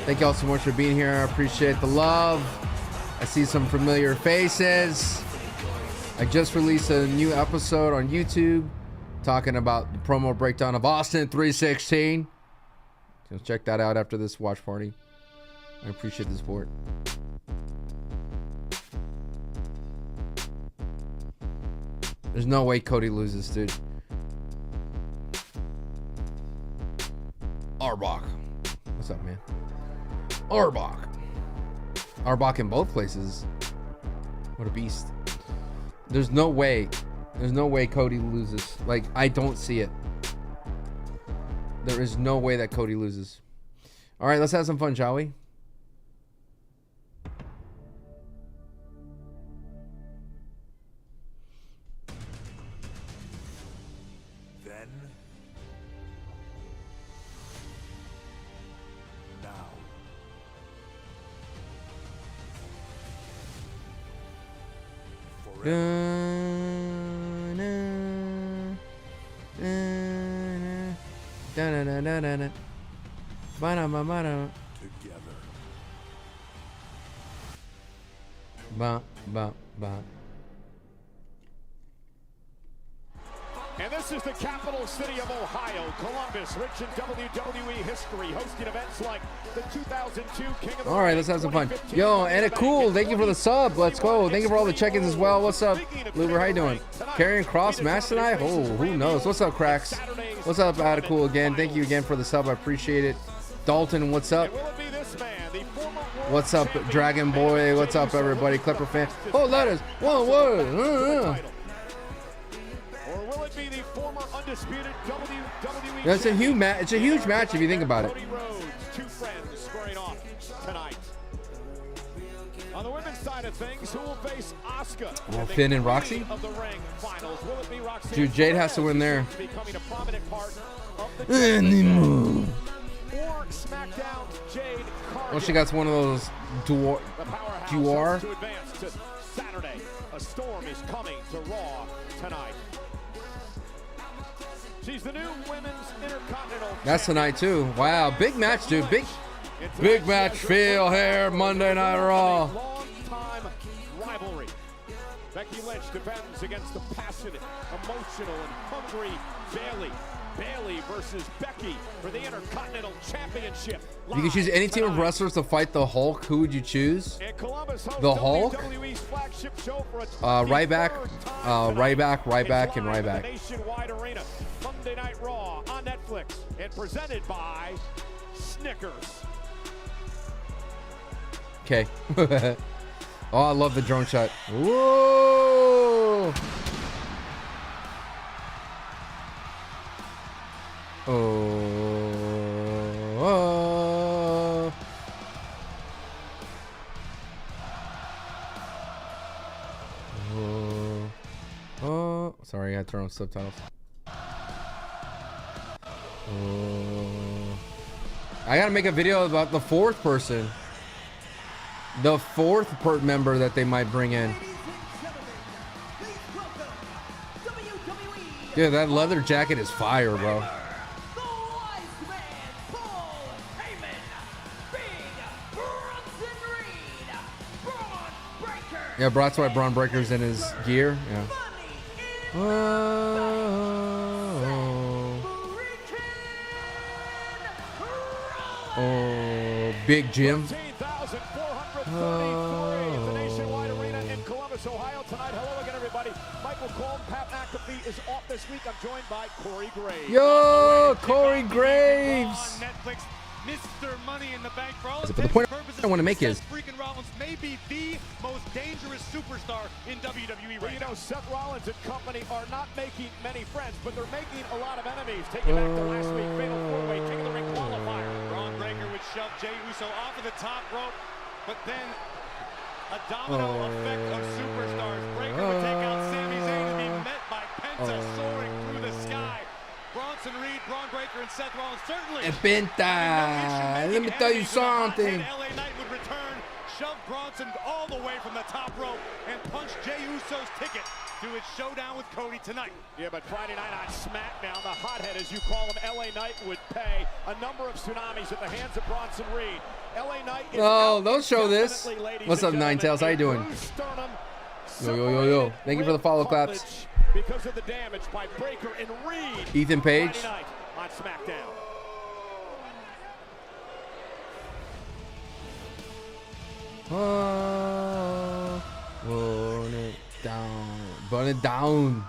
Thank you all so much for being here. I appreciate the love. I see some familiar faces. I just released a new episode on YouTube talking about the promo breakdown of Austin 316. So check that out after this watch party. I appreciate the support. There's no way Cody loses, dude. Arbach. What's up, man? Arbach. Arbach in both places. What a beast. There's no way. There's no way Cody loses. Like, I don't see it. There is no way that Cody loses. All right, let's have some fun, shall we? Then, now, together. And this is the capital city of Ohio, Columbus, rich in WWE history, hosting events like the 2002 King of the All right, let's have some fun. Yo, Anna Cool, thank you for the sub. Let's go. Thank you for all the check-ins as well. What's up, Luber? How you doing? Carrying Cross match tonight? Oh, who knows? What's up, Cracks? What's up, Anna Cool? Again, thank you again for the sub. I appreciate it. Dalton, what's up? What's up, Dragon Boy? What's up, everybody? Clipper fan. Oh, letters. Whoa. That's a huge match. It's a huge match if you think about it. Cody Rhodes, two friends squaring off tonight. On the women's side of things, who will face Asuka? Oh, Finn and Roxy? Of the ring finals. Will it be Roxy? Dude, Jade has to win there. Becoming a prominent part of the or SmackDown's Jade Cargill. Oh, she got one of those duar. To advance to Saturday. A storm is coming to Raw tonight. She's the new women's intercontinental. That's tonight too. Wow, big match, dude. Big match feel here Monday Night Raw. Long-time rivalry. Becky Lynch defends against the passionate, emotional, and hungry Bayley. Bayley versus Becky for the Intercontinental Championship. You can choose any team of wrestlers to fight the Hulk. Who would you choose? The Hulk? Ryback, and Ryback. Nationwide arena. Monday Night Raw on Netflix and presented by Snickers. Okay. Oh, I love the drone shot. Whoa! Sorry, I had to turn on subtitles. I gotta make a video about the fourth person. The fourth member that they might bring in. Yeah, that leather jacket is fire, bro. Yeah, that's why Braun Breaker's in his gear. Yeah. Oh, Big Jim. Nationwide arena in Columbus, Ohio tonight. Hello again, everybody. Michael Cole, Pat McAfee is off this week. I'm joined by Corey Graves. Yo, Corey Graves. Netflix, Mr. Money in the Bank. For all But the point I want to make is freaking Rollins may be the most dangerous superstar in WWE right now. You know, Seth Rollins and company are not making many friends, but they're making a lot of enemies. Take it back to last week, Fatal 4-Way, King of the Ring qualifier. Braun Breaker would shove Jey Uso off of the top rope, but then a domino effect of superstars. Breaker would take out Sami Zayn and be met by Penta soaring through the sky. Bronson Reed, Braun Breaker, and Seth Rollins certainly. Penta, let me tell you something. LA Knight would return, shove Bronson all the way from the top rope, and punch Jey Uso's ticket to his showdown with Cody tonight. Yeah, but Friday night on SmackDown, the hothead, as you call him, LA Knight, would pay a number of tsunamis at the hands of Bronson Reed. LA Knight is don't show this. What's up, Nine Tails? How you doing? Yo. Thank you for the follow claps. Because of the damage by Breakker and Reed. Ethan Page. Friday night on SmackDown. Burn it down. Burn it down.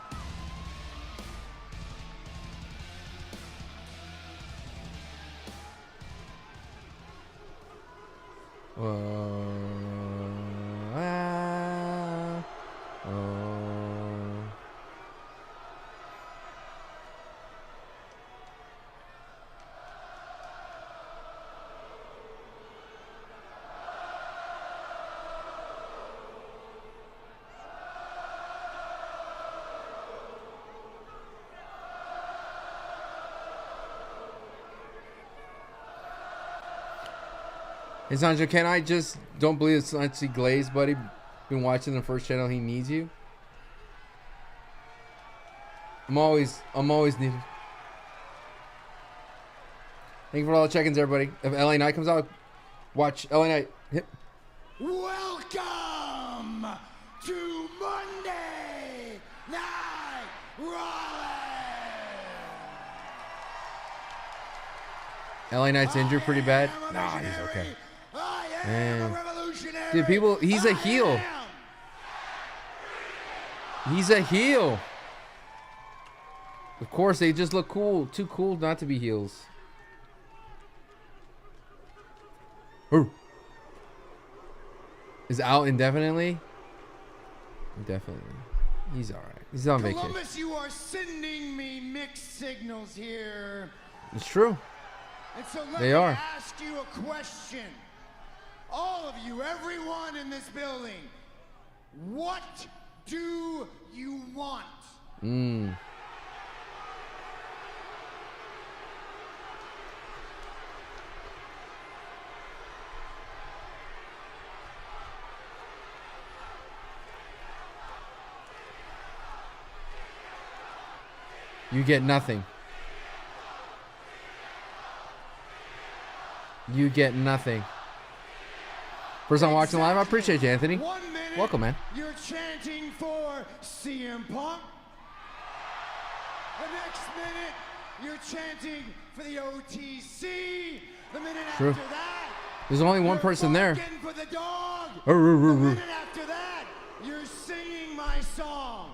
Hey Sancho, can I just don't believe it's actually Glaze, buddy? Been watching the first channel. He needs you. I'm always needed. Thank you for all the check-ins, everybody. If LA Knight comes out, watch LA Knight. Hit. Welcome to Monday Night Raw. LA Knight's injured pretty bad. Nah, he's okay. Man. Dude, people, he's a heel. He's a heel. Of course, they just look cool. Too cool not to be heels. Ooh. Is out indefinitely? Definitely. He's alright. He's on vacation. Columbus, you are sending me mixed signals here. It's true. And so let They me are. ask you a question. All of you, everyone in this building, what do you want? You get nothing. You get nothing. First time watching live, I appreciate you, Anthony. 1 minute, Welcome, man. You're chanting for CM Punk. The next minute, you're chanting for the OTC. The minute True. after that, There's only one you're person there. barking for the dog. The The minute after that, you're singing my song.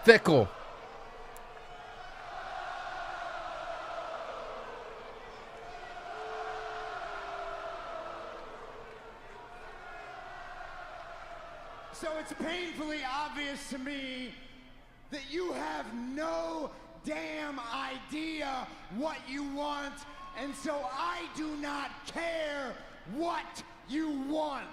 Fickle. So it's painfully obvious to me that you have no damn idea what you want, and so I do not care what you want.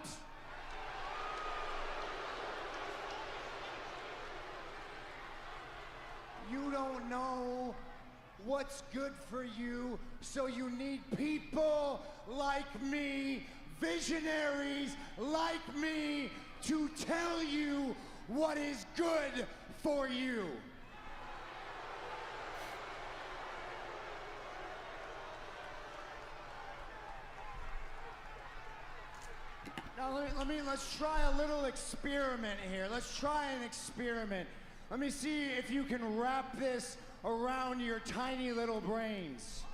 You don't know what's good for you, so you need people like me, visionaries like me, to tell you what is good for you. Now let's try a little experiment here. Let's try an experiment. Let me see if you can wrap this around your tiny little brains.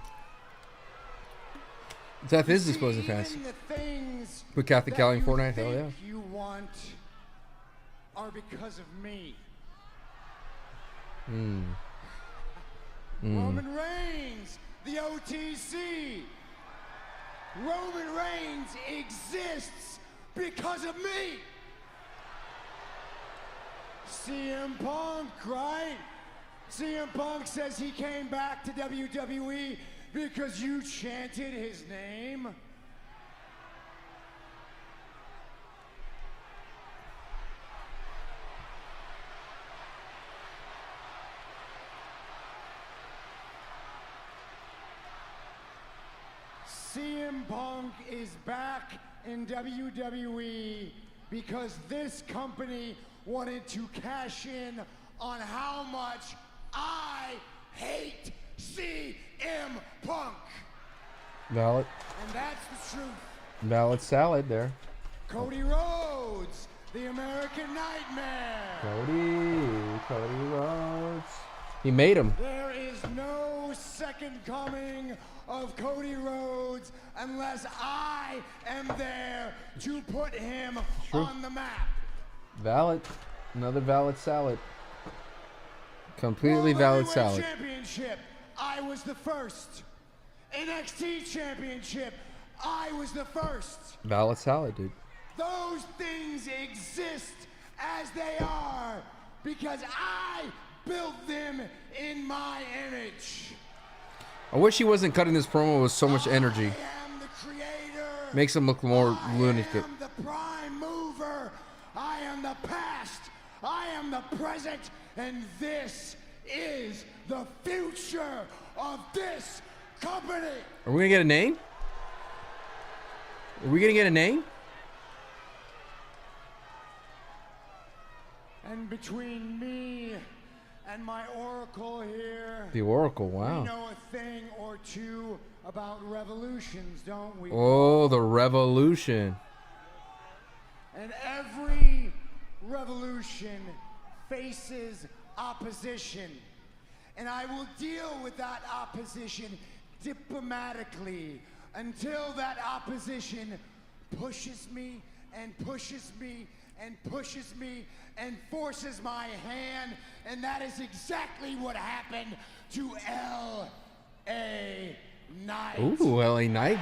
Death is disposing fast. Even the things Put Catholic that Calling you Fortnite, hell think yeah. you want are because of me. Roman Reigns, the OTC. Roman Reigns exists because of me. CM Punk, right? CM Punk says he came back to WWE because you chanted his name. CM Punk is back in WWE because this company wanted to cash in on how much I hate CM Punk. Valid. And that's the truth. Valid salad there. Cody Rhodes, the American Nightmare. Cody Rhodes. He made him. There is no second coming of Cody Rhodes unless I am there to put him on the map. Valid. Another valid salad. Completely valid World salad. Heavyweight Championship, I was the first. NXT Championship, I was the first. Valid salad, dude. Those things exist as they are because I built them in my image. I wish he wasn't cutting this promo with so much energy. I am the creator. Makes him look more lunatic. I am the prime mover. I am the past. I am the present. And this is the future of this company. Are we gonna get a name? Are we gonna get a name? And between me and my oracle here, The Oracle, we wow. know a thing or two about revolutions, don't we? Oh, the revolution. And every revolution faces opposition. And I will deal with that opposition diplomatically until that opposition pushes me and pushes me and pushes me and forces my hand. And that is exactly what happened to L.A. Knight. Ooh, LA Knight.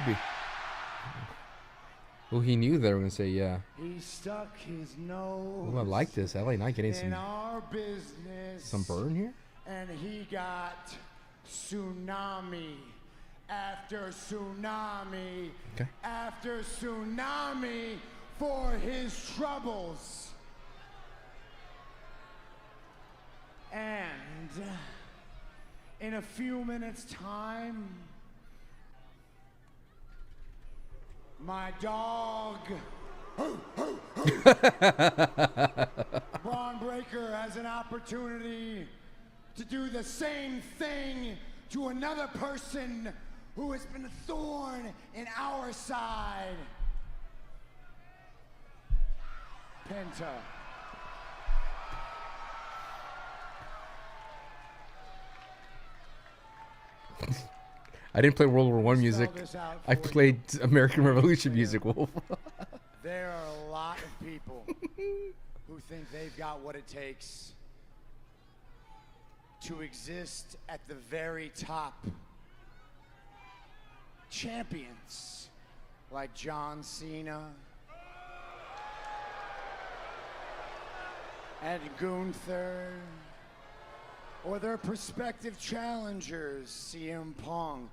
Oh, he knew they were gonna say yeah. He stuck his nose. Ooh, I like this. LA Knight getting in some our business. some burn here. And he got tsunami after tsunami after tsunami for his troubles. And in a few minutes' time, my dog, Braun Breaker, has an opportunity to do the same thing to another person who has been a thorn in our side. Penta. I didn't play World War I music. I played American Revolution music, Wolf. There are a lot of people who think they've got what it takes to exist at the very top. Champions like John Cena and Gunther, or their prospective challengers, CM Punk,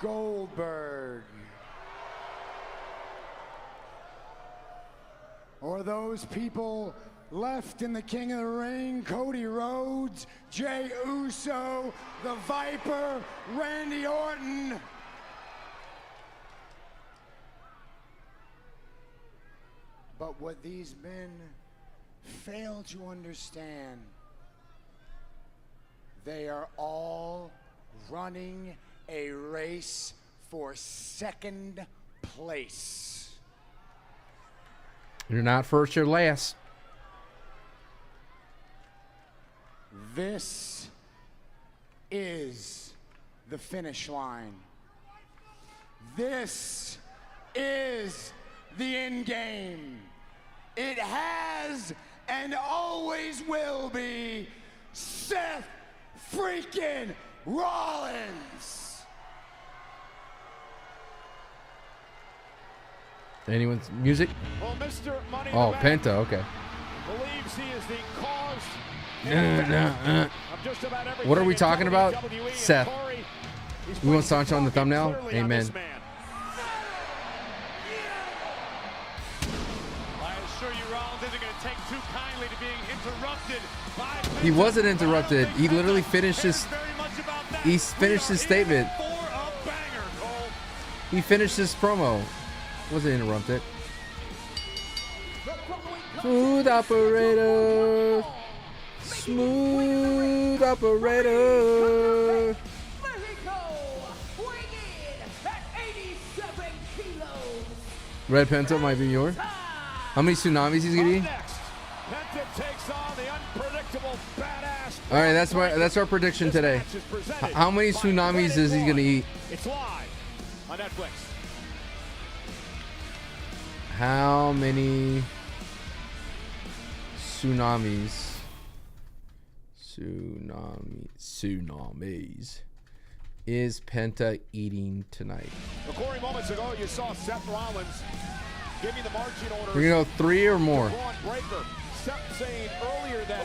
Goldberg, or those people left in the King of the Ring, Cody Rhodes, Jey Uso, the Viper, Randy Orton. But what these men fail to understand, they are all running a race for second place. You're not first, you're last. This is the finish line. This is the end game. It has and always will be Seth freaking Rollins. Anyone's music? Well, Mr. Money in Oh, the Bank Penta, okay. believes he is the cause of just about everything. What are we in talking about? WWE, and Seth. Corey, he's We want putting Sancho on the focus thumbnail? clearly on Amen. this man. I assure you, Rollins isn't going to take too kindly to being interrupted by He wasn't interrupted. He literally finished his. very much about that. He finished his statement. For a banger, Cole. He finished his promo. Wasn't interrupted. Smooth operator. Smooth operator. Red Penta might be yours. How many tsunamis he's gonna eat? All right, that's our prediction today. How many tsunamis is he gonna eat? It's live on Netflix. How many tsunamis is Penta eating tonight? Corey, moments ago, you saw Seth Rollins give me the marching orders. You know, 3 or more. Braun Breaker. Seth saying earlier that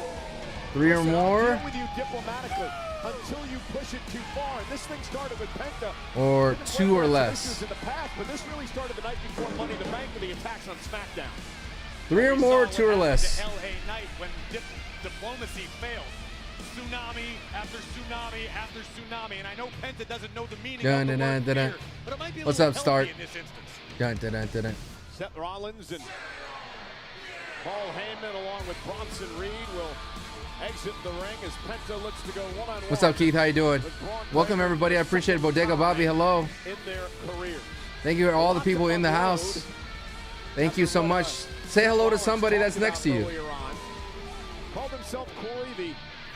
3 or more. I'll deal with you diplomatically until you push it too far. And this thing started with Penta. Or 2 or less. In the past, but this really started the night before Money in the Bank with the attacks on SmackDown. 3 or more, 2 or less. LA night when diplomacy failed. Tsunami after tsunami after tsunami, and I know Penta doesn't know the meaning of the word fear, but it might be a What's little up, Start? healthy in this instance. Seth Rollins and Paul Heyman along with Bronson Reed will exit the ring as Penta looks to go one-on-one. What's up, Keith? How you doing? Welcome, everybody. I appreciate it. Bodega Bobby, hello. In their career. Thank you to all the people in the house. Thank you so much. Say hello to somebody that's next to you. Called himself Corey, the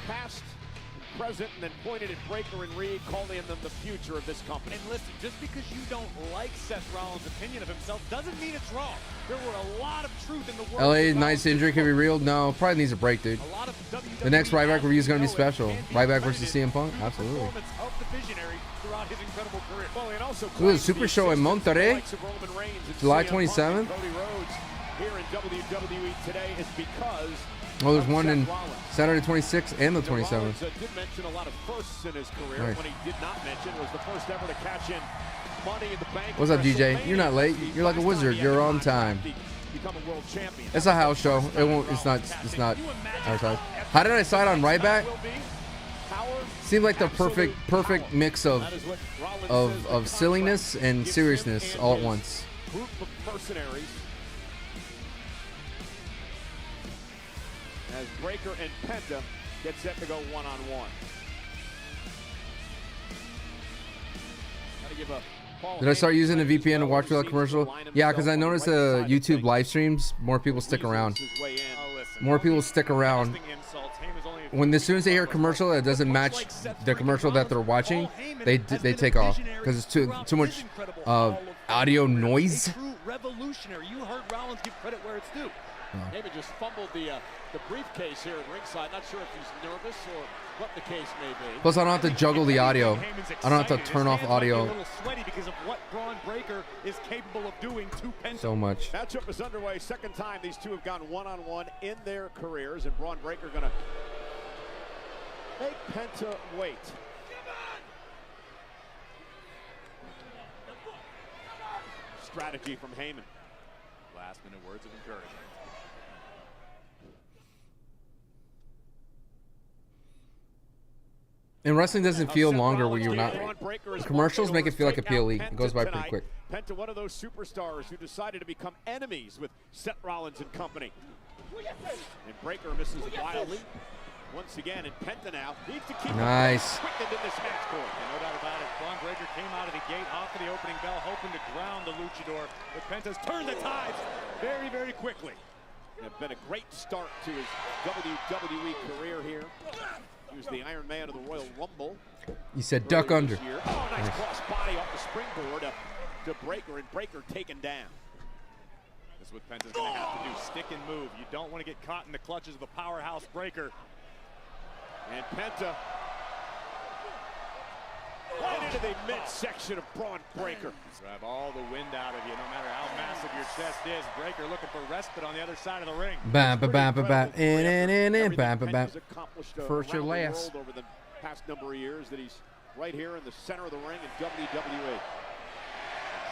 past and present, and then pointed at Breaker and Reed, calling them the future of this company. And listen, just because you don't like Seth Rollins' opinion of himself doesn't mean it's wrong. There were a lot of truth in the world. LA Knight's injury could be real. No, probably needs a break, dude. A lot of WWE The next Ryback review is going to be special. Ryback versus CM Punk? Absolutely. Of the visionary throughout his incredible career. Well, and also Ooh, the Super Show in Monterrey, July 27th. Cody Rhodes here in WWE today is because Oh, there's one in Saturday 26th and the 27th. Rollins did mention a lot of firsts in his career. Nice. What he did not mention was the first ever to catch in Money in the Bank. What's up, DJ? You're not late. You're like a wizard. You're on time. Become a world champion. It's a house show. It won't. It's not advertised. How did I decide on Ryback? Seemed like the perfect mix of silliness and seriousness all at once. Group of mercenaries. As Breaker and Penta get set to go one-on-one. Did I start using a VPN to watch without commercial? Yeah, because I noticed YouTube live streams, more people stick around. More people stick around. As soon as they hear a commercial that doesn't match the commercial that they're watching, they take off because it's too much audio noise. Revolutionary. You heard Rollins give credit where it's due. Heyman just fumbled the briefcase here at ringside. Not sure if he's nervous or what the case may be. Plus, I don't have to juggle the audio. I don't have to turn off audio. A little sweaty because of what Braun Breaker is capable of doing to Penta. So much. Matchup is underway. Second time these two have gone one-on-one in their careers, and Braun Breaker going to make Penta wait. Strategy from Heyman. Last-minute words of encouragement. And wrestling doesn't feel longer when you're not. The commercials make it feel like a PLE. It goes by pretty quick. Penta, one of those superstars who decided to become enemies with Seth Rollins and company. And Breaker misses wildly. Once again, and Penta now needs to keep nice. Quickened in this match point. No doubt about it. Braun Breaker came out of the gate off of the opening bell, hoping to ground the luchador. But Penta's turned the tides very, very quickly. It's been a great start to his WWE career here. He was the Iron Man of the Royal Rumble. You said duck under. Oh, nice cross body off the springboard to Breaker, and Breaker taken down. This is what Penta's going to have to do. Stick and move. You don't want to get caught in the clutches of a powerhouse Breaker. And Penta right into the midsection of Braun Breaker. Grab all the wind out of you, no matter how massive your chest is. Breaker looking for respite on the other side of the ring. Bam, bam, bam, bam, bam, bam, bam, bam. First or last. Over the past number of years that he's right here in the center of the ring in WWE.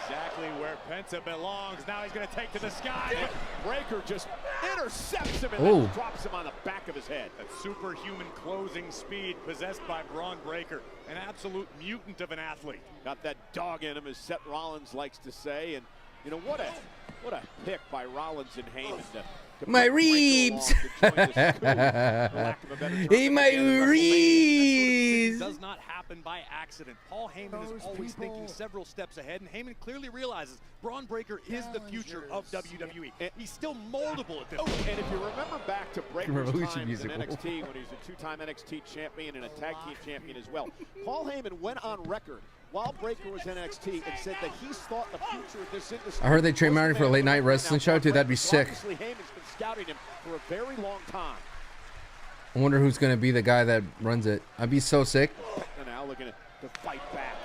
Exactly where Penta belongs. Now he's going to take to the sky. And Breaker just intercepts him and then drops him on the back of his head. That superhuman closing speed possessed by Braun Breaker. An absolute mutant of an athlete. Got that dog in him, as Seth Rollins likes to say. And you know, what a pick by Rollins and Heyman to My reebs. My reebs. Does not happen by accident. Paul Heyman is always thinking several steps ahead, and Heyman clearly realizes Braun Breaker is the future of WWE. He's still moldable at this point. And if you remember back to Breaker's times in NXT when he was a two-time NXT champion and a tag team champion as well, Paul Heyman went on record while Breaker was in NXT and said that he's thought the future of this industry. I heard they trademarked for a late night wrestling show, dude. That'd be sick. Obviously, Heyman's been scouting him for a very long time. I wonder who's gonna be the guy that runs it. I'd be so sick. And now looking to fight back.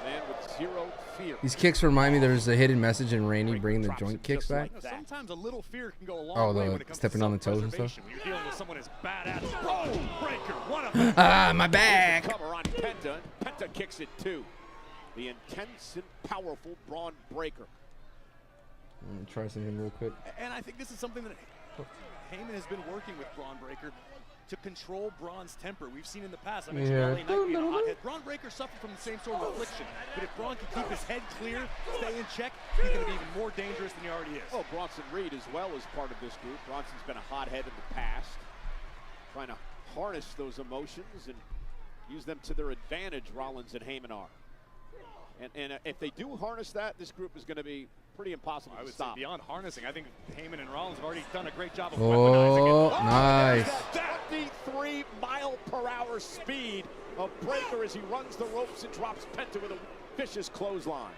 A man with zero fear. These kicks remind me there's a hidden message in Rainey bringing the joint kicks back. Sometimes a little fear can go a long way when it comes stepping to on the toes and stuff. when you're dealing with someone as badass. Braun Breaker, what a Ah, my back. Cover on Penta. Penta kicks it too. The intense and powerful Braun Breaker. I'm gonna try something real quick. And I think this is something that Heyman has been working with Braun Breaker to control Braun's temper. We've seen in the past, I mentioned LA Knight being a hothead. Braun Breaker suffered from the same sort of affliction. But if Braun can keep his head clear, stay in check, he's going to be even more dangerous than he already is. Well, Bronson Reed as well is part of this group. Bronson's been a hothead in the past, trying to harness those emotions and use them to their advantage, Rollins and Heyman are. And if they do harness that, this group is going to be pretty impossible to stop. Say beyond harnessing, I think Heyman and Rollins have already done a great job of Oh, weaponizing it. nice. 23 mile per hour speed of Breaker as he runs the ropes and drops Penta with a vicious clothesline.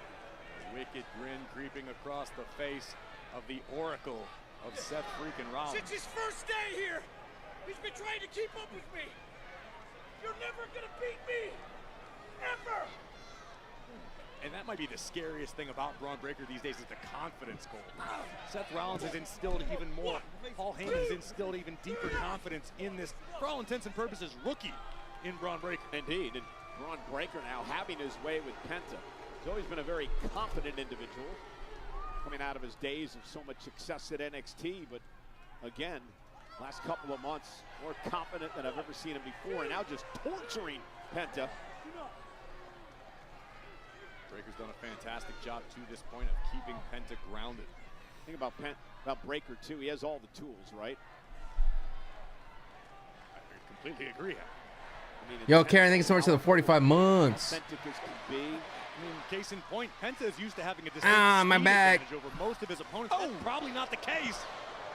Wicked grin creeping across the face of the Oracle of Seth freaking Rollins. Since his first day here, he's been trying to keep up with me. You're never gonna beat me, ever. And that might be the scariest thing about Braun Breaker these days is the confidence goal. Seth Rollins has instilled even more. Paul Heyman has instilled even deeper confidence in this, for all intents and purposes, rookie in Braun Breaker. Indeed, and Braun Breaker now having his way with Penta. He's always been a very confident individual, coming out of his days of so much success at NXT, but again, last couple of months, more confident than I've ever seen him before, and now just torturing Penta. Breaker's done a fantastic job to this point of keeping Penta grounded. Think about Breaker too. He has all the tools, right? I completely agree. I mean, Yo, Karen, thank you so much for the 45 months. Authentic as can be. I mean, case in point, Penta is used to having a distinct my speed back. advantage over most of his opponents. That's probably not the case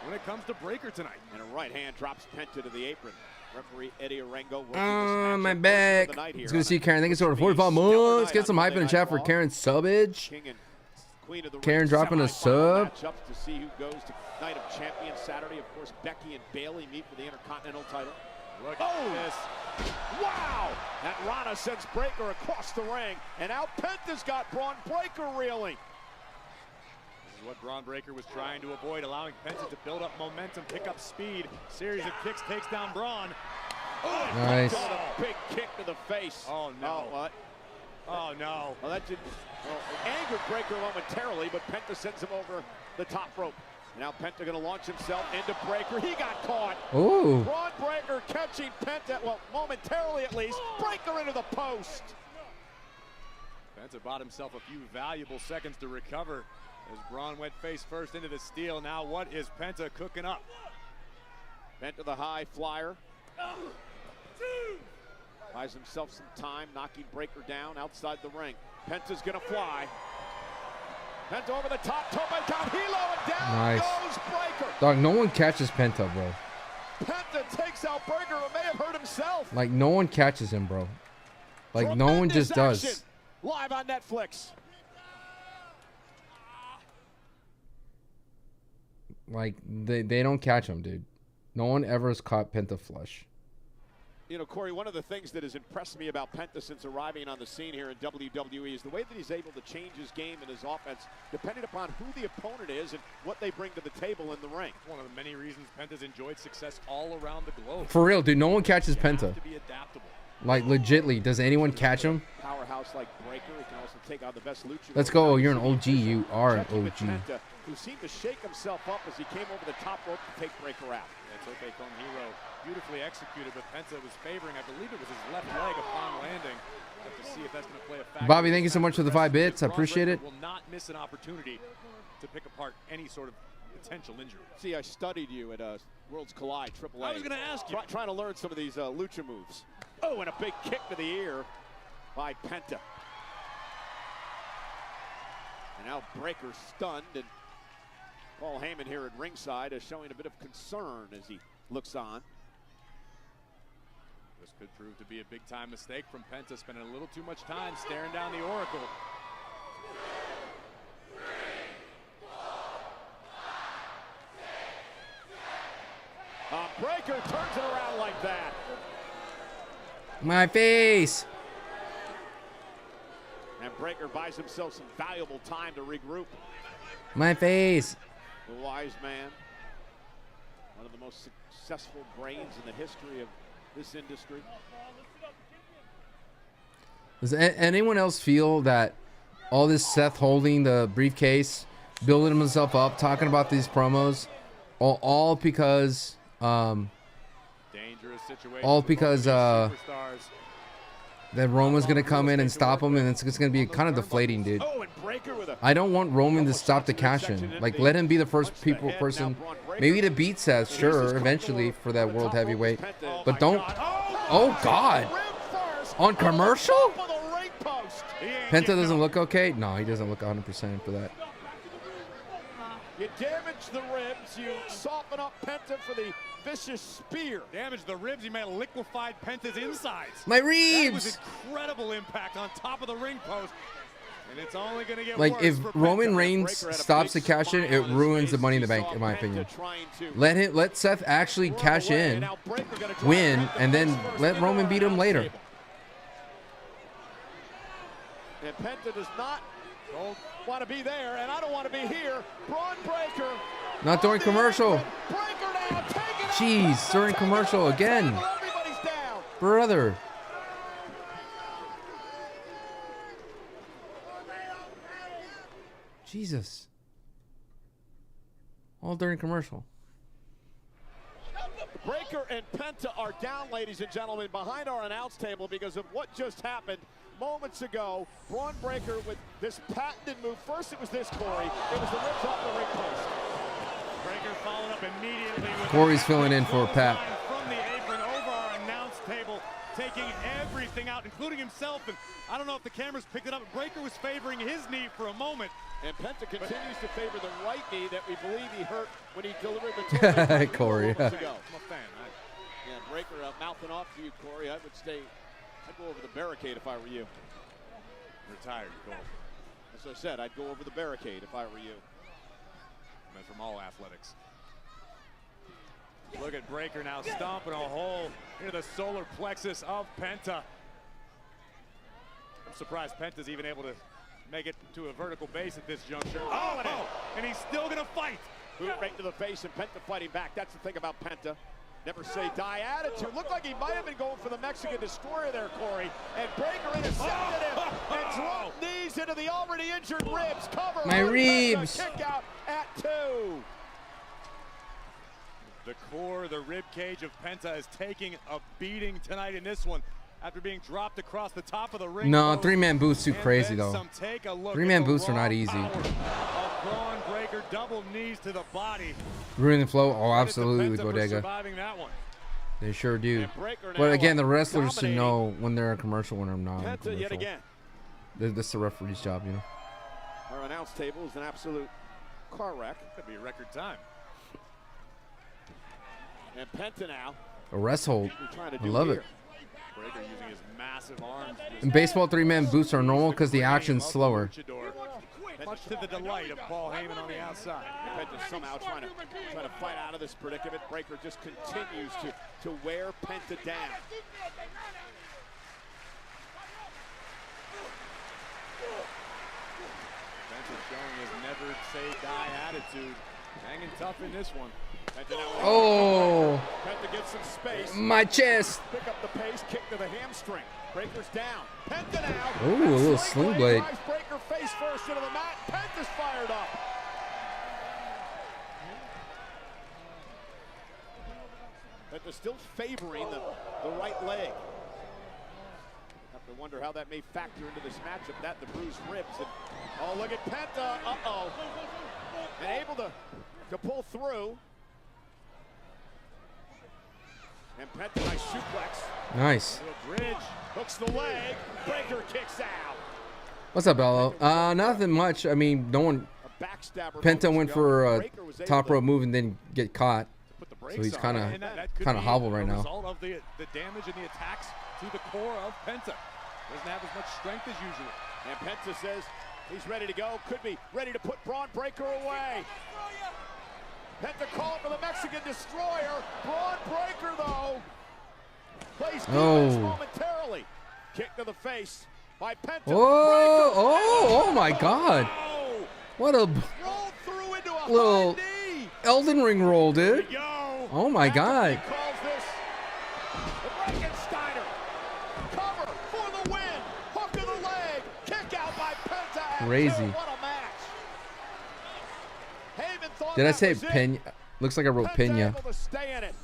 when it comes to Breaker tonight. And a right hand drops Penta to the apron. Referee Eddie Arango. My back. It's good to see Karen. Thank you so much for 45 months. Get some hype in the chat for Karen Subbage. Karen dropping a sub. To see who goes to Night of Champions Saturday. Of course, Becky and Bayley meet for the Intercontinental title. Look at this. Wow! That Rana sends Breaker across the ring, and now Penta's got Braun Breaker reeling. This is what Braun Breaker was trying to avoid, allowing Penta to build up momentum, pick up speed. Series of kicks takes down Braun. Oh, nice. A big kick to the face. Oh, no. Oh, what? Oh, no. Well, that did angered Breaker momentarily, but Penta sends him over the top rope. And now Penta going to launch himself into Breaker. He got caught. Ooh. Braun Breaker catching Penta, well, momentarily at least. Breaker into the post. Penta bought himself a few valuable seconds to recover as Braun went face first into the steel. Now what is Penta cooking up? Penta the high flyer. Buys himself some time, knocking Breaker down outside the ring. Penta's gonna fly. Penta over the top, tope down, Hilo, and down goes Breaker. Dog, no one catches Penta, bro. Penta takes out Breaker, who may have hurt himself. Like, no one catches him, bro. Like, no one just does. Action. Live on Netflix. Like, they don't catch him, dude. No one ever has caught Penta flush. You know, Corey, one of the things that has impressed me about Penta since arriving on the scene here in WWE is the way that he's able to change his game and his offense depending upon who the opponent is and what they bring to the table in the ring. One of the many reasons Penta's enjoyed success all around the globe. For real, dude, no one catches Penta. To be adaptable. Like, legitly, does anyone catch him? Powerhouse like Breaker, he can also take on the best luchador. Let's go. You're an OG. You are an OG. Penta, who seemed to shake himself up as he came over the top rope to take Breaker out. That's okay, Con Hero. Beautifully executed, but Penta was favoring, I believe it was his left leg upon landing. Have to see if that's going to play a factor. Bobby, thank you so much for the 5 bits. I appreciate it. Will not miss an opportunity to pick apart any sort of potential injury. See, I studied you at Worlds Collide, AAA. I was going to ask you. Trying to learn some of these lucha moves. Oh, and a big kick to the ear by Penta. And now Breaker stunned, and Paul Heyman here at ringside is showing a bit of concern as he looks on. This could prove to be a big-time mistake from Penta, spending a little too much time staring down the Oracle. Breaker turns it around like that. My face. And Breaker buys himself some valuable time to regroup. My face. The wise man. One of the most successful brains in the history of this industry. Does anyone else feel that all this Seth holding the briefcase, building himself up, talking about these promos, all because Dangerous situation all because superstars. that Roman's gonna come in and stop him, and it's gonna be kind of deflating, dude. Oh, and Breaker with a I don't want Roman to stop the cash in. Like, let him be the first person, maybe to beat Seth, sure, eventually for that world heavyweight, but don't. Oh God! On commercial? Penta doesn't look okay. No, he doesn't look 100% for that. You damage the ribs, you soften up Penta for the vicious spear. Damage the ribs, he may have liquefied Penta's insides. My That was ribs! incredible impact on top of the ring post. And it's only going to get Like, worse if for Roman Penta. Reigns stops the cash in, it ruins the Money in the Bank, in my opinion. Let Seth actually cash in, win, and then let Roman beat him later. And Penta does not want to be there, and I don't want to be here. Braun Breaker. Not during commercial. Breaker now, taking it. Jeez, during commercial again. Everybody's down. Brother. Jesus. All during commercial. Breaker and Penta are down, ladies and gentlemen, behind our announce table because of what just happened moments ago. Braun Breaker with this patented move. First it was this, Corey. It was the ribs off the ring post. Breaker followed up immediately with Corey's filling in for Pat. from the apron over our announce table, taking everything out, including himself. And I don't know if the cameras picked it up. Breaker was favoring his knee for a moment. And Penta continues to favor the right knee that we believe he hurt when he delivered the toe Corey. moments ago. I'm a fan. Yeah, Breaker mouthing off to you, Corey. I'd go over the barricade if I were you. Retired, Cole. As I said, I'd go over the barricade if I were you. Man from all athletics. Look at Breaker now stomping a hole into the solar plexus of Penta. I'm surprised Penta's even able to make it to a vertical base at this juncture. And he's still gonna fight. Boot right to the face, and Penta fighting back. That's the thing about Penta. Never say die attitude. Looked like he might have been going for the Mexican Destroyer there, Corey. And Breaker intercepted him and dropped knees into the already injured ribs. Cover. My ribs. Kick out at 2. The core, the rib cage of Penta is taking a beating tonight in this one after being dropped across the top of the ring. No, post. three-man boots too And crazy, then though. some. Take a look Three-man at the boots are raw not easy. power of Braun Breaker, double knees to the body. Ruin the flow? Oh, Credit to absolutely, Penta for Bodega. surviving that one. They sure do. And Breaker But now, again, the wrestlers should dominating know when they're in commercial, when they're not in Penta commercial. yet again. That's the referee's job, you know. Our announce table is an absolute car wreck. Could be a record time. And Penta now. A rest hold. We're trying to I do love here. it. Breaker using his massive arms. In baseball, three-man boots are normal because the action's slower. Much to the delight of Paul Heyman on the outside. Penta somehow trying to fight out of this predicament. Breaker just continues to wear Penta down. Penta showing his never say die attitude. Hanging tough in this one. Oh, Penta gets some space. my chest. Pick up the pace, kick to the hamstring. Breaker's down. Penta now. Ooh, a little sling blade. Drives Breaker face first into the mat. Penta's fired up. Penta still favoring the right leg. Have to wonder how that may factor into this matchup. That the bruised ribs. And, oh, look at Penta. Uh-oh. And able to to pull through. And Penta, nice suplex. Nice. Bridge hooks the leg. Breaker kicks out. What's up, Bello? Nothing much. I mean, no one. A backstabber. Penta went for a Breaker was able top to rope move and then get caught. put the So brakes he's on. kind And that could of be hobbled right a now. result of the damage and the attacks to the core of Penta. Doesn't have as much strength as usual. And Penta says he's ready to go. Could be ready to put Braun Breaker away. Penta calling for the Mexican Destroyer. Braun Breaker, though, plays defense momentarily. Kick to the face by Penta. Oh my God. Oh, What a rolled through into a little high knee. Elden Ring roll, dude. Yo. Oh my God. He calls this the Frankensteiner. Cover for the win. Hook of the leg. Kick out by Penta. And Crazy. What a match. Heyman thought Did I that say was it. Pena? Looks like I wrote Penta Pena. able to stay in it.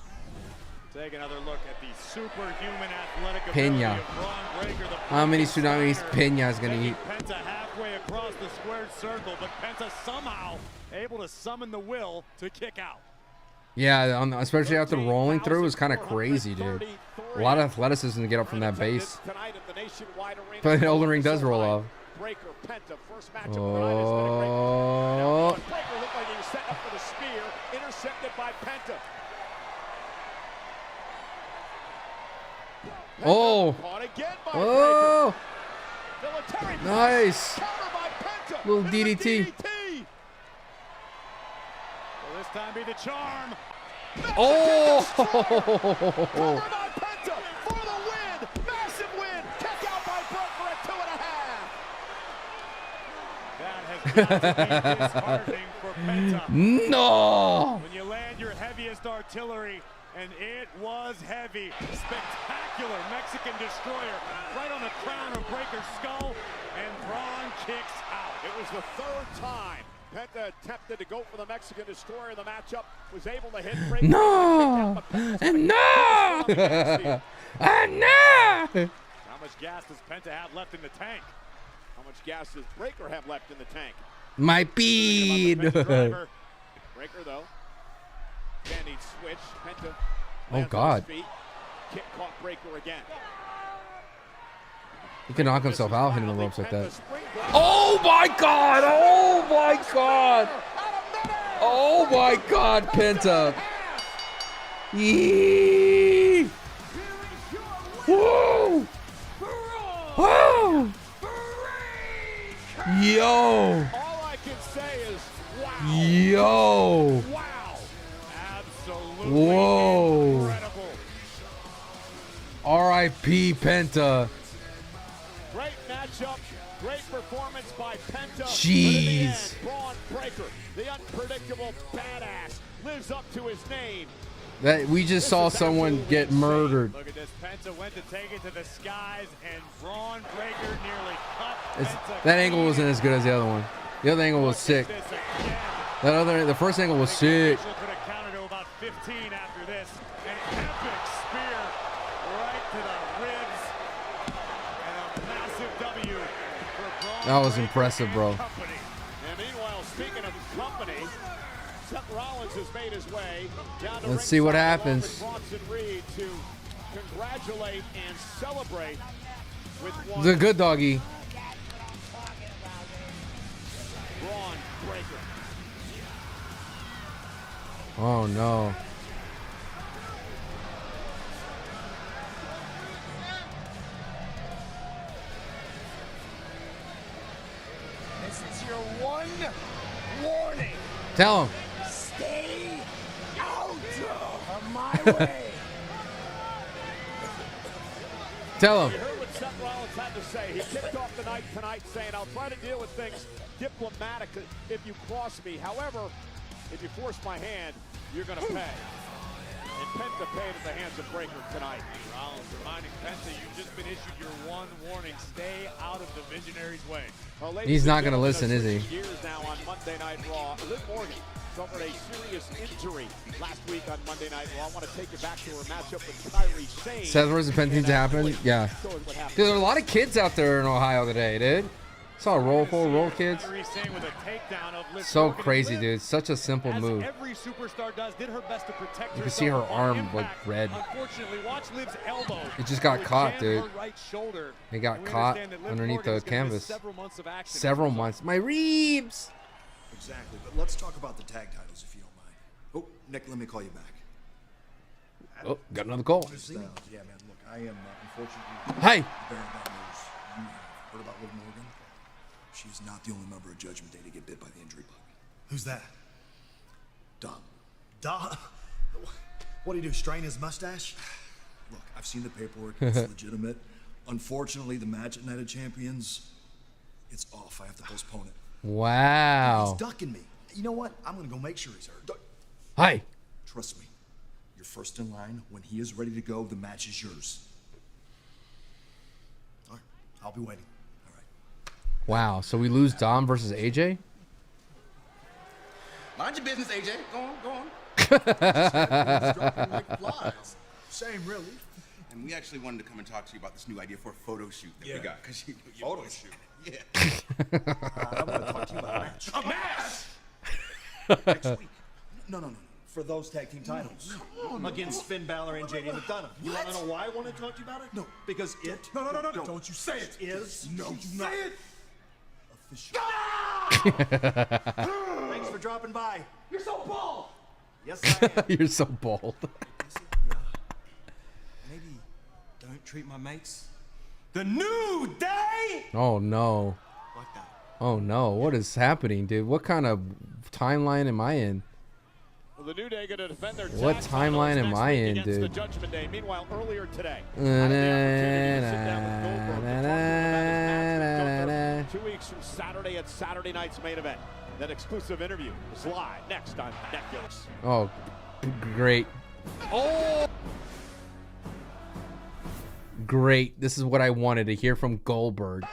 Take another look at the superhuman athletic Pena. ability of Braun Breaker. The How many tsunamis Frankensteiner, Pena is gonna taking eat? Penta halfway across the squared circle, but Penta somehow able to summon the will to kick out. Yeah, especially after rolling through, it was kind of crazy, dude. A lot of athleticism to get up from that base. Tonight at the Nationwide Arena. But Elden Ring does roll off. Breaker, Penta, first matchup of the night has been a great one. Now, Oh. Breaker looked like he was setting up for the spear, intercepted by Penta. Penta Oh. caught again by Oh. Breaker. Military press, Nice. counter by Penta. Little into the DDT. DDT. Will this time be the charm? Oh. Cover by Penta for the win. Massive win. Kick out by Brett for a 2.5. That has got to be disheartening for Penta. No. When you land your heaviest artillery, and it was heavy. Spectacular Mexican Destroyer right on the crown of Breaker's skull, and Braun kicks out. It was the third time Penta attempted to go for the Mexican Destroyer in the matchup, was able to hit Breaker. No. And no. And no. How much gas does Penta have left in the tank? How much gas does Breaker have left in the tank? My Thinking bead. about the Penta driver. Breaker, though, standing switch. Penta Oh, lands on God. his feet. Kick caught Breaker again. He can knock himself out hitting the ropes like that. Penta springboard. Oh my God. Oh my God. Oh my God, Penta. Yee. Woo. Woo. Yo. All I can say is wow. Yo. Wow. Absolutely Whoa. incredible. R.I.P. Penta. Great matchup, great performance by Penta. Jeez. But in the end, Braun Breaker, the unpredictable badass, lives up to his name. That we just saw someone get murdered. Look at this. Penta went to take it to the skies, and Braun Breaker nearly cut Penta That angle wasn't as good as the other one. The other angle was sick. This again. The first angle was sick. Could have counted to about 15 after this. An epic spear right to the ribs. And a massive W for Braun That was Breaker impressive, and bro. company. And meanwhile, speaking of company, Seth Rollins has made his way down to Let's see what ringside along happens. with Bronson Reed to congratulate and celebrate with one The good doggy. Braun Breaker. Oh no. This is your one warning. Tell him. Stay out of my way. Tell You him. heard what Seth Rollins had to say. He kicked off the night tonight saying, I'll try to deal with things diplomatically if you cross me. However, if you force my hand, you're going to pay. And Penta paid at the hands of Breaker tonight. Rollins reminding Penta, you've just been issued your one warning. Stay out of the Visionary's way. Well, ladies He's and not gonna gentlemen, listen, is he? switching Gears now on Monday Night Raw. Liv Morgan suffered a serious injury last week on Monday Night Raw. I want to take you back to her matchup with Kyrie Sane. Seth versus Penta needs to happen. Yeah. Show us what happened. Dude, there are a lot of kids out there in Ohio today, dude. Saw a roll full roll, kids. So crazy, dude. Such a simple move. Every superstar does, did her best to protect You can see her arm like red. It just got caught, dude. It got caught underneath the canvas. Several months. My reebs. Exactly, but let's talk about the tag titles if you don't mind. Oh, Nick, let me call you back. Oh, got another call. Yeah, man, look, I am unfortunately Hey. bearing bad news. You have heard about Liv Morgan? She's not the only member of Judgment Day to get bit by the injury bug. Who's that? Dom. Dom? What do you do, strain his mustache? Look, I've seen the paperwork. It's legitimate. Unfortunately, the match at Night of Champions, it's off. I have to postpone it. Wow. He's ducking me. You know what? I'm going to go make sure he's hurt. Hi. Trust me. You're first in line. When he is ready to go, the match is yours. All right. I'll be waiting. All right. Wow. So we lose Dom versus AJ? Mind your business, AJ. Go on, go on. Dropping like flies. Same, really. And we actually wanted to come and talk to you about this new idea for a photo shoot that we got. Cause you Photo shoot? Yeah. I want to talk to you about a match. A match! Next week. No. For those tag team titles. Against Finn Balor and JD McDonough. You want to know why I want to talk to you about it? No. Because it... No. Don't you say it. ...is... No, do not. Official. Thanks for dropping by. You're so bald! Yes, I am. You're so bold. Maybe don't treat my mates the New Day. Oh, no. Like that. Oh, no. What is happening, dude? What kind of timeline am I in? Well, the New Day going to defend their What tag timeline titles am I in, next week against dude? the Judgment Day. Meanwhile, earlier today, I had the opportunity to sit down with Goldberg to talk to him about his match with Gunther 2 weeks from Saturday at Saturday night's main event. That exclusive interview is live next on Netflix. Oh, great. Oh! Great. This is what I wanted to hear from Goldberg.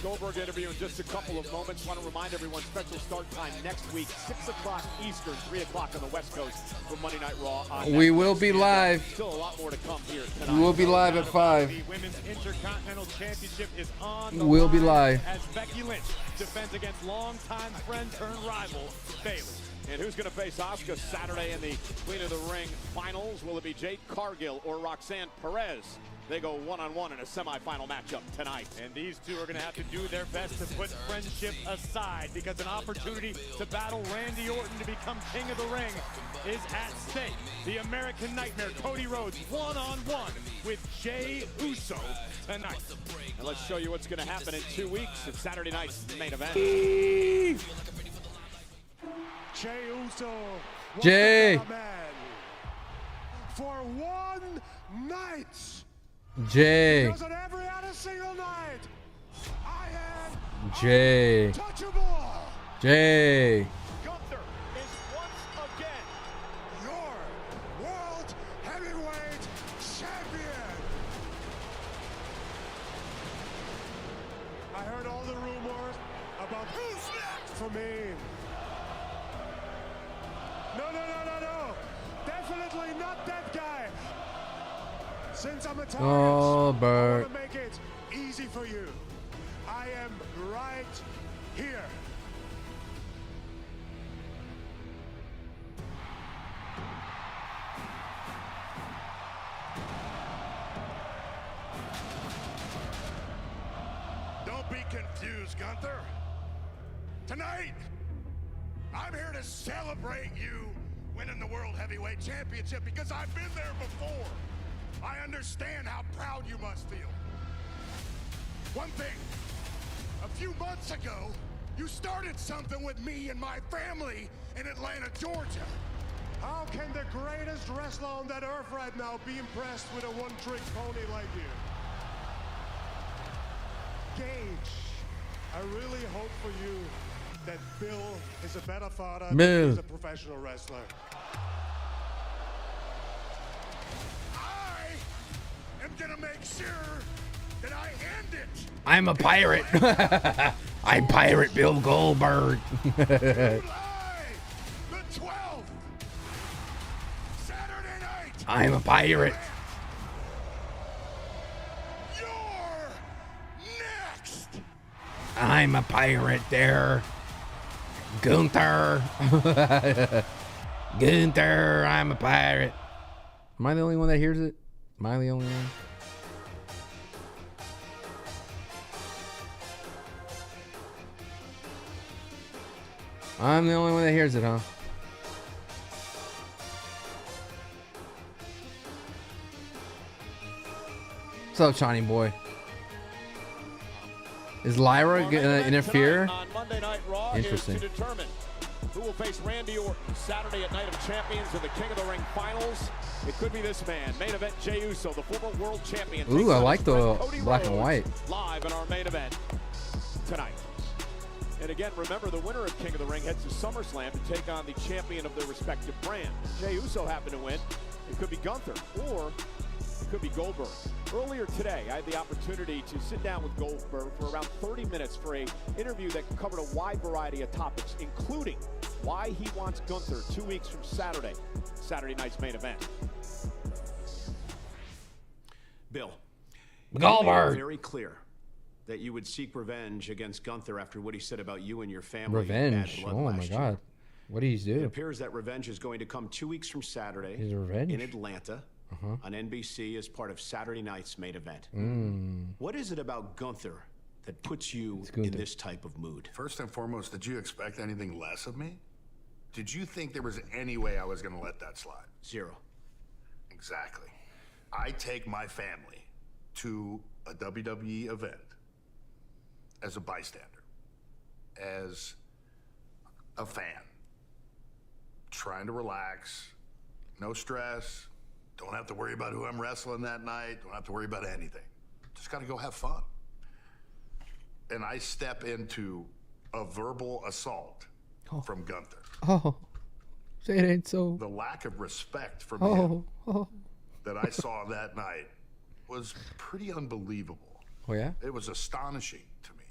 Goldberg interview in just a couple of moments. Want to remind everyone, special start time next week, 6 o'clock Eastern, 3 o'clock on the West Coast for Monday Night Raw. We will be live. Still a lot more to come here tonight. We will be live at 5. The Women's Intercontinental Championship is on the We'll be line live. as Becky Lynch defends against longtime friend turned rival Bayley. And who's going to face Asuka Saturday in the Queen of the Ring finals? Will it be Jade Cargill or Roxanne Perez? They go one-on-one in a semifinal matchup tonight. And these two are going to have to do their best to put friendship aside because an opportunity to battle Randy Orton to become King of the Ring is at stake. The American Nightmare, Cody Rhodes, one-on-one with Jey Uso tonight. And let's show you what's going to happen in 2 weeks at Saturday night's main event. Jey Uso. Jey. For one night. Jey. Because on every other single night, I am Jey. untouchable. Jey. Gunther is once again Your World Heavyweight Champion. I heard all the rumors about who's next for me. No. Definitely not that guy. Since I'm a target, Oh, I Bert. want to make it easy for you. I am right here. Don't be confused, Gunther. Tonight, I'm here to celebrate you winning the World Heavyweight Championship because I've been there before. I understand how proud you must feel. One thing, a few months ago, you started something with me and my family in Atlanta, Georgia. How can the greatest wrestler on that earth right now be impressed with a one-trick pony like you? Gage, I really hope for you that Bill is a better father than he's a professional wrestler. I am gonna make sure that I end it. I'm a pirate. I'm Pirate Bill Goldberg. July the 12th, Saturday night. I'm a pirate. Your I'm a pirate there. Gunther. Gunther, I'm a pirate. Am I the only one that hears it? Am I the only one? I'm the only one that hears it, huh? What's up, Johnny boy? Is Lyra gonna interfere? On Monday Night Raw Interesting. is to determine who will face Randy Orton Saturday at Night of Champions in the King of the Ring finals. It could be this man, Main Event Jey Uso, the former world champion. Ooh, I like the Cody black and Rhodes, white. Live in our main event tonight. And again, remember, the winner of King of the Ring heads to SummerSlam to take on the champion of their respective brand. Jey Uso happened to win. It could be Gunther, or it could be Goldberg. Earlier today, I had the opportunity to sit down with Goldberg for around 30 minutes for an interview that covered a wide variety of topics, including why he wants Gunther 2 weeks from Saturday night's main event. Bill, Goldberg. you made it very clear that you would seek revenge against Gunther after what he said about you and your family. Revenge. at Blood Oh my last God. year. What did he It do? appears that revenge is going to come 2 weeks from Saturday Is it revenge? in Atlanta on NBC as part of Saturday night's main event. What is it about Gunther that puts you in this type of mood? First and foremost, did you expect anything less of me? Did you think there was any way I was going to let that slide? Zero. Exactly. I take my family to a WWE event as a bystander, as a fan, trying to relax, no stress, don't have to worry about who I'm wrestling that night, don't have to worry about anything. Just got to go have fun. And I step into a verbal assault from Gunther. Oh, say it ain't so. The lack of respect from him Oh. that I saw that night was pretty unbelievable. Oh yeah. It was astonishing to me.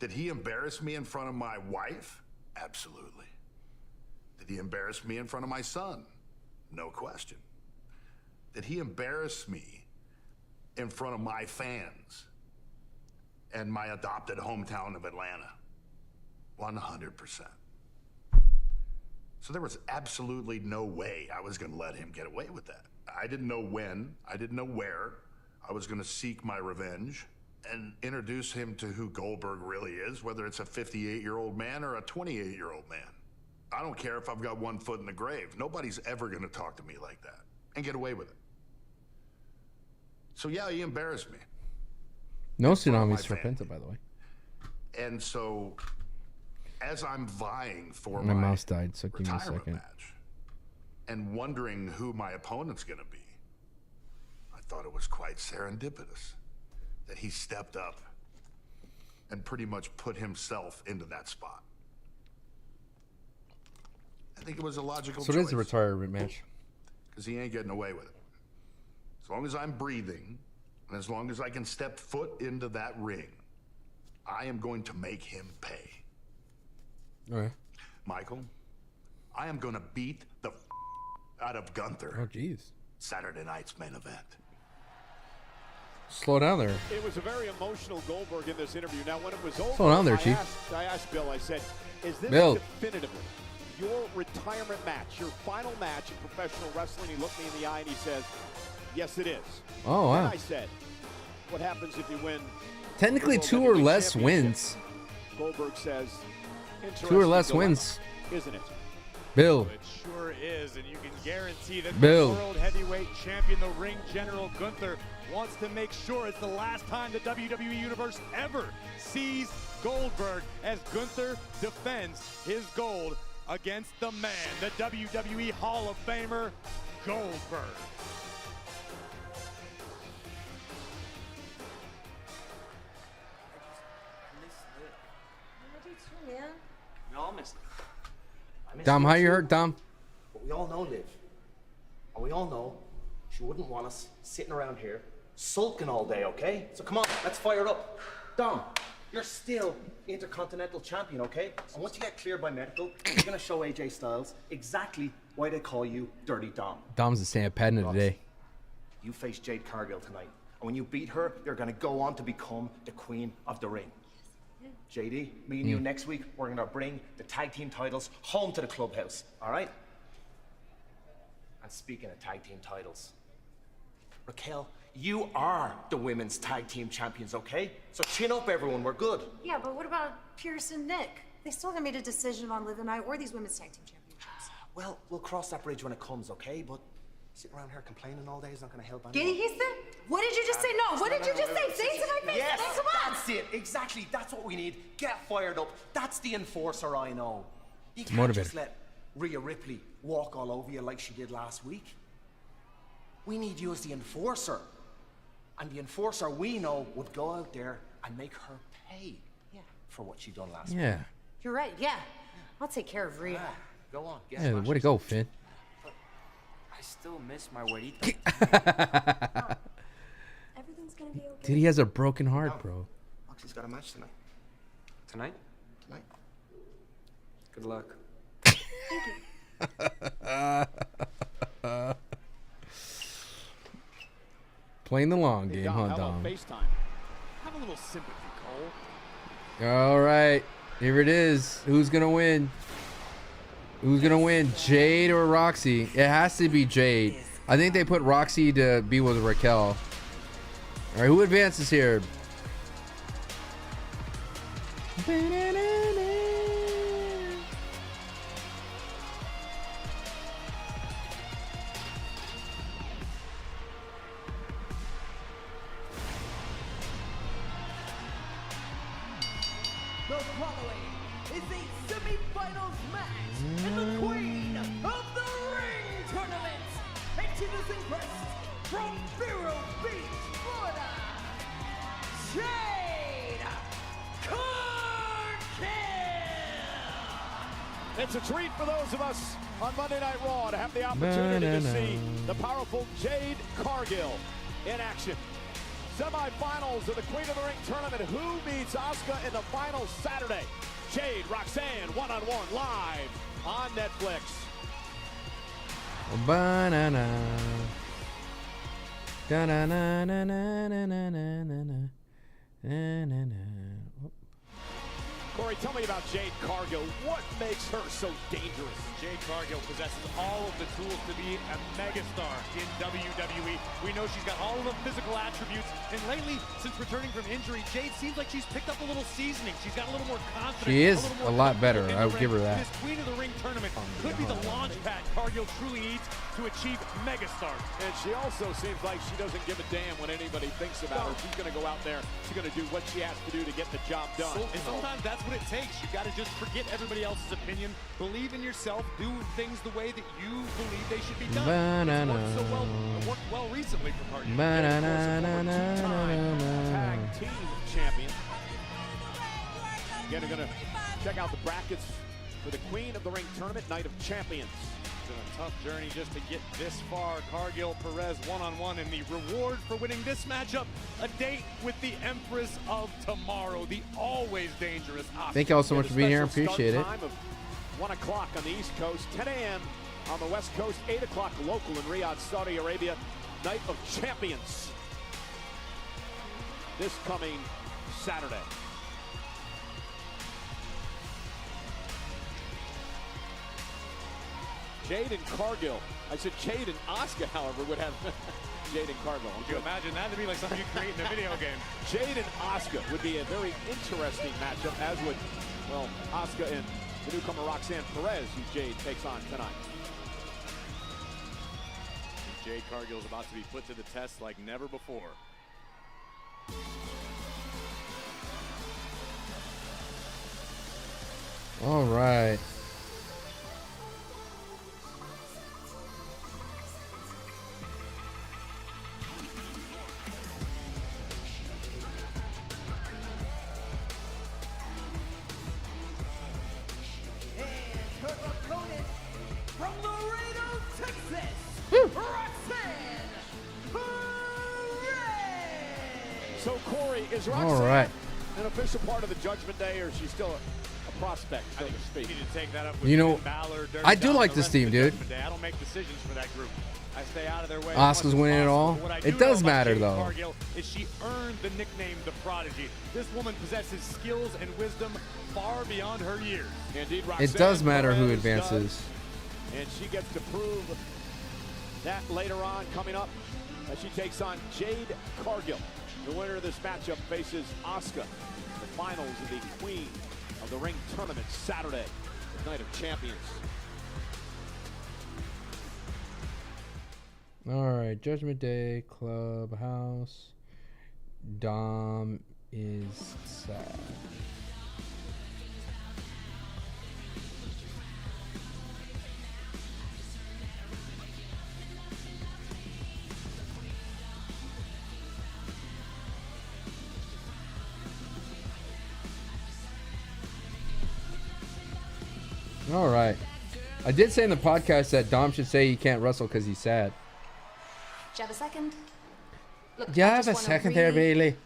Did he embarrass me in front of my wife? Absolutely. Did he embarrass me in front of my son? No question. Did he embarrass me in front of my fans and my adopted hometown of Atlanta? 100%. So there was absolutely no way I was going to let him get away with that. I didn't know when, I didn't know where I was going to seek my revenge and introduce him to who Goldberg really is, whether it's a 58-year-old man or a 28-year-old man. I don't care if I've got one foot in the grave. Nobody's ever going to talk to me like that and get away with it. So yeah, he embarrassed me. No in front of my tsunamis for family. Penta, by the way. And so, as I'm vying for My my mouse died, so give me a retirement second. match and wondering who my opponent's going to be, I thought it was quite serendipitous that he stepped up and pretty much put himself into that spot. I think it was a logical So choice. it is a retirement match. Because he ain't getting away with it. As long as I'm breathing, and as long as I can step foot into that ring, I am going to make him pay. All right. Michael, I am going to beat the out of Gunther. Oh jeez. Saturday night's main event. Slow down there. It was a very emotional Goldberg in this interview. Now, when it was over, Slow down there, Chief. I asked Bill, I said, is this Bill. definitively your retirement match, your final match in professional wrestling? He looked me in the eye and he says, yes, it is. Oh wow. And I said, what happens if you win? Technically, the 2 World or Heavyweight less Championship? wins. Goldberg says, 2 or less dilemma, wins. isn't it? Bill. It sure is, and you can guarantee that Bill. the World Heavyweight Champion, the Ring General Gunther, wants to make sure it's the last time the WWE Universe ever sees Goldberg as Gunther defends his gold against the man, the WWE Hall of Famer, Goldberg. We all missed it. I missed Dom, it how you too. hurt, Dom? But we all know Liv. And we all know she wouldn't want us sitting around here sulking all day, okay? So come on, let's fire up. Dom, you're still Intercontinental Champion, okay? And once you get cleared by medical, you're gonna show AJ Styles exactly why they call you Dirty Dom. Dom's the Sam Padden today. You face Jade Cargill tonight. And when you beat her, you're gonna go on to become the Queen of the Ring. Yes. JD, me and you next week, we're gonna bring the tag team titles home to the clubhouse, all right? And speaking of tag team titles, Raquel, you are the women's tag team champions, okay? So chin up, everyone, we're good. Yeah, but what about Pierce and Nick? They still haven't made a decision on Liv and I or these women's tag team championships. Well, we'll cross that bridge when it comes, okay? But sitting around here complaining all day is not gonna help anyone. Giddy, he said? What did you just say? No, what did you just say? Say it to my face. Yes, Come on. that's it. Exactly. That's what we need. Get fired up. That's the enforcer I know. You can't Motivator. just let Rhea Ripley walk all over you like she did last week. We need you as the enforcer. And the enforcer we know would go out there and make her pay for what she done last week. Yeah. You're right, yeah. I'll take care of Rhea. Go on. Get Yeah, smashed. way to go, Finn. I still miss my güerita. Everything's gonna be okay. Dude, he has a broken heart, bro. Moxie's got a match tonight. Tonight? Tonight. Good luck. Playing the long Hey, game, Dom, huh, how about Dom? FaceTime? Have a little sympathy, Cole. All right, here it is. Who's gonna win? Who's gonna win, Jade or Roxy? It has to be Jade. I think they put Roxy to be with Raquel. All right, who advances here? The following is a semifinals match in the Queen of the Ring tournament. Introducing first from Vero Beach, Florida, Jade Cargill. It's a treat for those of us on Monday Night Raw to have the opportunity to see the powerful Jade Cargill in action. Semifinals of the Queen of the Ring tournament. Who beats Asuka in the finals Saturday? Jade, Roxanne, one-on-one live on Netflix. Banana. Da-na-na-na-na-na-na-na-na. Corey, tell me about Jade Cargill. What makes her so dangerous? Jade Cargill possesses all of the tools to be a megastar in WWE. We know she's got all of the physical attributes, and lately, since returning from injury, Jade seems like she's picked up a little seasoning. She's got a little more confidence. She is little a more lot better. comfortable in I the would give her ring. that. This Queen of the Ring tournament could be the launch pad Cargill truly needs to achieve megastars. And she also seems like she doesn't give a damn what anybody thinks about her. She's going to go out there. She's going to do what she has to do to get the job done. And sometimes that's what it takes. You've got to just forget everybody else's opinion. Believe in yourself. Do things the way that you believe they should be done. Banana. It's worked well recently for Cargill. Tag team champion. Again, we're going to check out the brackets for the Queen of the Ring tournament, Night of Champions. It's been a tough journey just to get this far. Cargill, Perez, one-on-one, and the reward for winning this matchup, a date with the Empress of Tomorrow, the always dangerous Asuka. Thank you all so much for being here. I appreciate it. Time of 1 o'clock on the East Coast, 10 a.m. on the West Coast, 8 o'clock local in Riyadh, Saudi Arabia. Night of Champions. This coming Saturday. Jade and Cargill. I said Jade and Asuka, however, would have Jade and Cargill. Would you imagine that to be like something you create in a video game? Jade and Asuka would be a very interesting matchup, as would, well, Asuka and the newcomer Roxanne Perez, who Jade takes on tonight. Jade Cargill is about to be put to the test like never before. All right. And her opponent from Laredo, Texas, Roxanne Perez. So, Corey, is Roxanne All right. an official part of the Judgment Day, or is she still a prospect, so to speak? You need to take that up with You know, Finn Balor, Dirty I do Dom, like the this rest team, of the dude. Judgment Day. I don't make decisions for that group. I stay out of their way. Asuka's winning it all. It does matter, though. Cargill is she earned the nickname the Prodigy. This woman possesses skills and wisdom far beyond her years. Indeed, It does matter who Perez advances. does, and she gets to prove that later on, coming up, as she takes on Jade Cargill. The winner of this matchup faces Asuka. The finals of the Queen of the Ring tournament Saturday, the Night of Champions. All right, Judgment Day, Clubhouse. Dom is sad. All right. I did say in the podcast that Dom should say he can't wrestle because he's sad. Do you have a second? Look, Yeah, I I have just a wanna second there, Bailey.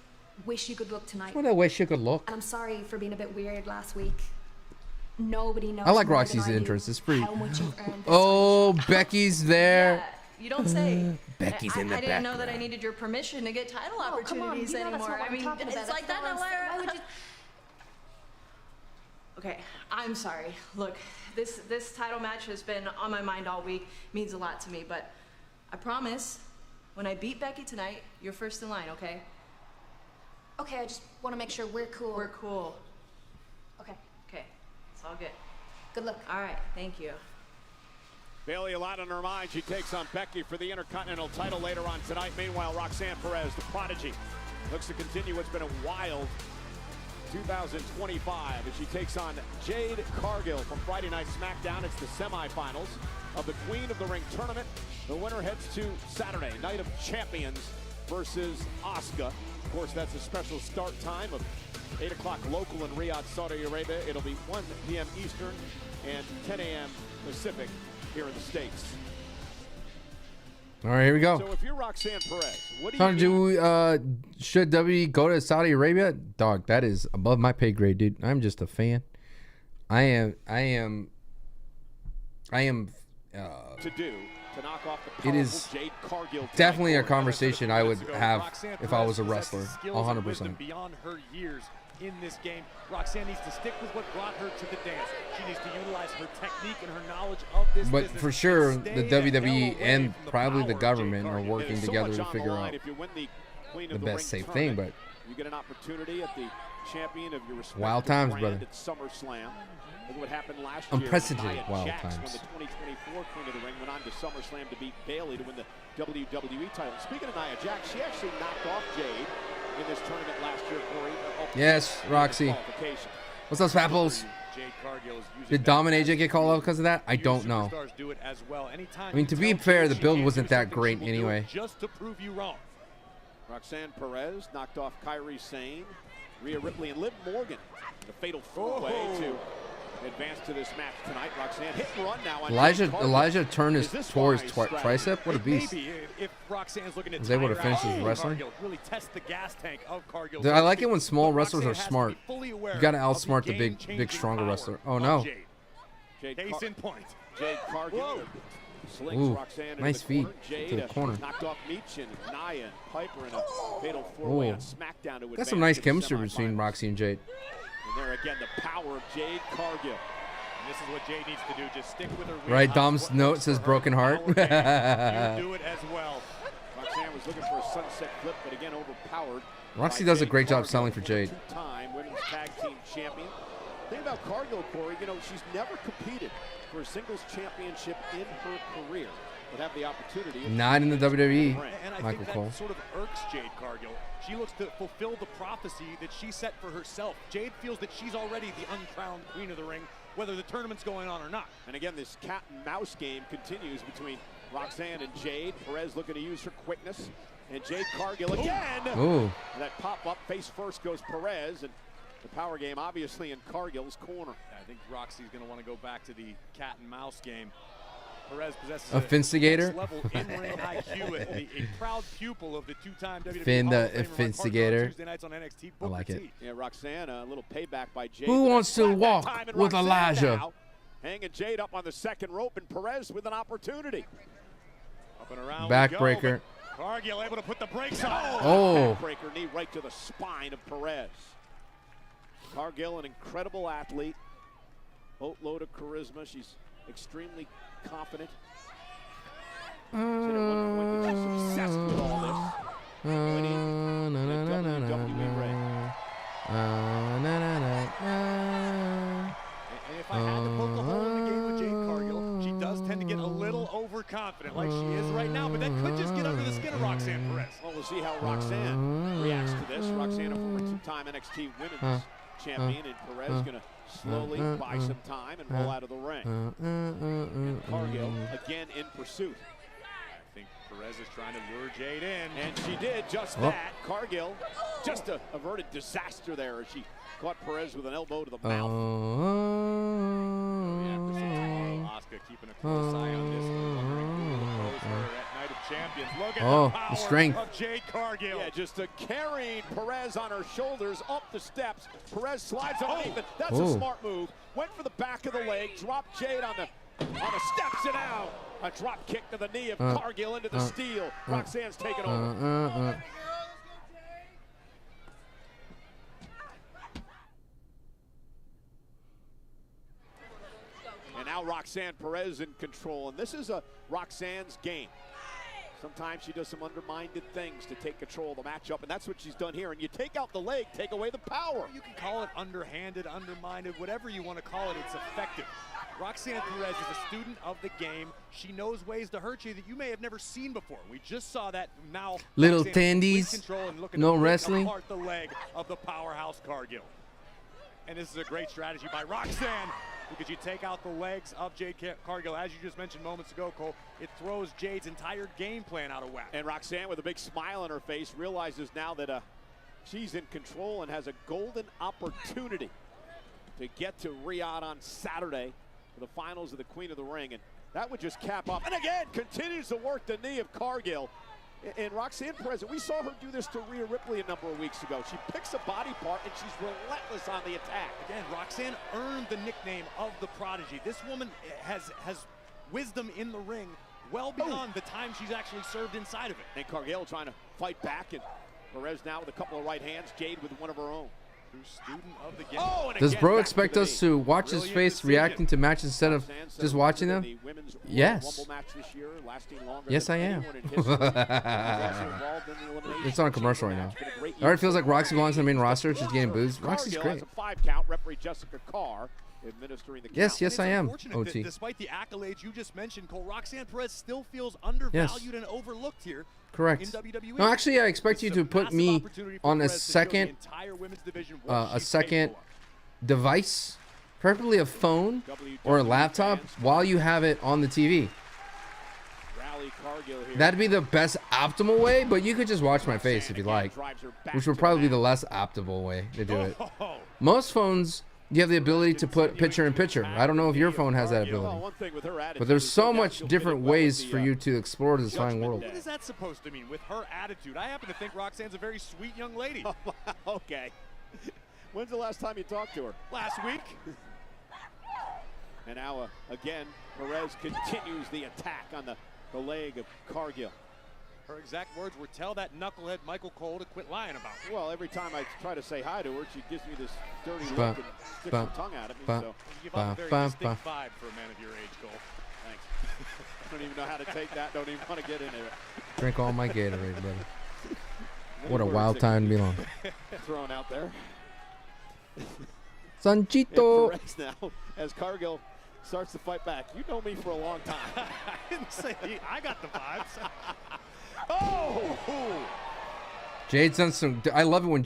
Wish you good luck tonight. What I wish you could look. And I'm sorry for being a bit weird last week. Nobody knows. I like more Roxy's than I do entrance. It's pretty. how much you've earned this Oh, Becky's there. You don't say. Becky's in the I didn't know that I background. needed your permission to get title Oh, come on, opportunities you know that's anymore. not what I mean, I'm talking it's about. like that now. Why would you? Okay, I'm sorry. Look, this title match has been on my mind all week. Means a lot to me, but I promise, when I beat Becky tonight, you're first in line. Okay? Okay, I just want to make sure we're cool. We're cool. Okay. Okay, it's all good. Good luck. All right, thank you. Bailey, a lot on her mind. She takes on Becky for the Intercontinental title later on tonight. Meanwhile, Roxanne Perez, the Prodigy, looks to continue what's been a wild 2025 as she takes on Jade Cargill from Friday Night SmackDown. It's the semifinals of the Queen of the Ring tournament. The winner heads to Saturday, Night of Champions versus Asuka. Of course, that's a special start time of 8 o'clock local in Riyadh, Saudi Arabia. It'll be 1 p.m. Eastern and 10 a.m. Pacific here in the States. All right, here we go. So if you're Roxanne Perez, what do Trying to you do, should WWE go to Saudi Arabia? Dog, that is above my pay grade, dude. I'm just a fan. I am to do to knock off the it is powerful Jade Cargill definitely a tonight? conversation I would have Roxanne if I was a Perez wrestler, possesses skills and wisdom 100%. beyond her years in this game. Roxanne needs to stick with what brought her to the dance. She needs to utilize her technique and her knowledge of this But business for sure, and the stay the hell WWE away and from the probably the power of Jade government are Cargill. working There's so together much to on the figure line out if you win the Queen the of the best Ring safe thing. tournament. But You get an opportunity at the champion of your respective Wild times, brand brother. at SummerSlam. Look at what happened last year. Unprecedented Nia wild Jax times. won the 2024 Queen of the Ring, went on to SummerSlam to beat Bayley to win the WWE title. Speaking of Nia Jax, she actually knocked off Jade in this tournament last year, Corey. yes, Roxy. What's up, Spapples? Jade Cargill is using Did Dom and AJ get called out because of that? I don't know. superstars do it as well. Anytime I mean, you to be tell fair, Jade the she build can't wasn't do that something, great she will do it anyway. just to prove you wrong. Roxanne Perez knocked off Kairi Sane, Rhea Ripley, and Liv Morgan. The fatal four-way to advance to this match tonight. Roxanne hit and run now on Jade Cargill. Elijah turned his Is this toward his wise strategy? tricep. What a beast! Maybe if Roxanne's looking to Was able to tire finish out his wrestling. Cargill, really test the gas tank of Cargill. Dude, I like it when small wrestlers are Roxanne has to smart. be fully aware You got to of outsmart the big, game-changing stronger power wrestler. Oh of no! Jade. Case in point. Jade Cargill slings Ooh, Roxanne into nice the feet corner. Jade to the corner. knocked off Meach and Nia and Piper in a fatal four-way Ooh. on SmackDown to Got advance some nice to the chemistry semifinals. between Roxy and Jade. And there again, the power of Jade Cargill. And this is what Jade needs to do. Just stick with her. Right, wheelhouse. Dom's What note works says for her broken in heart. our game, you do it as well. Roxanne was looking for a sunset flip, but again overpowered. Roxy by does a Jade great job Cargill, selling for Jade. Two-time women's tag team champion. The thing about Cargill, Corey, you know, she's never competed for a singles championship in her career, but have the opportunity. Not in the WWE. And I Michael think Cole. that sort of irks Jade Cargill. She looks to fulfill the prophecy that she set for herself. Jade feels that she's already the uncrowned Queen of the Ring, whether the tournament's going on or not. And again, this cat and mouse game continues between Roxanne and Jade. Perez looking to use her quickness. And Jade Cargill again. Ooh. That pop-up face first goes Perez. And the power game obviously in Cargill's corner. I think Roxy's going to want to go back to the cat and mouse game. Perez possesses A Finstigator? next-level in-ring IQ, a proud pupil of the two-time WWE Finn Hall the of Famer Mark Finstigator. Harper on Tuesday nights on NXT. I Booker like it. T. Yeah, Roxanne, a little payback by Jade. Who with wants that to slap that walk time, and with Roxanne Elijah? now hanging Jade up on the second rope, and Perez with an opportunity. A Up and around Backbreaker. Cargill able to put the brakes on. Oh. Backbreaker knee right to the spine of Perez. Cargill, an incredible athlete. Boatload of charisma. She's extremely confident. She's obsessed with all this. Winning the WWE ring. And if I had to poke a hole in the game with Jade Cargill, she does tend to get a little overconfident like she is right now, but that could just get under the skin of Roxanne Perez. Well, we'll see how Roxanne reacts to this. Roxanne, a former two-time NXT Women's Champion, and Perez going to slowly buy some time and roll out of the ring. And Cargill again in pursuit. I think Perez is trying to lure Jade in. And she did just that. Cargill, just a averted disaster there as she caught Perez with an elbow to the mouth. Asuka keeping a close eye on this. At Night of Champions. Look at the power strength of Jade Cargill. Yeah, just carrying Perez on her shoulders up the steps. Perez slides underneath it. That's a smart move. Went for the back of the leg, dropped Jade on the steps and out. A drop kick to the knee of Cargill into the steel. Roxanne's taken over. And now Roxanne Perez in control. And this is Roxanne's game. Sometimes she does some undermined things to take control of the matchup, and that's what she's done here. And you take out the leg, take away the power. You can call it underhanded, undermined, whatever you want to call it, it's effective. Roxanne Perez is a student of the game. She knows ways to hurt you that you may have never seen before. We just saw that now. Little Roxanne tendies, no wrestling. Apart the leg of the powerhouse Cargill. And this is a great strategy by Roxanne, because you take out the legs of Jade Cargill, as you just mentioned moments ago, Cole, it throws Jade's entire game plan out of whack. And Roxanne, with a big smile on her face, realizes now that she's in control and has a golden opportunity to get to Riyadh on Saturday for the finals of the Queen of the Ring. And that would just cap off. And again, continues to work the knee of Cargill. And Roxanne Perez, we saw her do this to Rhea Ripley a number of weeks ago. She picks a body part and she's relentless on the attack. Again, Roxanne earned the nickname of the Prodigy. This woman has wisdom in the ring well beyond the time she's actually served inside of it. And Cargill trying to fight back, and Perez now with a couple of right hands, Jade with one of her own. True student of the game. Does bro expect us to watch his face reacting to matches instead of just watching them? Yes. Yes, I am. It's on a commercial right now. It already feels like Roxy belongs on the main roster. She's getting boos. Roxy's great. Yes, I am. OT. Despite the accolades you just mentioned, Cole, Roxanne Perez still feels undervalued and overlooked here. Correct. In WWE. No, actually, I expect you to put me on a second device, preferably a phone or a laptop, while you have it on the TV. That'd be the best optimal way, but you could just watch my face if you like, which would probably be the less optimal way to do it. Most phones, you have the ability to put picture-in-picture. I don't know if your phone has that ability. But there's so much different ways for you to explore this fine world. What is that supposed to mean with her attitude? I happen to think Roxanne's a very sweet young lady. Okay. When's the last time you talked to her? Last week. And now, again, Perez continues the attack on the leg of Cargill. Her exact words were, tell that knucklehead Michael Cole to quit lying about it. Well, every time I try to say hi to her, she gives me this dirty look and sticks her tongue out at me. So. You give off a very distinct vibe for a man of your age, Cole. Thanks. I don't even know how to take that. Don't even want to get into it. Drink all my Gatorade, brother. What a wild time to be on. Thrown out there. Sanchito. Perez now, as Cargill starts to fight back. You know me for a long time. I didn't say I got the vibes. Oh! Jade's done some. I love it when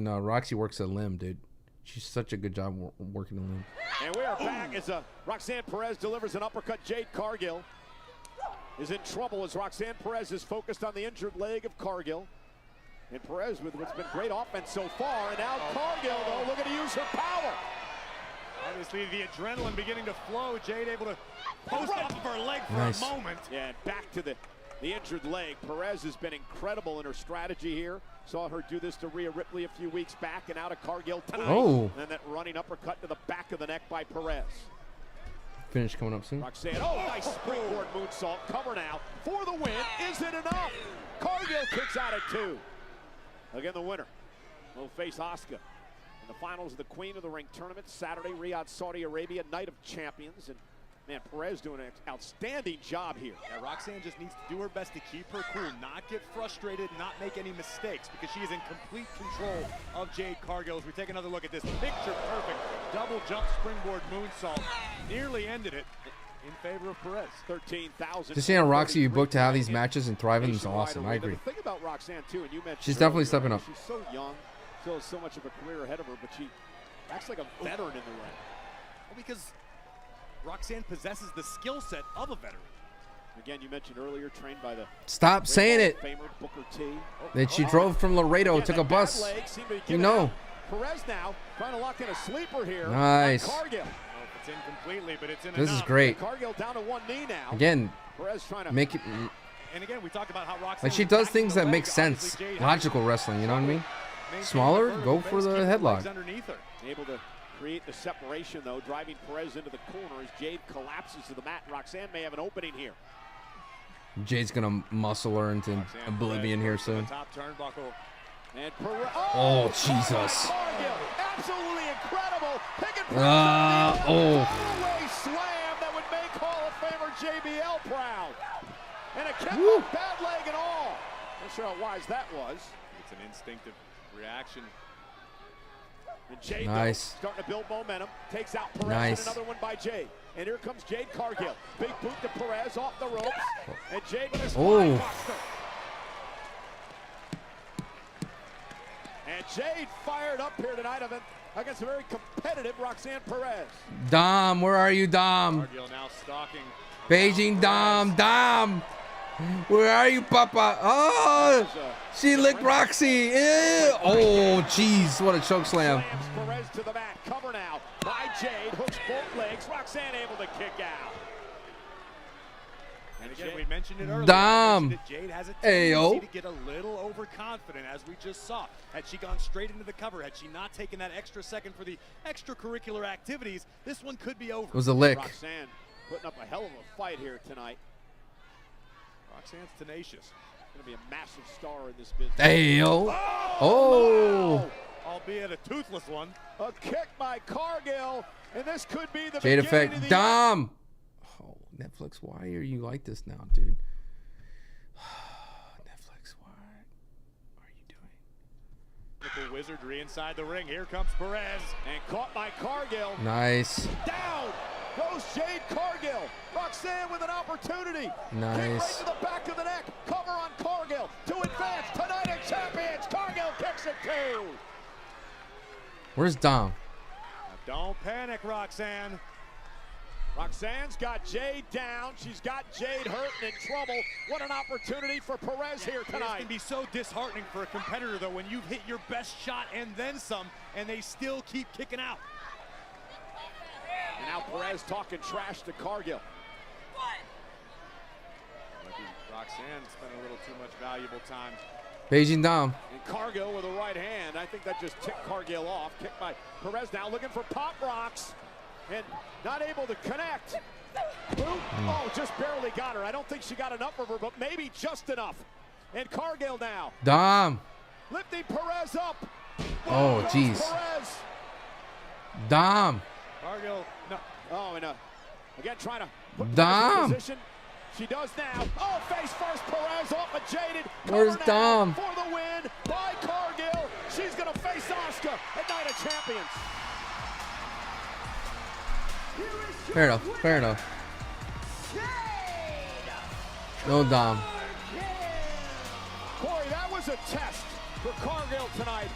Roxy works a limb, dude. She's such a good job working a limb. And we are back as Roxanne Perez delivers an uppercut. Jade Cargill is in trouble as Roxanne Perez is focused on the injured leg of Cargill. And Perez with what's been great offense so far. And now Cargill, though, looking to use her power. Obviously, the adrenaline beginning to flow. Jade able to post off of her leg for a moment. Yeah, and back to the injured leg. Perez has been incredible in her strategy here. Saw her do this to Rhea Ripley a few weeks back, and out of Cargill tonight. Oh. And then that running uppercut to the back of the neck by Perez. Finish coming up soon. Roxanne, oh, nice springboard moonsault. Cover now for the win. Is it enough? Cargill kicks out at 2. Again, the winner will face Asuka in the finals of the Queen of the Ring tournament Saturday, Riyadh, Saudi Arabia, Night of Champions. And man, Perez doing an outstanding job here. Yeah, Roxanne just needs to do her best to keep her cool, not get frustrated, not make any mistakes, because she is in complete control of Jade Cargill. As we take another look at this picture-perfect double jump springboard moonsault, nearly ended it in favor of Perez. 13,000. Just seeing Roxy you booked to have these matches and thriving is awesome. I agree. The thing about Roxanne too, and you mentioned she's definitely earlier, stepping up. She's so young, still has so much of a career ahead of her, but she acts like a veteran in the ring. Well, because Roxanne possesses the skill set of a veteran. Again, you mentioned earlier, trained by the Stop saying it. famer Booker T. That she drove from Laredo, took a bus. You know. Perez now trying to lock in a sleeper here. Nice. Cargill. It's in completely, but it's in This enough. is great. Cargill down to one knee now. Again, Perez trying to make it. And again, we talked about how Roxanne Like she does things that make sense. Logical wrestling, you know what I mean? Smaller, go for the headlock. Underneath her. Able to create the separation though, driving Perez into the corner as Jade collapses to the mat. Roxanne may have an opening here. Jade's gonna muscle her into oblivion here soon. Top turnbuckle. And Perez. Oh, Jesus. Cargill, absolutely incredible. Picking Oh. slam that would make Hall of Famer JBL proud. And a kick, bad leg and all. Not sure how wise that was. It's an instinctive reaction. And Jade nice. Starting to build momentum. Takes out Perez. Nice. And another one by Jade. And here comes Jade Cargill. Big boot to Perez off the ropes. And Jade with a spine buster. And Jade fired up here tonight against a very competitive Roxanne Perez. Dom, where are you, Dom? Cargill now stalking. Beijing Dom, Dom. Where are you, Papa? Oh, she licked Roxy. Ew. Oh, jeez, what a choke slam. Slams Perez to the mat. Cover now by Jade. Hooks both legs. Roxanne able to kick out. And again, we mentioned it earlier. Dom. Jade has a Ayo. tendency to get a little overconfident, as we just saw. Had she gone straight into the cover, had she not taken that extra second for the extracurricular activities, this one could be over. It was a lick. Roxanne putting up a hell of a fight here tonight. Roxanne's tenacious. Going to be a massive star in this business. Ayo. Oh. Albeit a toothless one. A kick by Cargill, and this could be the Jade beginning effect. of the Dom. Oh, Netflix, why are you like this now, dude? Netflix, what are you doing? The wizardry inside the ring. Here comes Perez. And caught by Cargill. Nice. Down goes Jade Cargill. Roxanne with an opportunity. Nice. Kick right to the back of the neck. Cover on Cargill to advance tonight at Champions. Cargill kicks it too. Where's Dom? Now don't panic, Roxanne. Roxanne's got Jade down. She's got Jade hurt and in trouble. What an opportunity for Perez here tonight. It can be so disheartening for a competitor, though, when you've hit your best shot and then some, and they still keep kicking out. And now Perez talking trash to Cargill. Roxanne spent a little too much valuable time. Beijing Dom. And Cargill with a right hand. I think that just ticked Cargill off. Kicked by Perez now looking for pop rocks. And not able to connect. Boot. Oh, just barely got her. I don't think she got enough of her, but maybe just enough. And Cargill now. Dom. Lifting Perez up. Oh, jeez. Dom. Cargill, no. Oh, and again trying to put Dom. in position. She does now. Oh, face first, Perez off of Jaded. Where's Dom? For the win by Cargill. She's going to face Asuka at Night of Champions. Fair enough. Fair enough. No Dom. Corey, that was a test for Cargill tonight.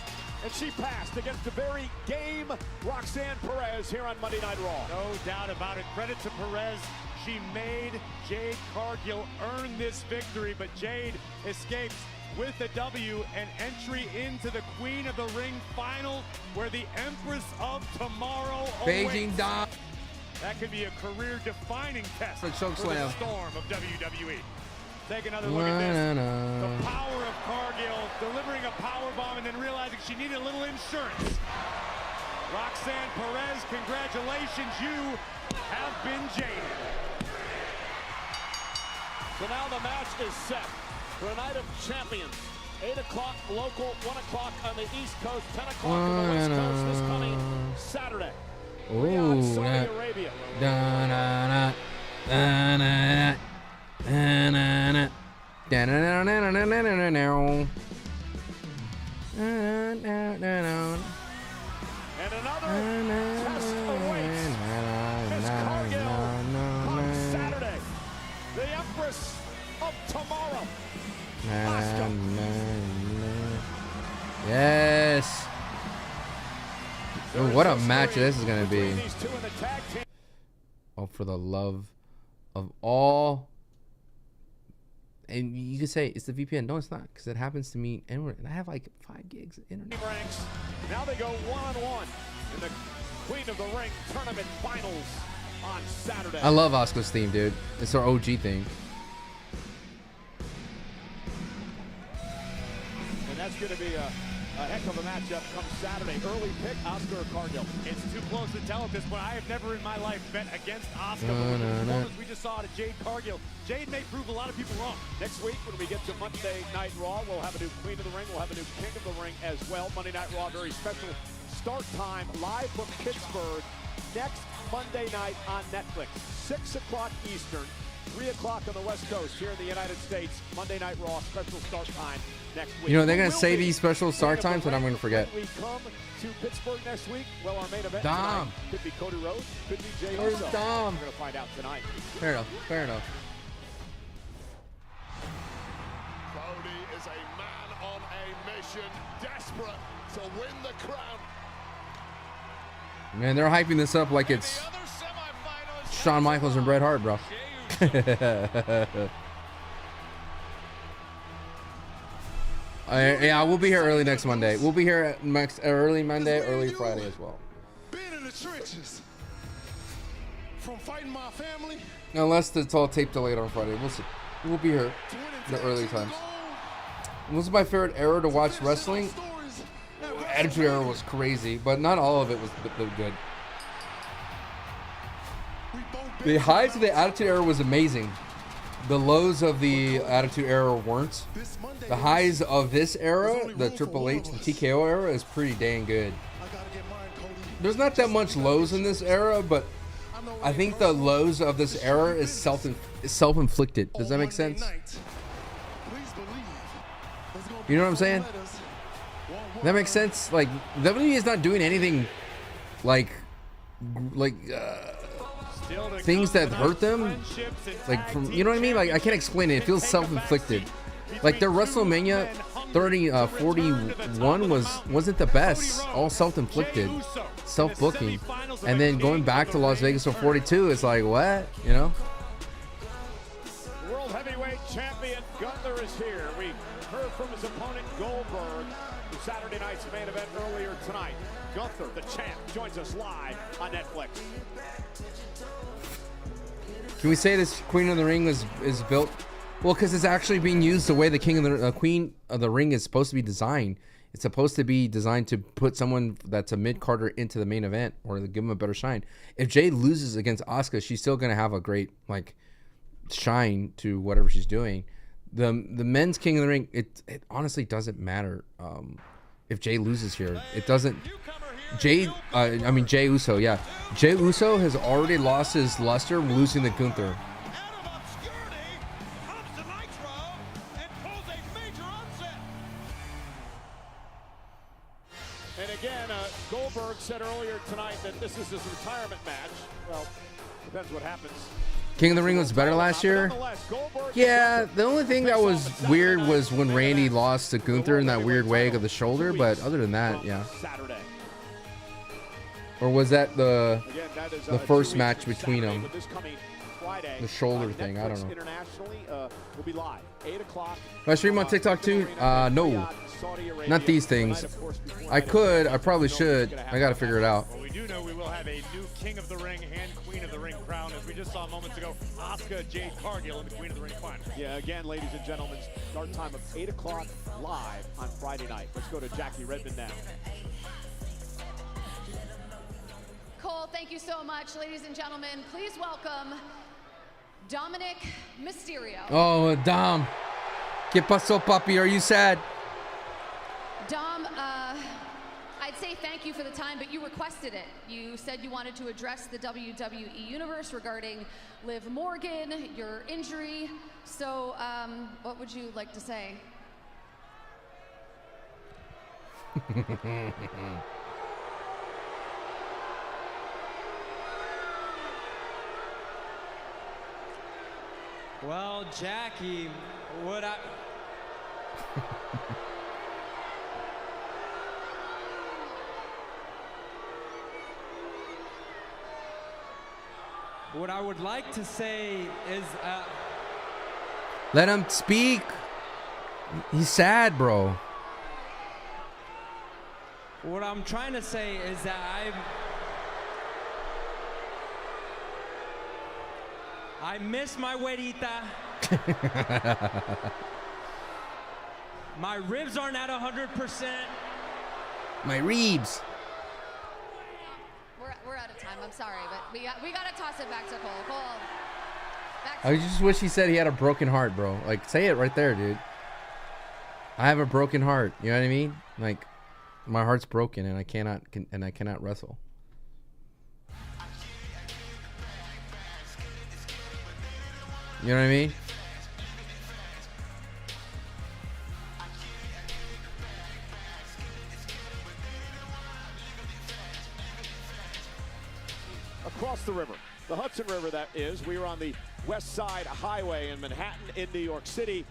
And she passed against the very game Roxanne Perez here on Monday Night Raw. No doubt about it. Credit to Perez. She made Jade Cargill earn this victory, but Jade escapes with a W and entry into the Queen of the Ring final, where the Empress of Tomorrow Beijing awaits. Dom. That could be a career-defining test The choke for slam. the storm of WWE. Take another look at this. The power of Cargill delivering a power bomb and then realizing she needed a little insurance. Roxanne Perez, congratulations, you have been jaded. So now the match is set for a night of champions. 8 o'clock local, 1 o'clock on the East Coast, 10 o'clock on the West Coast this coming Saturday. Ooh, Saudi Arabia. And another test awaits. Miss Cargill comes Saturday. The Empress of Tomorrow. Yes. Ooh, what a match this is going to be. Oh, for the love of all. And you could say it's the VPN. No, it's not, because it happens to me anywhere. And I have like 5 gigs of internet. Now they go one-on-one in the Queen of the Ring tournament finals on Saturday. I love Asuka's theme, dude. It's our OG thing. And that's going to be a heck of a matchup come Saturday. Early pick, Asuka or Cargill. It's too close to tell at this point. I have never in my life bet against Asuka. But the performance we just saw to Jade Cargill, Jade may prove a lot of people wrong. Next week, when we get to Monday Night Raw, we'll have a new Queen of the Ring. We'll have a new King of the Ring as well. Monday Night Raw, very special start time, live from Pittsburgh. Next Monday night on Netflix, 6 o'clock Eastern, 3 o'clock on the West Coast here in the United States. Monday Night Raw, special start time next week. You know, they're going to say these special start times, and I'm going to forget. When we come to Pittsburgh next week, well, our main event Dom. tonight could be Cody Rhodes, could be Jey Where's Uso. Dom? We're going to find out tonight. Fair enough. Fair enough. Cody is a man on a mission, desperate to win the crown. Man, they're hyping this up like it's Shawn Michaels and Bret Hart, bro. Yeah, we'll be here early next Monday. We'll be here next early Monday, early Friday as well. Being in the trenches, from fighting my family. Unless it's all tape delayed on Friday. We'll see. We'll be here the early times. This is my favorite era to watch wrestling. Attitude Era was crazy, but not all of it was good. The highs of the Attitude Era was amazing. The lows of the Attitude Era weren't. The highs of this era, the Triple H, the TKO era, is pretty dang good. There's not that much lows in this era, but I think the lows of this era is self-inflicted. Does that make sense? You know what I'm saying? That makes sense. Like, WWE is not doing anything like things that hurt them. Like, from, you know what I mean? Like, I can't explain it. It feels self-inflicted. Like, their WrestleMania 41 wasn't the best. All self-inflicted, self-booking. And then going back to Las Vegas for 42 is like, what? You know? World Heavyweight Champion Gunther is here. We heard from his opponent Goldberg in Saturday night's main event earlier tonight. Gunther, the champ, joins us live on Netflix. Can we say this Queen of the Ring is built? Well, because it's actually being used the way the Queen of the Ring is supposed to be designed. It's supposed to be designed to put someone that's a mid-carder into the main event or to give them a better shine. If Jay loses against Asuka, she's still going to have a great shine to whatever she's doing. The men's King of the Ring, it honestly doesn't matter if Jay loses here. It doesn't. Jey Uso, yeah. Jey Uso has already lost his luster losing to Gunther. And again, Goldberg said earlier tonight that this is his retirement match. Well, depends what happens. King of the Ring was better last year. Yeah, the only thing that was weird was when Randy lost to Gunther in that weird wag of the shoulder, but other than that, yeah. Or was that the first match between them? The shoulder thing, I don't know. Will be live, 8 o'clock. Do I stream on TikTok too? No. Not these things. I probably should. I gotta figure it out. Well, we do know we will have a new King of the Ring and Queen of the Ring crown, as we just saw moments ago. Asuka, Jade Cargill in the Queen of the Ring final. Yeah, again, ladies and gentlemen, start time of 8 o'clock live on Friday night. Let's go to Jackie Redmond now. Cole, thank you so much. Ladies and gentlemen, please welcome Dominic Mysterio. Oh, Dom. ¿Qué pasó, papi? Are you sad? Dom, I'd say thank you for the time, but you requested it. You said you wanted to address the WWE Universe regarding Liv Morgan, your injury. So, what would you like to say? Well, Jackie, what I would like to say is Let him speak. He's sad, bro. what I'm trying to say is that I miss my güerita. My ribs aren't at 100%. My ribs. We're out of time. I'm sorry, but we got to toss it back to Cole. Cole, back to I just wish he said he had a broken heart, bro. Like, say it right there, dude. I have a broken heart. You know what I mean? Like, my heart's broken, and I cannot wrestle. You know what I mean? Across the river, the Hudson River that is, we were on the West Side Highway in Manhattan in New York City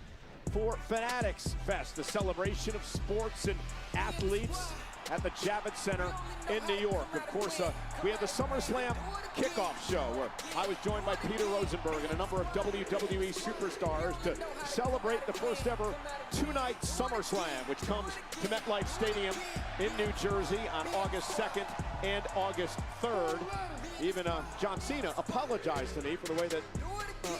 for Fanatics Fest, the celebration of sports and athletes at the Javits Center in New York. Of course, we had the SummerSlam kickoff show where I was joined by Peter Rosenberg and a number of WWE superstars to celebrate the first ever two-night SummerSlam, which comes to MetLife Stadium in New Jersey on August 2nd and August 3rd. Even John Cena apologized to me for the way that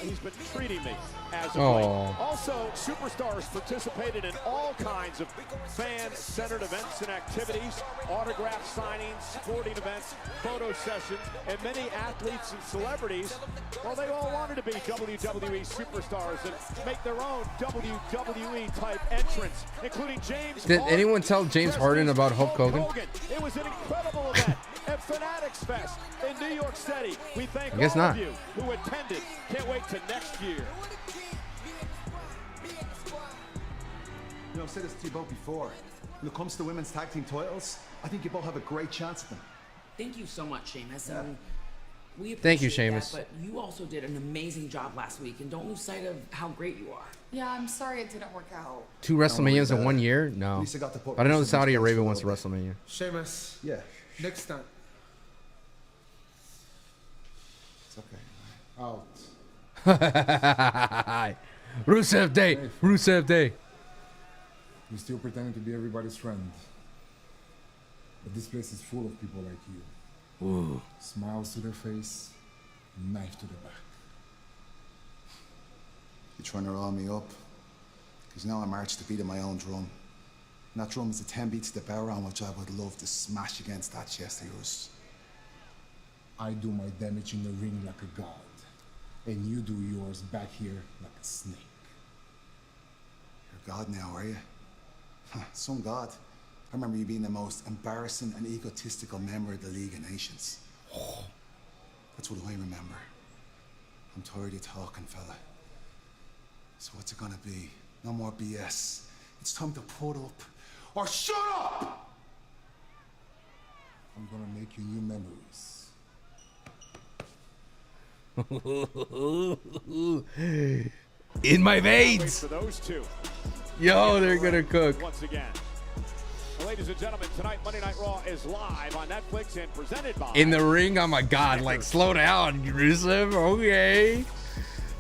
he's been treating me as of late. Also, superstars participated in all kinds of fan-centered events and activities, autograph signings, sporting events, photo sessions, and many athletes and celebrities, well, they all wanted to be WWE superstars and make their own WWE-type entrance, including James Did Harden. anyone tell James Harden about Hulk Hogan? It was an incredible event at Fanatics Fest in New York City. We thank I guess all not. of you who attended. Can't wait to next year. You know, I've said this to you both before. When it comes to women's tag team titles, I think you both have a great chance at them. Thank you so much, Sheamus. And we Thank you, appreciate Sheamus. that, but you also did an amazing job last week, and don't lose sight of how great you are. Yeah, I'm sorry it didn't work out. 2 WrestleManias in 1 year? No. Lisa got to put I don't know if Rusev Saudi in his Arabia place wants for a a WrestleMania. Sheamus. Yeah. Next time. It's okay. Out. Rusev Day. Rusev Day. You're still pretending to be everybody's friend. But this place is full of people like you. Ooh. Smiles to their face, knife to the back. You're trying to rile me up. Because now I march to beat of my own drum. And that drum is a 10 beat to the barrel on which I would love to smash against that chest of yours. I do my damage in the ring like a god. And you do yours back here like a snake. You're God now, are you? Some God. I remember you being the most embarrassing and egotistical member of the League of Nations. That's what I remember. I'm tired of talking, fella. So what's it gonna be? No more BS. It's time to put up or shut up! I'm gonna make you new memories. In my Wait veins. for those two. Yo, they're gonna cook. Once again. Well, ladies and gentlemen, tonight Monday Night Raw is live on Netflix and presented by In the ring? Oh my god, like slow down, Rusev. Okay.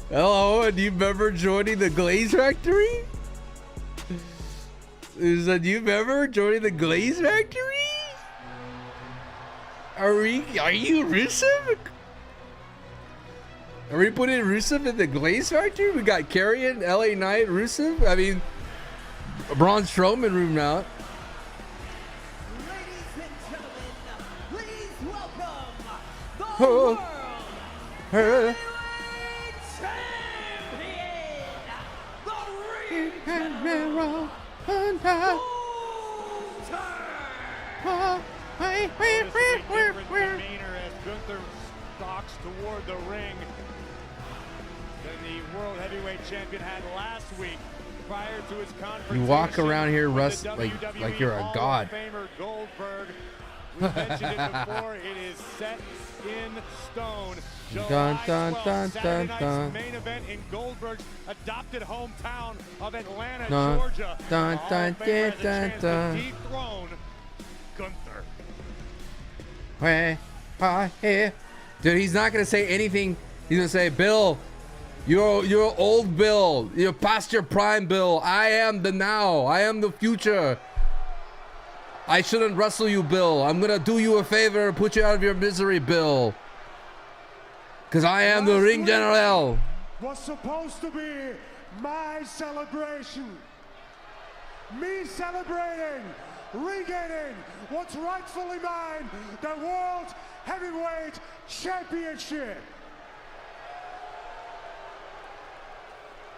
Hello, do you remember joining the Glaze Factory? Do you remember joining the Glaze Factory? Are you Rusev? Are we putting Rusev in the Glaze Factory? We got Karrion, LA Knight, Rusev. I mean, Braun Strowman room out. Ladies and gentlemen, please welcome Her. Demeanor as Gunther stalks toward the ring than the World Heavyweight Champion had last week prior to his confrontation. You walk around here, with Russ, the like WWE you're a Hall god. of Famer Goldberg. We mentioned it before. It is set in stone. Dun, July dun, 12th, dun, Saturday dun, night's dun. main event in Goldberg's adopted hometown of Atlanta, Dun, Georgia. dun, The Hall dun, of Famer has a dun, chance dun. to dethrone Gunther. Dude, he's not gonna say anything. He's gonna say, Bill, you're old Bill. You're past your prime, Bill. I am the now. I am the future. I shouldn't wrestle you, Bill. I'm gonna do you a favor and put you out of your misery, Bill. Cause I am the ring general. Was supposed to be my celebration. Me celebrating, regaining what's rightfully mine, the World Heavyweight Championship.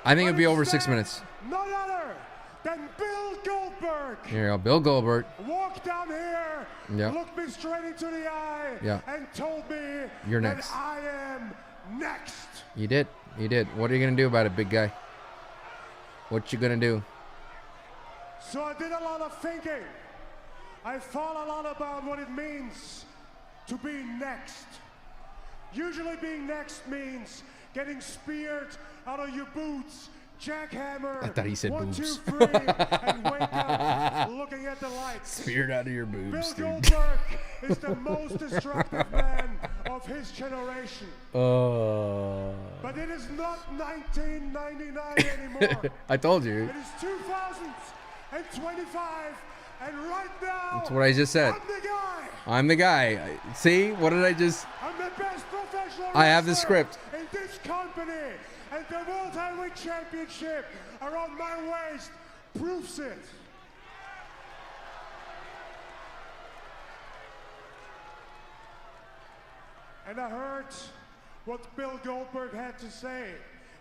I think it'd be over 6 minutes. None other than Bill Goldberg. Here you go, Bill Goldberg. Walked down here, Yep. looked me straight into the eye, Yeah. and told me You're that next. I am next. You did. You did. What are you gonna do about it, big guy? What you gonna do? So I did a lot of thinking. I thought a lot about what it means to be next. Usually being next means getting speared out of your boots, jackhammer. I thought he said 1, boobs. 2, 3, and wake up looking at the lights. Speared out of your boobs, Bill dude. Goldberg is the most destructive man of his generation. But it is not 1999 anymore. I told you. It is 2025, and right now, That's what I just said. I'm the guy. I'm the guy. See? What did I just... I'm the best professional I have the wrestler script. in this company, and the World Heavyweight Championship around my waist proves it. And I heard what Bill Goldberg had to say.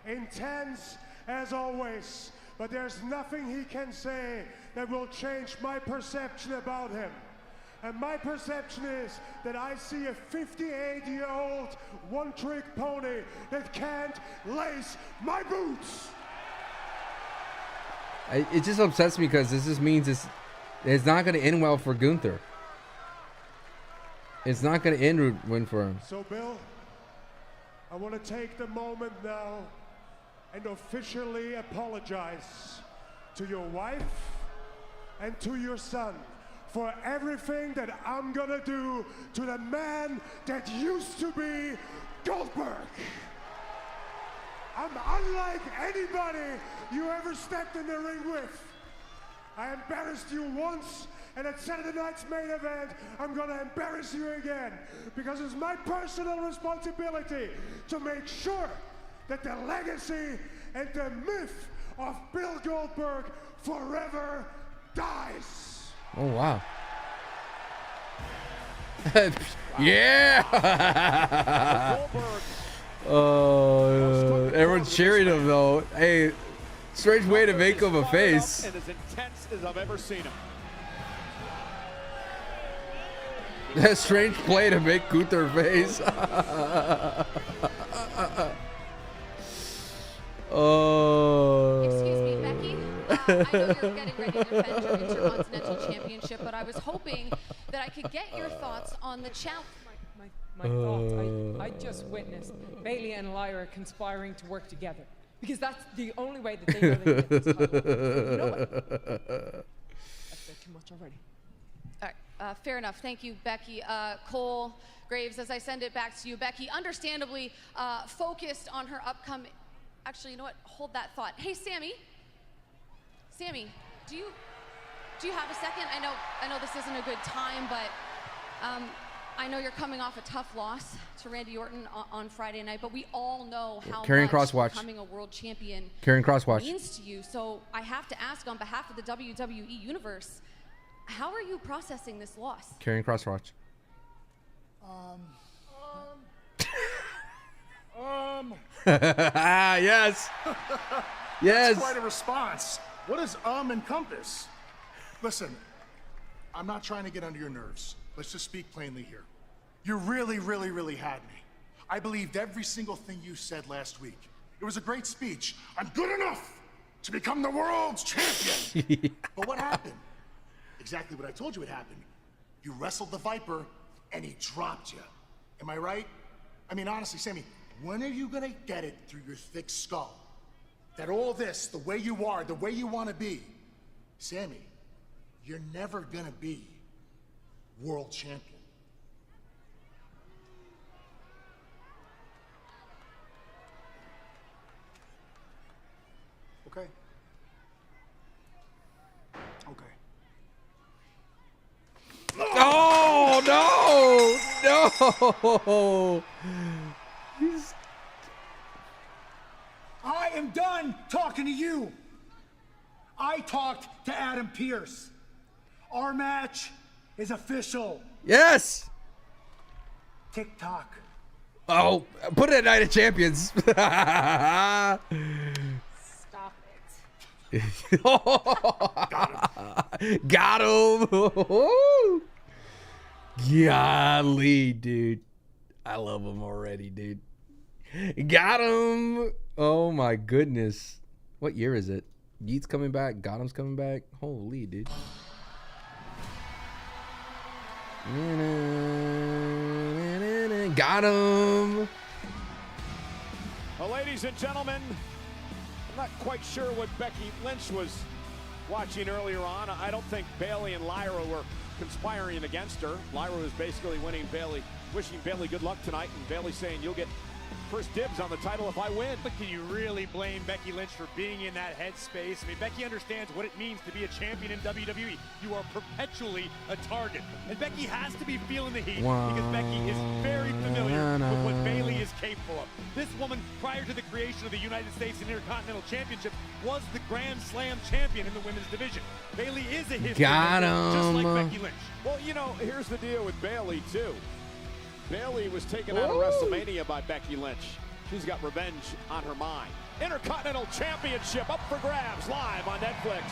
Intense as always, but there's nothing he can say that will change my perception about him. And my perception is that I see a 58-year-old one-trick pony that can't lace my boots. It just upsets me because this just means it's not going to end well for Gunther. It's not going to end win for him. So, Bill, I want to take the moment now and officially apologize to your wife and to your son for everything that I'm gonna do to the man that used to be Goldberg. I'm unlike anybody you ever stepped in the ring with. I embarrassed you once, and at Saturday night's main event, I'm gonna embarrass you again, because it's my personal responsibility to make sure that the legacy and the myth of Bill Goldberg forever dies. Oh, wow. Yeah! Everyone's cheering him, though. Hey, strange way to make him a face. And as intense as I've ever seen him. That strange play to make Gunther face. Excuse me, Becky. I know you're getting ready to defend your Intercontinental Championship, but I was hoping that I could get your thoughts on the challenge. My thoughts. I just witnessed Bailey and Lyra conspiring to work together, because that's the only way that they know they can get this title. You know what? I've said too much already. All right, fair enough. Thank you, Becky. Cole Graves, as I send it back to you, Becky, understandably focused on her upcoming. Actually, you know what? Hold that thought. Hey, Sammy. Sammy, do you have a second? I know this isn't a good time, but I know you're coming off a tough loss to Randy Orton on Friday night, but we all know how Karrion much Crosswatch. becoming a world champion Karrion Crosswatch. means to you. So I have to ask on behalf of the WWE Universe, how are you processing this loss? Karrion Crosswatch. Yes. Yes. That's quite a response. What does encompass? Listen, I'm not trying to get under your nerves. Let's just speak plainly here. You really, really, really had me. I believed every single thing you said last week. It was a great speech. I'm good enough to become the world's champion. But what happened? Exactly what I told you would happen. You wrestled the Viper, and he dropped you. Am I right? I mean, honestly, Sammy, when are you gonna get it through your thick skull that all this, the way you are, the way you want to be, Sammy, you're never gonna be world champion. Okay. Okay. Oh no! I am done talking to you. I talked to Adam Pearce. Our match is official. Yes. TikTok. Oh, put it at Night of Champions. Stop it. Got him. Golly, dude. I love him already, dude. Got him. Oh my goodness. What year is it? Yeet's coming back. Got him's coming back. Holy, dude. Got him. Well, ladies and gentlemen, I'm not quite sure what Becky Lynch was watching earlier on. I don't think Bayley and Lyra were conspiring against her. Lyra was basically wishing Bayley good luck tonight, and Bayley saying, you'll get first dibs on the title if I win. But can you really blame Becky Lynch for being in that headspace? I mean, Becky understands what it means to be a champion in WWE. You are perpetually a target. And Becky has to be feeling the heat because Becky is very familiar with what Bayley is capable of. This woman, prior to the creation of the United States Intercontinental Championship, was the Grand Slam champion in the women's division. Bayley is a history maker, just like Becky Lynch. Well, you know, here's the deal with Bayley, too. Bayley was taken out of WrestleMania by Becky Lynch. She's got revenge on her mind. Intercontinental Championship up for grabs live on Netflix.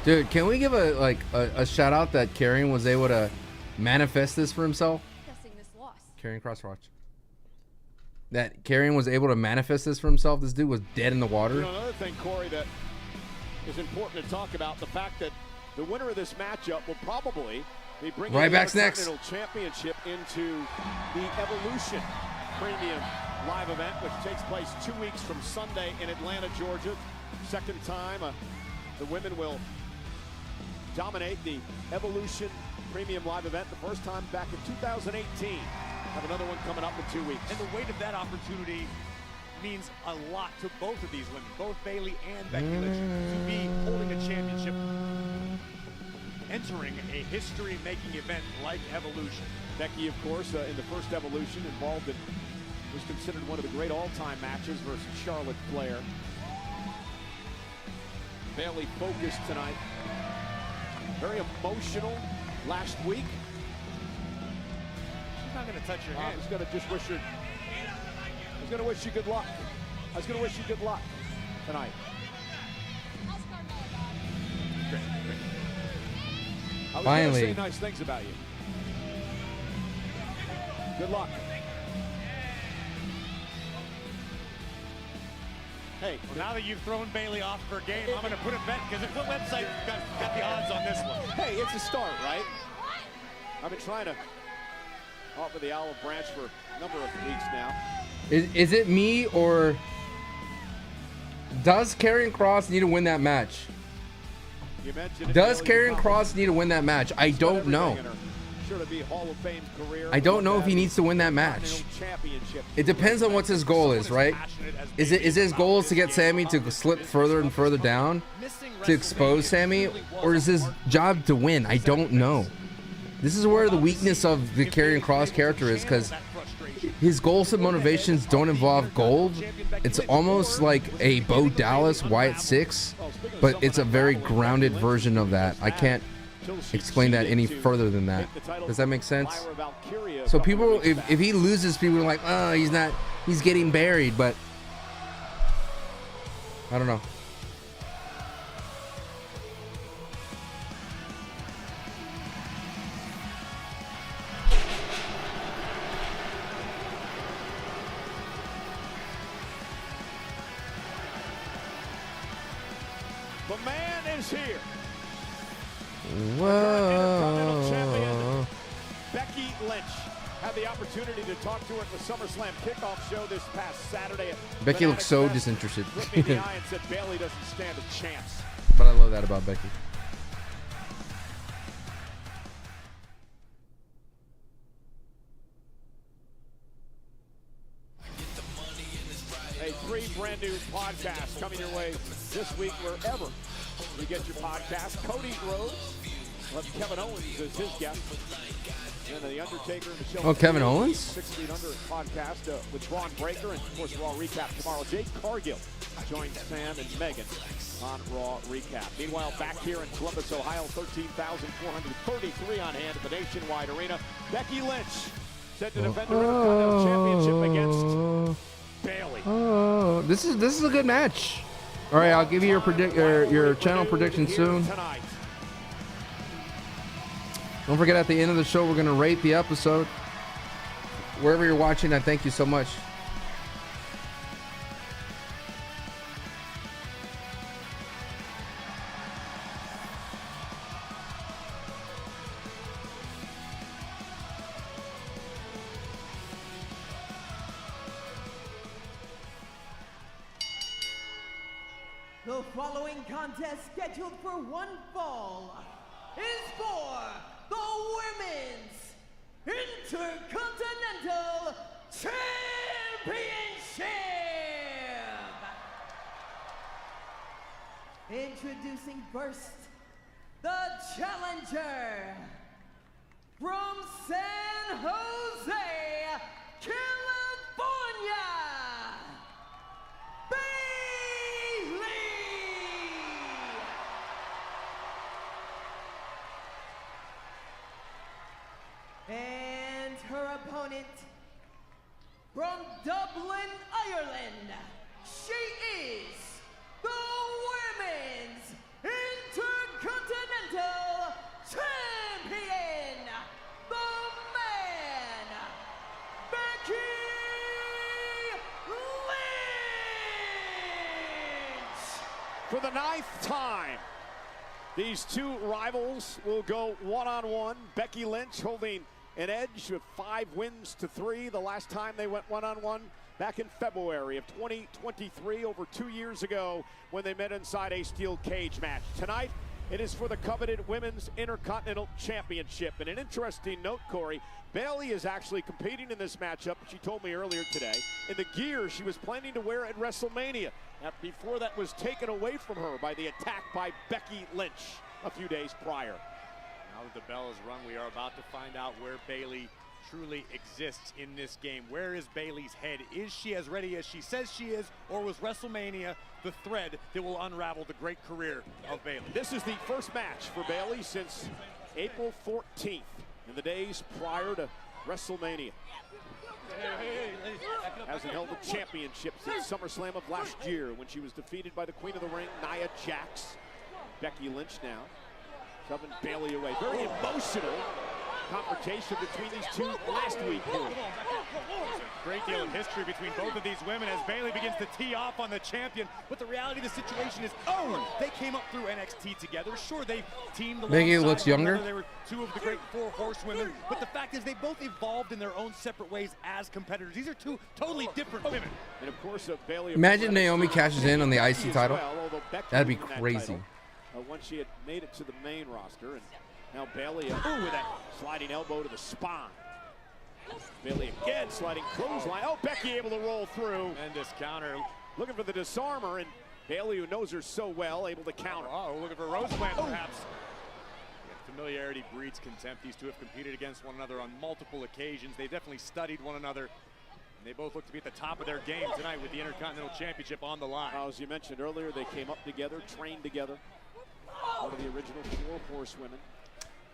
Dude, can we give a shout out that Karrion was able to manifest this for himself? Karrion Crosswatch. That Karrion was able to manifest this for himself. This dude was dead in the water. You know, another thing, Corey, that is important to talk about, the fact that the winner of this matchup will probably be bringing the Intercontinental Championship into the Evolution Premium live event, which takes place 2 weeks from Sunday in Atlanta, Georgia. Second time the women will dominate the Evolution Premium live event. The first time back in 2018. Have another one coming up in 2 weeks. And the weight of that opportunity means a lot to both of these women, both Bayley and Becky Lynch, to be holding a championship, entering a history-making event like Evolution. Becky, of course, in the first Evolution, involved in, was considered one of the great all-time matches versus Charlotte Flair. Bayley focused tonight. Very emotional last week. She's not going to touch your hand. I was going to just wish her. I was going to wish you good luck. I was going to wish you good luck tonight. Great. I was going to say nice things about you. Good luck. Hey, well, now that you've thrown Bayley off her game, I'm going to put a bet, because what website got the odds on this one? Hey, it's a start, right? I've been trying to offer the olive branch for a number of weeks now. Is it me, or does Karrion Kross need to win that match? Does Karrion Kross need to win that match? I don't know. I don't know if he needs to win that match. It depends on what his goal is, right? Is his goal is to get Sammy to slip further and further down to expose Sammy, or is his job to win? I don't know. This is where the weakness of the Karrion Kross character is, because his goals and motivations don't involve gold. It's almost like a Bo Dallas Wyatt 6, but it's a very grounded version of that. I can't explain that any further than that. Does that make sense? So people, if he loses, people are like, oh, he's getting buried, but I don't know. The man is here. Whoa. Becky Lynch had the opportunity to talk to her at the SummerSlam kickoff show this past Saturday. Becky looks so disinterested. Looked me in the eye and said Bayley doesn't stand a chance. But I love that about Becky. Hey, 3 brand new podcasts coming your way this week wherever you get your podcast. Cody Rhodes, we'll have Kevin Owens as his guest. And The Undertaker and Michelle. Oh, Kevin Owens? 6 Feet Under podcast with Braun Breaker. And, of course, Raw Recap tomorrow. Jade Cargill joins Sam and Megan on Raw Recap. Meanwhile, back here in Columbus, Ohio, 13,433 on hand at the Nationwide Arena. Becky Lynch set to defend her Intercontinental Championship against Bayley. Oh, this is a good match. All right, I'll give you your channel prediction soon. Don't forget, at the end of the show, we're going to rate the episode. Wherever you're watching, I thank you so much. The following contest, scheduled for one fall, is for the Women's Intercontinental Championship! Introducing first, the challenger from San Jose, California, and her opponent from Dublin, Ireland, she is the Women's Intercontinental Champion, the man, Becky Lynch! For the 9th time, these 2 rivals will go one-on-one. Becky Lynch holding an edge with 5 wins to 3 the last time they went one-on-one back in February of 2023, over 2 years ago, when they met inside a steel cage match. Tonight, it is for the coveted Women's Intercontinental Championship. And an interesting note, Corey, Bayley is actually competing in this matchup, she told me earlier today, in the gear she was planning to wear at WrestleMania. Before that was taken away from her by the attack by Becky Lynch a few days prior. Now that the bell is rung, we are about to find out where Bayley truly exists in this game. Where is Bayley's head? Is she as ready as she says she is, or was WrestleMania the thread that will unravel the great career of Bayley? This is the first match for Bayley since April 14th, in the days prior to WrestleMania. Hasn't held the championship since SummerSlam of last year, when she was defeated by the Queen of the Ring, Nia Jax. Becky Lynch now shoving Bayley away. Very emotional confrontation between these 2 last week. There's a great deal of history between both of these women as Bayley begins to tee off on the champion. But the reality of the situation is, they came up through NXT together. Sure, they teamed alongside. Becky looks younger. They were 2 of the great 4 horsewomen. But the fact is, they both evolved in their own separate ways as competitors. These are 2 totally different women. And of course, Bayley. Imagine Naomi cashes in on the IC title. That'd be crazy. Once she had made it to the main roster, and now Bayley with that sliding elbow to the spine. Bayley again sliding clothesline. Oh, Becky able to roll through. Tremendous counter. Looking for the disarmer, and Bayley, who knows her so well, able to counter. Oh, looking for Rose Plant perhaps. Familiarity breeds contempt. These 2 have competed against one another on multiple occasions. They've definitely studied one another. And they both look to be at the top of their game tonight with the Intercontinental Championship on the line. As you mentioned earlier, they came up together, trained together. One of the original 4 horsewomen.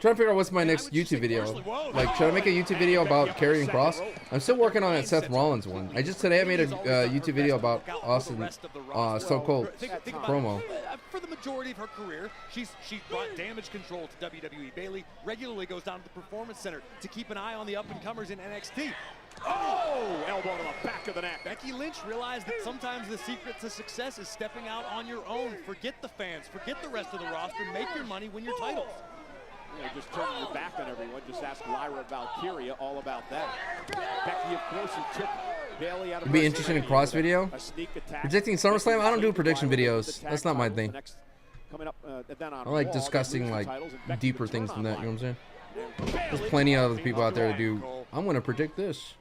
Trying to figure out what's my next YouTube video. Like, should I make a YouTube video about Karrion Kross? I'm still working on that Seth Rollins one. Today I made a YouTube video about Austin So Cold promo. For the majority of her career, she's brought damage control to WWE. Bayley regularly goes down to the Performance Center to keep an eye on the up-and-comers in NXT. Oh, elbow to the back of the neck. Becky Lynch realized that sometimes the secret to success is stepping out on your own. Forget the fans, forget the rest of the roster, make your money, win your titles. Just turning your back on everyone. Just ask Lyra Valkyria all about that. Becky, of course, who took Bayley out of. It'd be interesting in cross video. Predicting SummerSlam. I don't do prediction videos. That's not my thing. I like discussing like deeper things than that. You know what I'm saying? There's plenty of other people out there to do. I'm gonna predict this.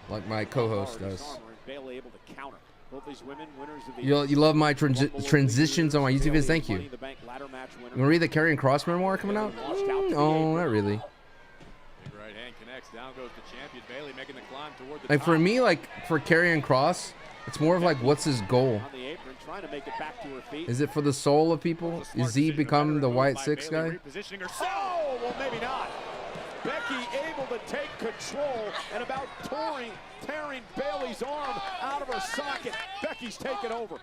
Like my co-host does. Bayley able to counter. Both these women, winners of the You love my transitions on my YouTube videos. Thank you. You want to read the Karrion Kross memoir coming out? No, not really. Right hand connects. Down goes the champion. Bayley making the climb toward the Like for me, like for Karrion Kross, it's more of like, what's his goal? Is it for the soul of people? Is he become the White Six guy? Oh, well, maybe not. Becky able to take control and about tearing Bayley's arm out of her socket. Becky's taken over.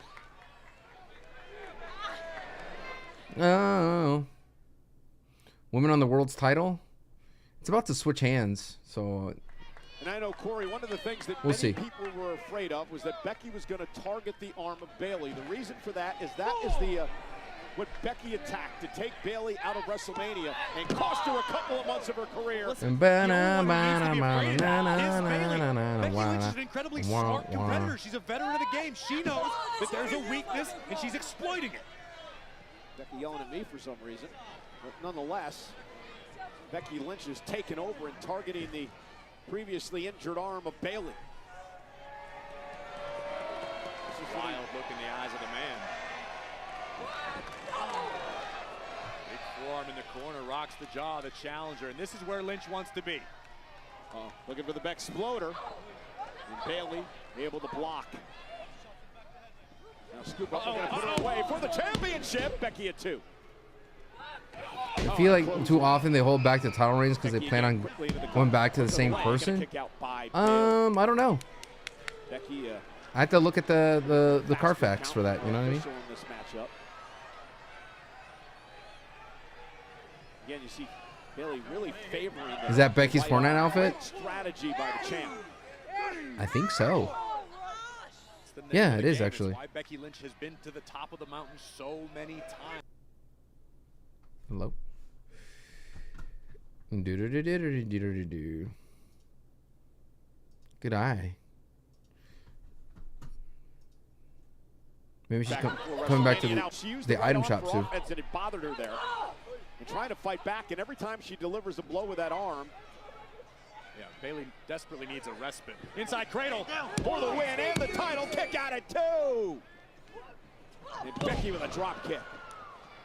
Oh. Women on the world's title? It's about to switch hands, so. And I know, Corey, one of the things that we'll many people were afraid of was that Becky was going to target the arm of Bayley. The reason for that is the what Becky attacked to take Bayley out of WrestleMania and cost her a couple of months of her career. Becky Lynch is an incredibly smart competitor. She's a veteran of the game. She knows that there's a weakness, and she's exploiting it. Becky yelling at me for some reason. But nonetheless, Becky Lynch is taken over and targeting the previously injured arm of Bayley. This is a wild look in the eyes of the man. Big forearm in the corner, rocks the jaw of the challenger, and this is where Lynch wants to be. Looking for the Bexploder. And Bayley able to block. Now scoop up, going to put her away for the championship. Becky at 2. I feel like too often they hold back the title reigns because they plan on going back to the same person. I don't know. I have to look at the Carfax for that. You know what I mean? Again, you see Bayley really favoring. Is that Becky's Fortnite outfit? Strategy by the champ. I think so. Yeah, it is actually. Why Becky Lynch has been to the top of the mountain so many times. Hello. Do. Good eye. Maybe she's coming back to the item shop soon. It bothered her there. And trying to fight back, and every time she delivers a blow with that arm. Yeah, Bayley desperately needs a respite. Inside cradle for the win and the title kick out at 2. And Becky with a drop kick.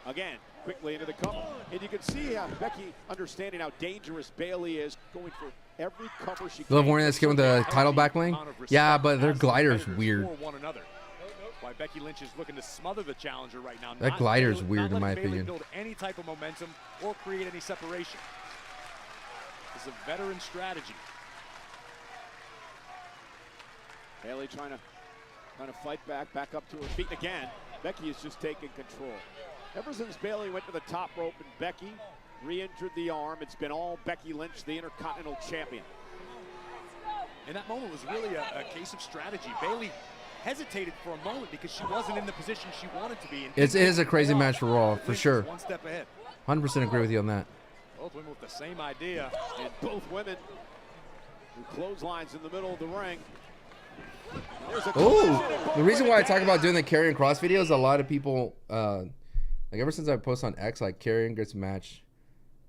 Again, quickly into the cover. And you can see how Becky understanding how dangerous Bayley is, going for every cover she can. Love wearing that skin with the title backbling? Yeah, but their glider's weird. Why Becky Lynch is looking to smother the challenger right now. That glider's weird in my opinion. Build any type of momentum or create any separation. It's a veteran strategy. Bayley trying to fight back up to her feet again. Becky is just taking control. Ever since Bayley went to the top rope and Becky re-injured the arm, it's been all Becky Lynch, the Intercontinental Champion. And that moment was really a case of strategy. Bayley hesitated for a moment because she wasn't in the position she wanted to be in. It is a crazy match for Raw, for sure. One step ahead. 100% agree with you on that. Both women with the same idea. And both women who clotheslines in the middle of the ring. Oh, the reason why I talk about doing the Karrion Kross videos, a lot of people, like ever since I post on X, like Karrion gets a match.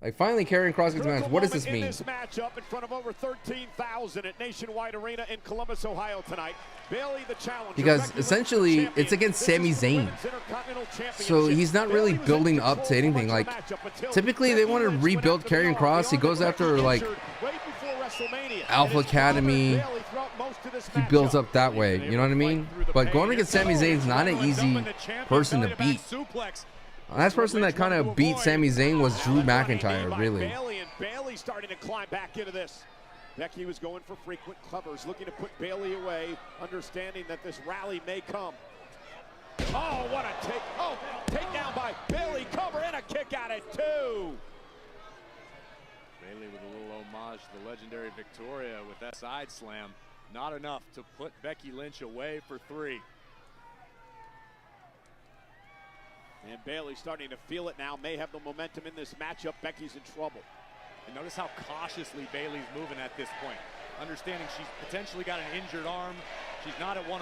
Like finally Karrion Kross gets a match. What does this mean? In this matchup in front of over 13,000 at Nationwide Arena in Columbus, Ohio tonight. Bayley the challenger. Because essentially it's against Sami Zayn. So he's not really building up to anything. Like typically they want to rebuild Karrion Kross. He goes after like Alpha Academy. He builds up that way. You know what I mean? But going against Sami Zayn is not an easy person to beat. Last person that kind of beat Sami Zayn was Drew McIntyre, really. Bayley starting to climb back into this. Becky was going for frequent covers, looking to put Bayley away, understanding that this rally may come. Oh, what a take. Oh, takedown by Bayley, cover and a kick out at 2. Bayley with a little homage to the legendary Victoria with that side slam. Not enough to put Becky Lynch away for 3. And Bayley starting to feel it now, may have the momentum in this matchup. Becky's in trouble. And notice how cautiously Bayley's moving at this point. Understanding she's potentially got an injured arm. She's not at 100%,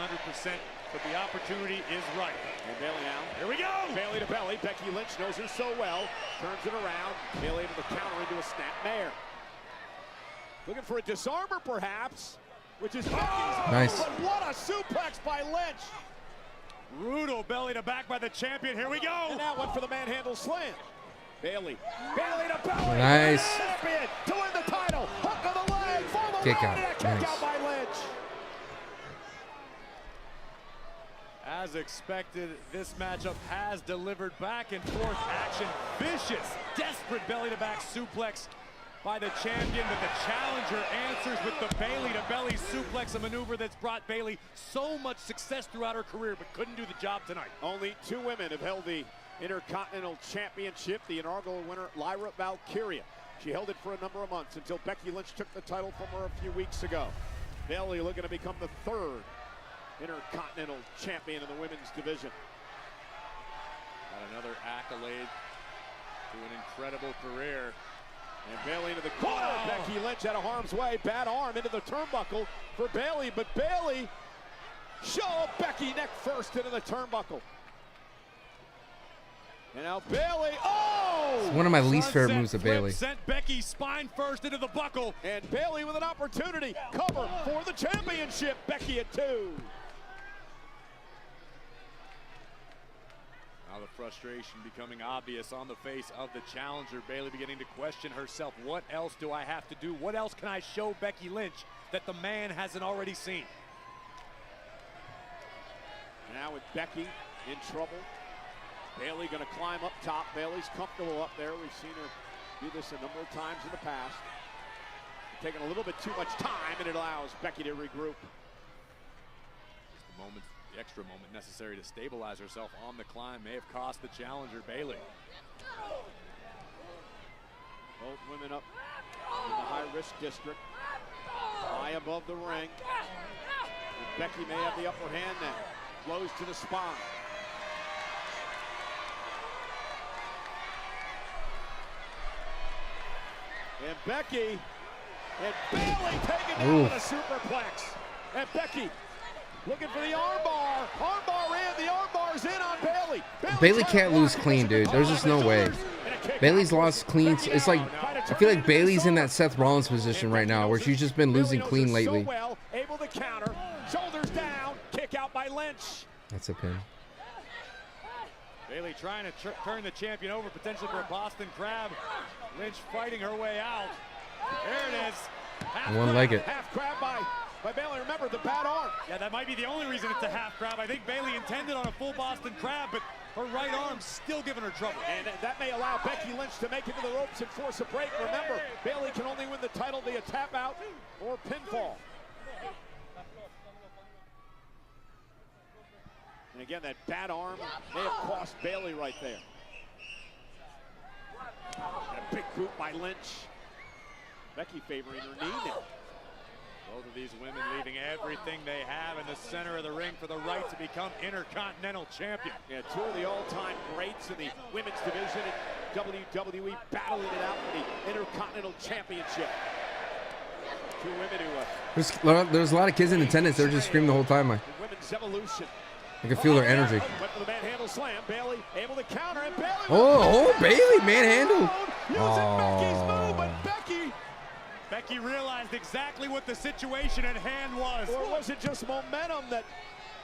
but the opportunity is right. And Bayley now. Here we go! Bayley to belly. Becky Lynch knows her so well. Turns it around. Bayley able to counter into a snap mare. Looking for a disarmer, perhaps, which is Becky's. Nice. But what a suplex by Lynch. Brutal belly to back by the champion. Here we go. And that went for the manhandle slam. Bayley to belly. Nice. Champion to win the title. Hook of the leg for the Kick win. out. And a kick Nice. out by Lynch. As expected, this matchup has delivered back and forth action. Vicious, desperate belly to back suplex by the champion, but the challenger answers with the Bayley to belly suplex, a maneuver that's brought Bayley so much success throughout her career, but couldn't do the job tonight. Only 2 women have held the Intercontinental Championship. The inaugural winner, Lyra Valkyria. She held it for a number of months until Becky Lynch took the title from her a few weeks ago. Bayley looking to become the 3rd Intercontinental Champion in the women's division. Got another accolade to an incredible career. And Bayley into the corner. Whoa. Becky Lynch out of harm's way. Bad arm into the turnbuckle for Bayley, but Bayley Becky neck first into the turnbuckle. And now Bayley, It's one of my least favorite moves of Bayley. Sent Becky spine first into the buckle. And Bayley with an opportunity. Cover for the championship. Becky at 2. Now the frustration becoming obvious on the face of the challenger. Bayley beginning to question herself. What else do I have to do? What else can I show Becky Lynch that the man hasn't already seen? Now with Becky in trouble. Bayley going to climb up top. Bayley's comfortable up there. We've seen her do this a number of times in the past. Taking a little bit too much time, and it allows Becky to regroup. The extra moment necessary to stabilize herself on the climb may have cost the challenger, Bayley. Both women up in the high-risk district, high above the ring. And Becky may have the upper hand now. Blows to the spine. And Becky and Bayley taking down with a superplex. And Becky looking for the armbar. Armbar in. The armbar's in on Bayley. Bayley can't lose clean, dude. There's just no way. Bayley's lost clean. It's like, I feel like Bayley's in that Seth Rollins position right now where she's just been losing clean lately. So well, able to counter. Shoulders down. Kick out by Lynch. That's a pin. Bayley trying to turn the champion over, potentially for a Boston Crab. Lynch fighting her way out. There it is. One-legged. Half crab by Bayley. Remember the bad arm. Yeah, that might be the only reason it's a half crab. I think Bayley intended on a full Boston Crab, but her right arm's still giving her trouble. And that may allow Becky Lynch to make it to the ropes and force a break. Remember, Bayley can only win the title via tap out or pinfall. And again, that bad arm may have cost Bayley right there. And a big boot by Lynch. Becky favoring her knee now. Both of these women leaving everything they have in the center of the ring for the right to become Intercontinental Champion. Yeah, 2 of the all-time greats in the women's division in WWE battling it out for the Intercontinental Championship. 2 women who... There's a lot of kids in attendance. They're just screaming the whole time. The women's evolution. I can feel their energy. Went for the manhandle slam. Bayley able to counter, and Bayley... Oh, Bayley manhandle. Becky's move, but Becky realized exactly what the situation at hand was. Or was it just momentum that...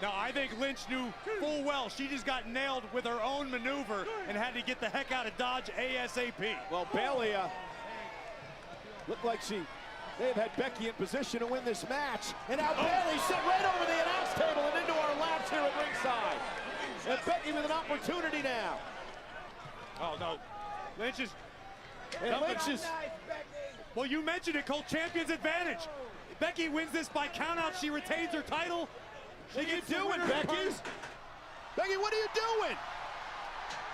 No, I think Lynch knew full well she just got nailed with her own maneuver and had to get the heck out of Dodge ASAP. Well, Bayley looked like she may have had Becky in position to win this match. And now Bayley sit right over the announce table and into our laps here at ringside. And Becky with an opportunity now. Oh, no. Lynch is... And Lynch is... Well, you mentioned it, Cole. Champion's advantage. Becky wins this by countout. She retains her title. What are you doing, Becky? Becky, what are you doing?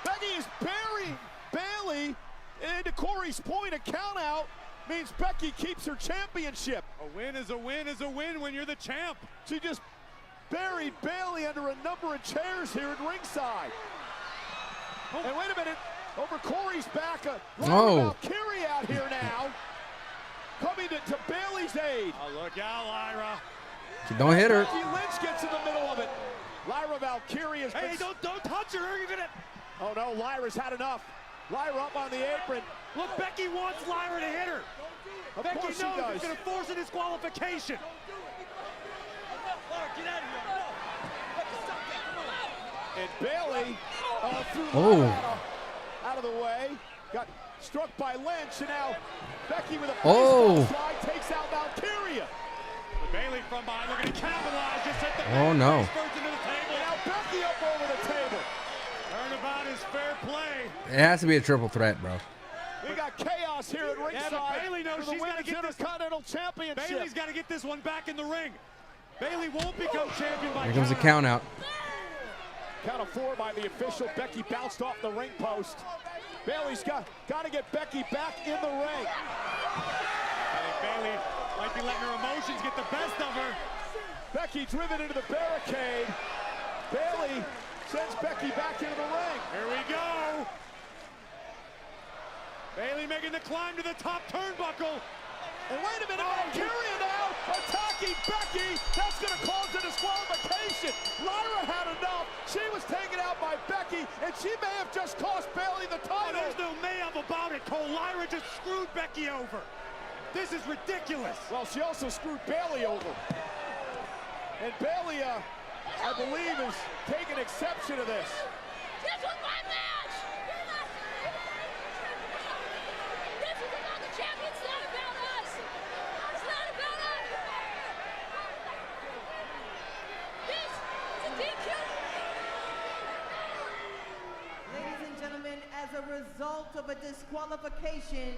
Becky is burying Bayley. And to Corey's point, a countout means Becky keeps her championship. A win is a win is a win when you're the champ. She just buried Bayley under a number of chairs here at ringside. And wait a minute, over Corey's back, Valkyrie out here now, coming to Bayley's aid. Oh, look out, Lyra. Don't hit her. Becky Lynch gets in the middle of it. Lyra Valkyrie has Hey, don't touch her. You're gonna... Oh no, Lyra's had enough. Lyra up on the apron. Look, Becky wants Lyra to hit her. Of Becky course knows she does. it's going to force a disqualification. And Bayley Oh. out of the way. Got struck by Lynch, and now Becky with a slide takes out Valkyria. Bayley from behind looking to capitalize. Just hit the Oh no. Into the table. Now Becky up over the table. Turnabout is fair play. It has to be a triple threat, bro. We got chaos here at ringside. Yeah, but Bayley knows she's got to get this Intercontinental Championship. Bayley's got to get this one back in the ring. Bayley won't become champion by Here comes the count count out. Count of 4 by the official. Becky bounced off the ring post. Bayley's got to get Becky back in the ring. I think Bayley might be letting her emotions get the best of her. Becky driven into the barricade. Bayley sends Becky back into the ring. Here we go. Bayley making the climb to the top turnbuckle. And wait a minute, Valkyria now attacking Becky. That's going to cause a disqualification. Lyra had enough. She was taken out by Becky, and she may have just cost Bayley the title. There's no mayhem about it, Cole. Lyra just screwed Becky over. This is ridiculous. Well, she also screwed Bayley over. And Bayley, I believe, is taking exception to this. This was my match! This is about the champion. It's not about us. It's not about us. This is a DQ. Ladies and gentlemen, as a result of a disqualification,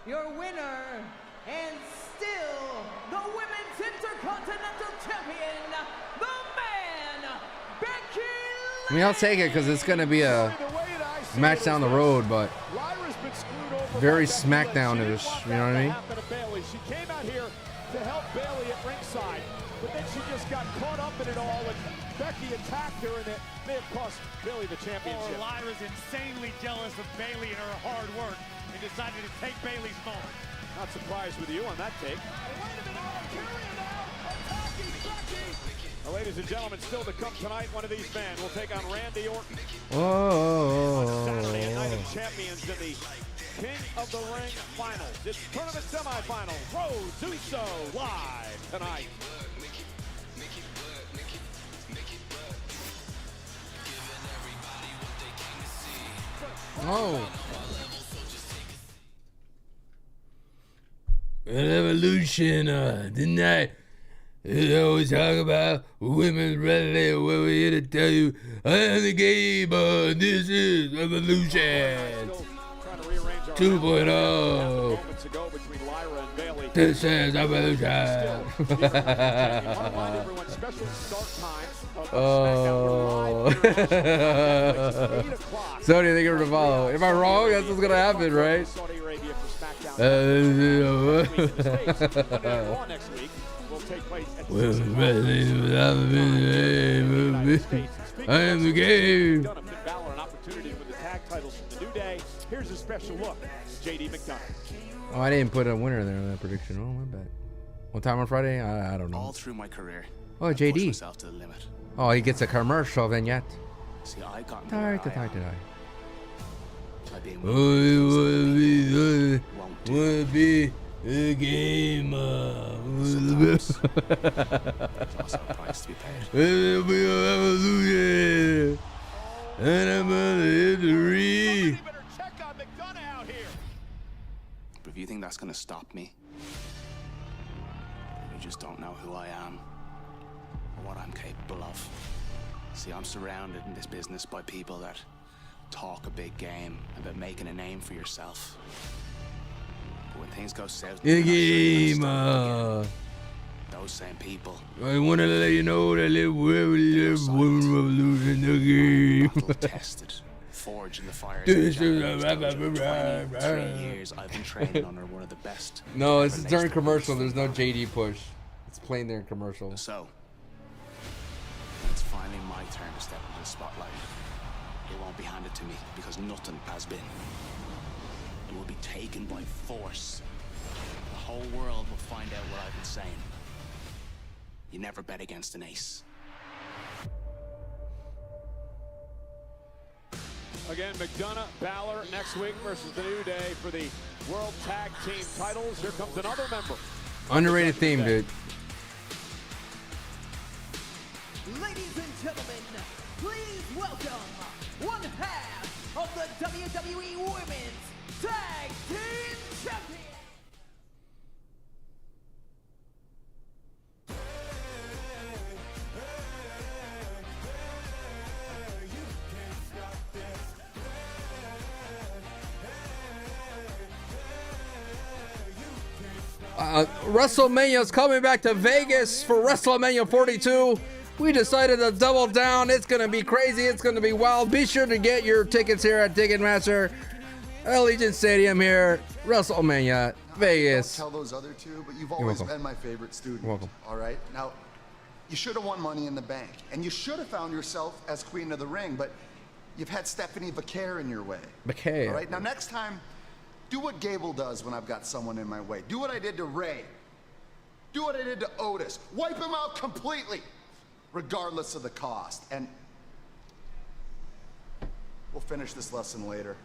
your winner and still the Women's Intercontinental Champion, the Man, Becky Lynch. I mean, I'll take it because it's going to be a match down the road, but very SmackDown-ish, you know what I mean? She came out here to help Bayley at ringside, but then she just got caught up in it all, and Becky attacked her, and it may have cost Bayley the championship. Or Lyra's insanely jealous of Bayley and her hard work and decided to take Bayley's moment. Not surprised with you on that take. Well, ladies and gentlemen, still to come tonight, one of these men will take on Randy Orton. On Saturday, a night of champions in the King of the Ring finals. It's tournament semifinals. Rhodes, Uso, live tonight. Oh. Evolution tonight. I always talk about women's wrestling. We're here to tell you I am the game. This is Evolution 2.0. This is Evolution. Oh. So do you think we're to follow? Am I wrong? That's what's gonna happen, right? I am the game. Here's a special look. JD McDonough. Oh, I didn't put a winner there in that prediction. Oh, my bad. What time on Friday? I don't know. All through my career. Oh, I JD. pushed myself to the limit. Oh, he gets a commercial vignette. See, I got Would be a game. It's also a price to be paid. It'll be a revolution. And I'm gonna hit the ring. But if you think that's gonna stop me, you just don't know who I am or what I'm capable of. See, I'm surrounded in this business by people that talk a big game about making a name for yourself. But when things go south, The you're not game. sure you're gonna start again. Those same people. I want to let you know that live women revolution the game. Tested, forged in the fires. For 23 years, I've been training under one of the best. No, this is during commercial. There's no JD push. It's playing during commercial. So, it's finally my turn to step into the spotlight. It won't be handed to me because nothing has been. It will be taken by force. The whole world will find out what I've been saying. You never bet against an ace. Again, McDonough, Balor next week versus the New Day for the World Tag Team titles. Here comes another member. Underrated theme, dude. Ladies and gentlemen, please welcome one half of the WWE Women's Tag Team Champions. WrestleMania is coming back to Vegas for WrestleMania 42. We decided to double down. It's going to be crazy. It's going to be wild. Be sure to get your tickets here at Ticketmaster, Allegiant Stadium here, WrestleMania, Vegas. Don't tell those other two, but you've You're always welcome. been my favorite student. You're welcome. All right? Now, you should have won Money in the Bank, and you should have found yourself as Queen of the Ring, but you've had Stephanie Vaquer in your way. Vaquer. All right? Now, next time, do what Gable does when I've got someone in my way. Do what I did to Ray. Do what I did to Otis. Wipe him out completely, regardless of the cost. And we'll finish this lesson later.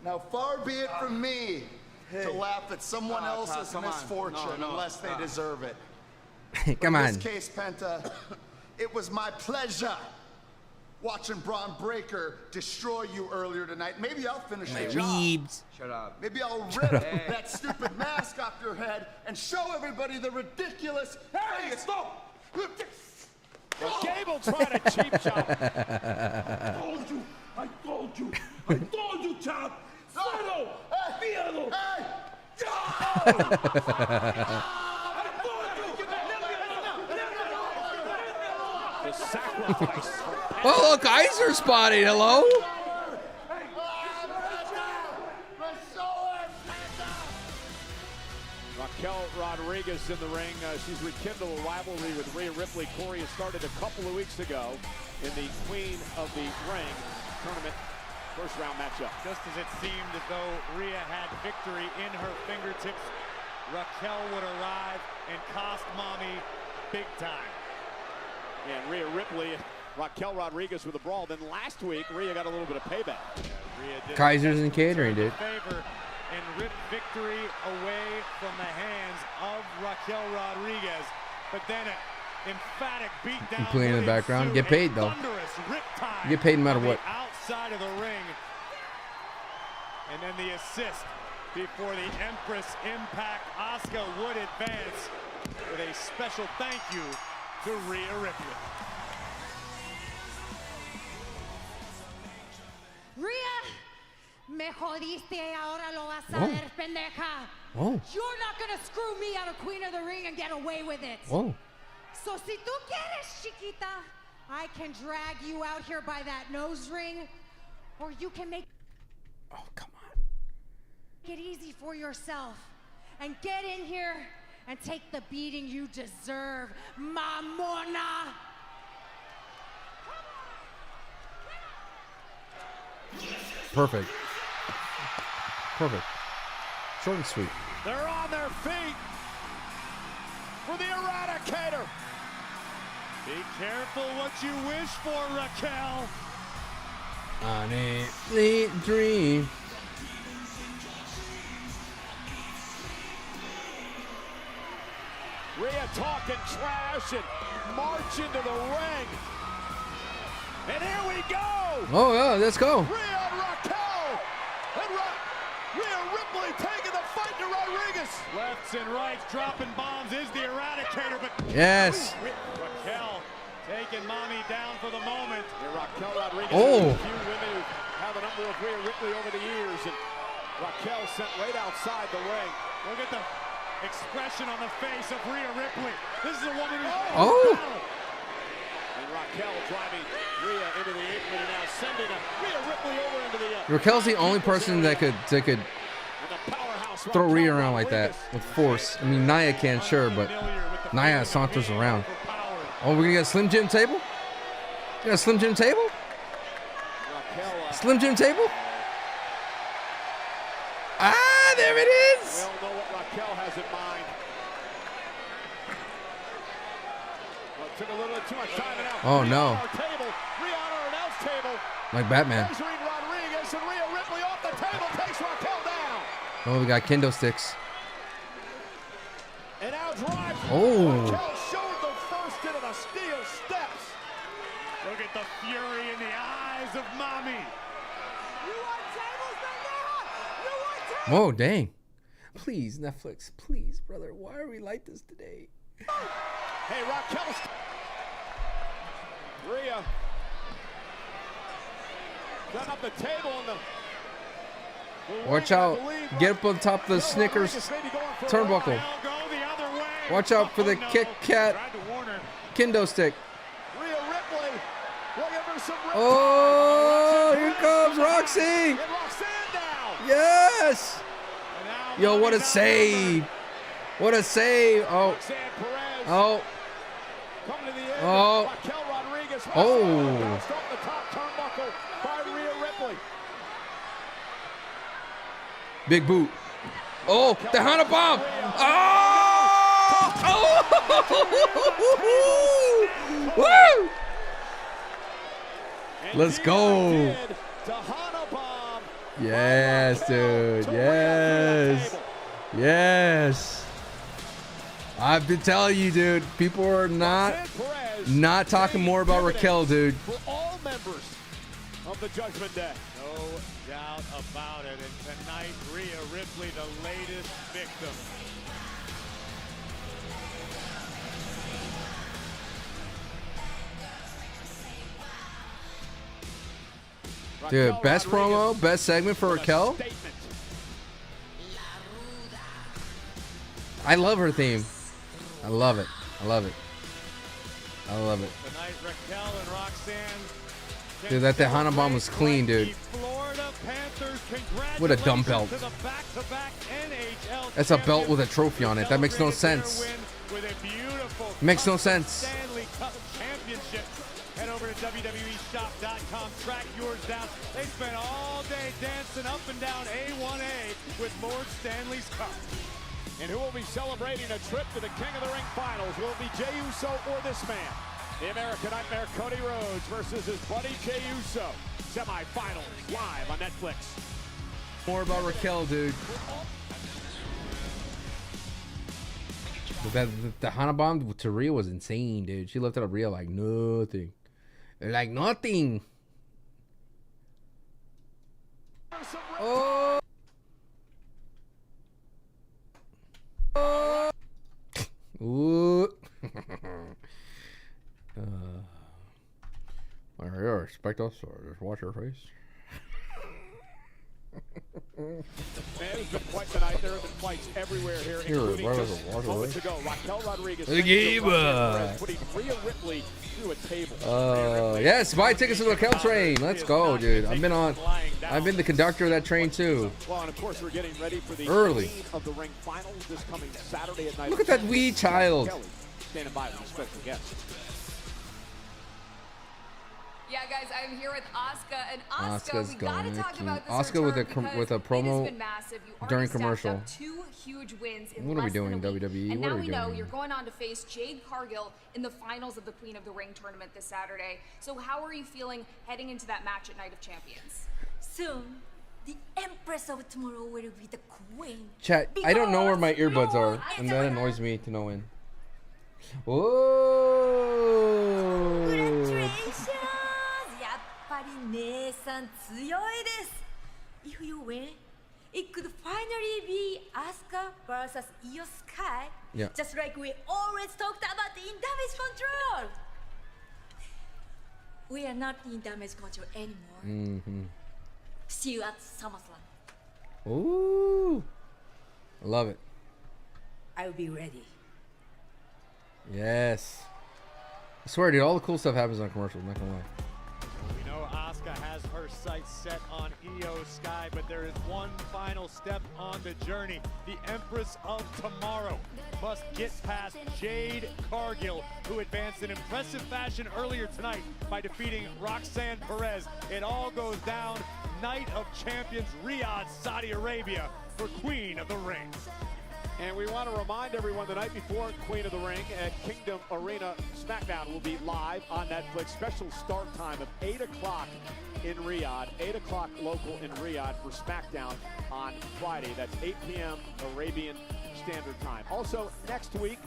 Now, far be it from me to laugh at someone else's come on. misfortune No, unless they deserve it. Come In on. this case, Penta, it was my pleasure watching Braun Breaker destroy you earlier tonight. Maybe I'll finish the job. Shut up. Maybe I'll rip that stupid mask off your head and show everybody the ridiculous. Hey, stop! Gable tried a cheap shot. I told you, Chop. Settle! Fíjalo! The sacrifice. Oh, look, Iser spotting. Hello? Raquel Rodriguez in the ring. She's rekindled a rivalry with Rhea Ripley. Corey has started a couple of weeks ago in the Queen of the Ring tournament first round matchup. Just as it seemed as though Rhea had victory in her fingertips, Raquel would arrive and cost Mommy big time. And Rhea Ripley, Raquel Rodriguez with a brawl. Then last week, Rhea got a little bit of payback. Rhea did Kaisers and catering, dude. favor and ripped victory away from the hands of Raquel Rodriguez. But then an emphatic beatdown. You play in the would background. ensue. Get paid, A though. thunderous riptide You get paid no matter on the what. outside of the ring. And then the assist before the Empress Impact. Asuka would advance with a special thank you to Rhea Ripley. Rhea, me jodiste y ahora lo vas a Oh. ver, pendeja. Oh. You're not gonna screw me out of Queen of the Ring and get away with it. Oh. So si tú quieres, chiquita, I can drag you out here by that nose ring, or you can make it easy for yourself and get in here and take the beating you deserve, mamona. Perfect. Perfect. Short and sweet. They're on their feet for the Eradicator. Be careful what you wish for, Raquel. Honestly dream. Rhea talking trash and march into the ring. And here we go. Oh, yeah, let's go. Rhea and Raquel. And Rhea Ripley taking the fight to Rodriguez. Lefts and rights, dropping bombs is the Eradicator, but Yes. Raquel taking Mommy down for the moment. Here Raquel Rodriguez Oh. is a few women who have a number of Rhea Ripley over the years, and Raquel sent right outside the ring. Look at the expression on the face of Rhea Ripley. This is a woman who's Oh. And Raquel driving Rhea into the apron and now sending Rhea Ripley over into the Raquel's the only person that could throw Rhea around like that with force. I mean, Nia can, sure, but Nia saunters around. Oh, we're gonna get a Slim Jim table? You got a Slim Jim table? Slim Jim table? Ah, there it is! We all know what Raquel has in mind. Well, it took a little bit too much time and out. Oh, no. Rhea on our announce table. Like Batman. Measuring Rodriguez and Rhea Ripley off the table takes Raquel down. Oh, we got kendo sticks. And now drives. Oh. Raquel showed the first into the steel steps. Look at the fury in the eyes of Mommy. Whoa, dang. Please, Netflix, please, brother. Why are we like this today? Hey, Raquel. Rhea. Setting up the table on the Watch out. Get up on top of the Snickers turnbuckle. Watch out for the Kit Kat kendo stick. Rhea Ripley. Looking for some Oh, here comes Roxy. Yes. Yo, what a save. What a save. Oh. Oh. Oh. Oh. Big boot. Oh, the Hana bomb. Oh. Oh. Woo. Let's go. Yes, dude. Yes. Yes. I've been telling you, dude. People are not talking more about Raquel, dude. For all members of the Judgment Day. No doubt about it. And tonight, Rhea Ripley, the latest victim. Dude, best promo, best segment for Raquel. I love her theme. I love it. I love it. I love it. Tonight, Raquel and Roxanne. Dude, that Tejana bomb was clean, dude. What a dumb belt. That's a belt with a trophy on it. That makes no sense. Makes no sense. Head over to WWEshop.com, track yours down. They spent all day dancing up and down A1A with Lord Stanley's Cup. And who will be celebrating a trip to the King of the Ring finals? Will it be Jey Uso or this man? The American Nightmare, Cody Rhodes versus his buddy Jey Uso. Semifinals live on Netflix. More about Raquel, dude. The Hana bomb to Rhea was insane, dude. She lifted up Rhea like nothing. Like nothing. Oh. Ooh. Are you respect us or just watch your face? Man, it's been quite tonight. There have been fights everywhere here, including just moments ago. Raquel Rodriguez putting Rhea Ripley through a table. Yes, buy tickets to the Raquel train. Let's go, dude. I've been the conductor of that train too. Well, and of course we're getting ready for the early Queen of the Ring finals this coming Saturday at night. Look at that wee child. Kelly standing by with a special guest. Yeah, guys, I'm here with Asuka, and Asuka, we going gotta talk about this Asuka with a it promo has been massive. You during already stacked commercial. up 2 huge wins in What are we less than doing, a week. WWE? And What now are we we know doing? you're going on to face Jade Cargill in the finals of the Queen of the Ring tournament this Saturday. So how are you feeling heading into that match at Night of Champions? Soon, the Empress of Tomorrow will be the Queen. Chat, I don't know where my earbuds are, and that annoys me to no end. Whoa! Congratulations! やっぱり姉さん強いです If you win, it could finally be Asuka versus Io Sky. Yeah. Just like we always talked about in damage control. We are not in damage control anymore. Mm-hmm. See you at SummerSlam. Ooh. I love it. I will be ready. Yes. I swear, dude, all the cool stuff happens on commercials. I'm not gonna lie. We know Asuka has her sights set on Io Sky, but there is one final step on the journey. The Empress of Tomorrow must get past Jade Cargill, who advanced in impressive fashion earlier tonight by defeating Roxanne Perez. It all goes down Night of Champions, Riyadh, Saudi Arabia, for Queen of the Ring. And we want to remind everyone the night before Queen of the Ring at Kingdom Arena, SmackDown will be live on Netflix. Special start time of 8 o'clock in Riyadh, 8 o'clock local in Riyadh for SmackDown on Friday. That's 8 p.m. Arabian Standard Time. Also, next week,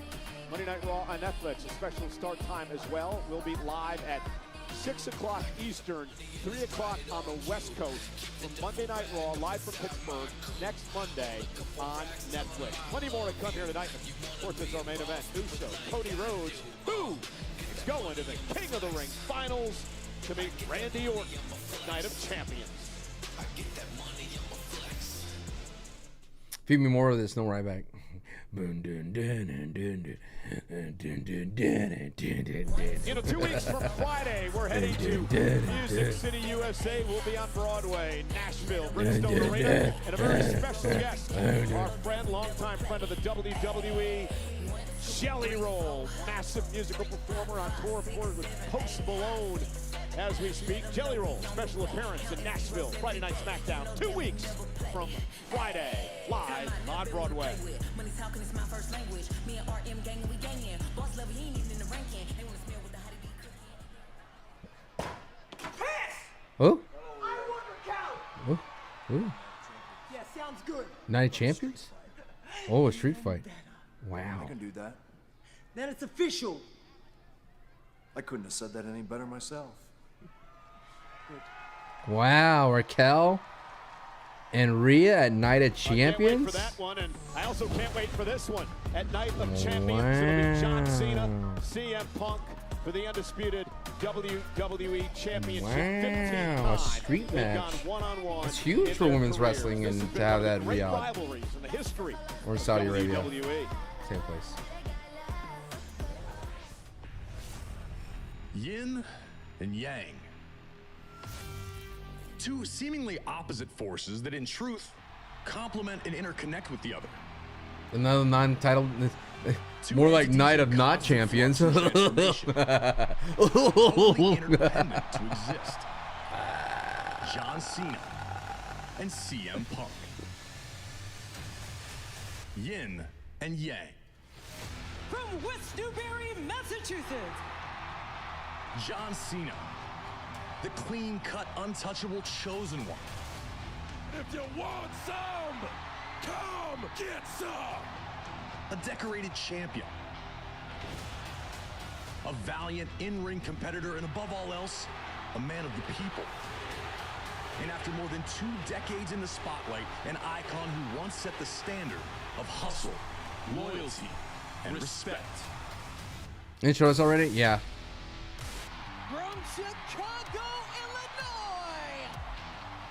Monday Night Raw on Netflix, a special start time as well. We'll be live at 6 o'clock Eastern, 3 o'clock on the West Coast from Monday Night Raw, live from Pittsburgh, next Monday on Netflix. Plenty more to come here tonight. Of course, it's our main event. Uso, Cody Rhodes, who is going to the King of the Ring finals to meet Randy Orton, Night of Champions. Feed me more of this, no right back. In 2 weeks from Friday, we're heading to Music City, USA. We'll be on Broadway, Nashville, Bridgestone Arena, and a very special guest, our friend, longtime friend of the WWE, Jelly Roll, massive musical performer on tour, of course, with Post Malone as we speak. Jelly Roll, special appearance in Nashville, Friday Night SmackDown, 2 weeks from Friday, live on Broadway. Oh? Oh? Ooh. Yeah, sounds good. Night of Champions? Oh, a street fight. Wow. I can do that. Then it's official. I couldn't have said that any better myself. Wow, Raquel and Rhea at Night of Champions? I can't wait for that one, and I also can't wait for this one. At Night of Champions, it'll be John Cena, CM Punk for the undisputed WWE Championship. 15 Wow, a street match. It's huge for women's wrestling and to have that in Riyadh. In the history Or Saudi Arabia. WWE. Same place. Yin and Yang. Two seemingly opposite forces that in truth complement and interconnect with the other. Another non-title, more like Night of Not Champions. Only interdependent to exist. John Cena and CM Punk. Yin and Yang. From West Newbury, Massachusetts. John Cena, the clean-cut, untouchable chosen one. If you want some, come get some. A decorated champion. A valiant in-ring competitor, and above all else, a man of the people. And after more than 2 decades in the spotlight, an icon who once set the standard of hustle, loyalty, and respect. Intro us already? Yeah. From Chicago, Illinois.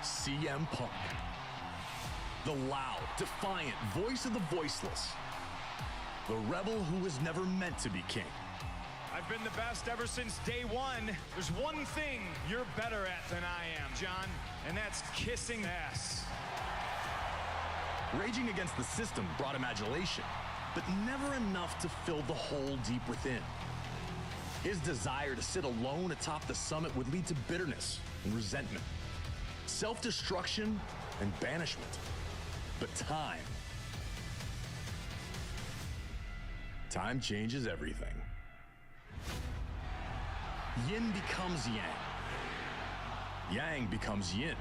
CM Punk. The loud, defiant voice of the voiceless. The rebel who was never meant to be king. I've been the best ever since day one. There's one thing you're better at than I am, John, and that's kissing ass. Raging against the system brought him adulation, but never enough to fill the hole deep within. His desire to sit alone atop the summit would lead to bitterness and resentment, self-destruction and banishment. But time changes everything. Yin becomes Yang. Yang becomes Yin.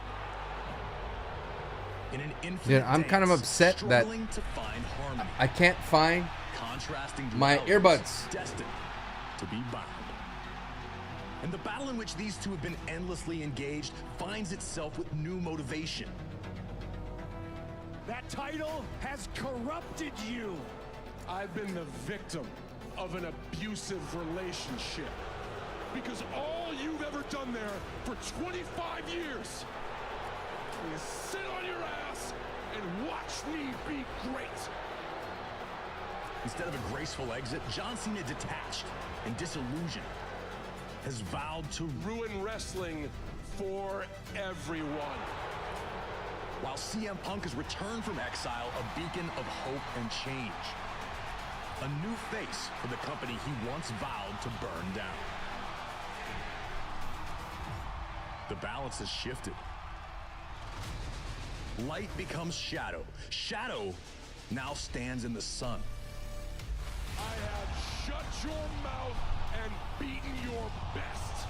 In an infinite Dude, I'm kind of upset that to find harmony. I can't find Contrasting my dualities earbuds. Destined to be bound. And the battle in which these two have been endlessly engaged finds itself with new motivation. That title has corrupted you. I've been the victim of an abusive relationship. because all you've ever done there for 25 years is sit on your ass and watch me be great. Instead of a graceful exit, John Cena, detached and disillusioned, has vowed to ruin wrestling for everyone. While CM Punk has returned from exile, a beacon of hope and change. A new face for the company he once vowed to burn down. The balance has shifted. Light becomes shadow. Shadow now stands in the sun. I have shut your mouth and beaten your best.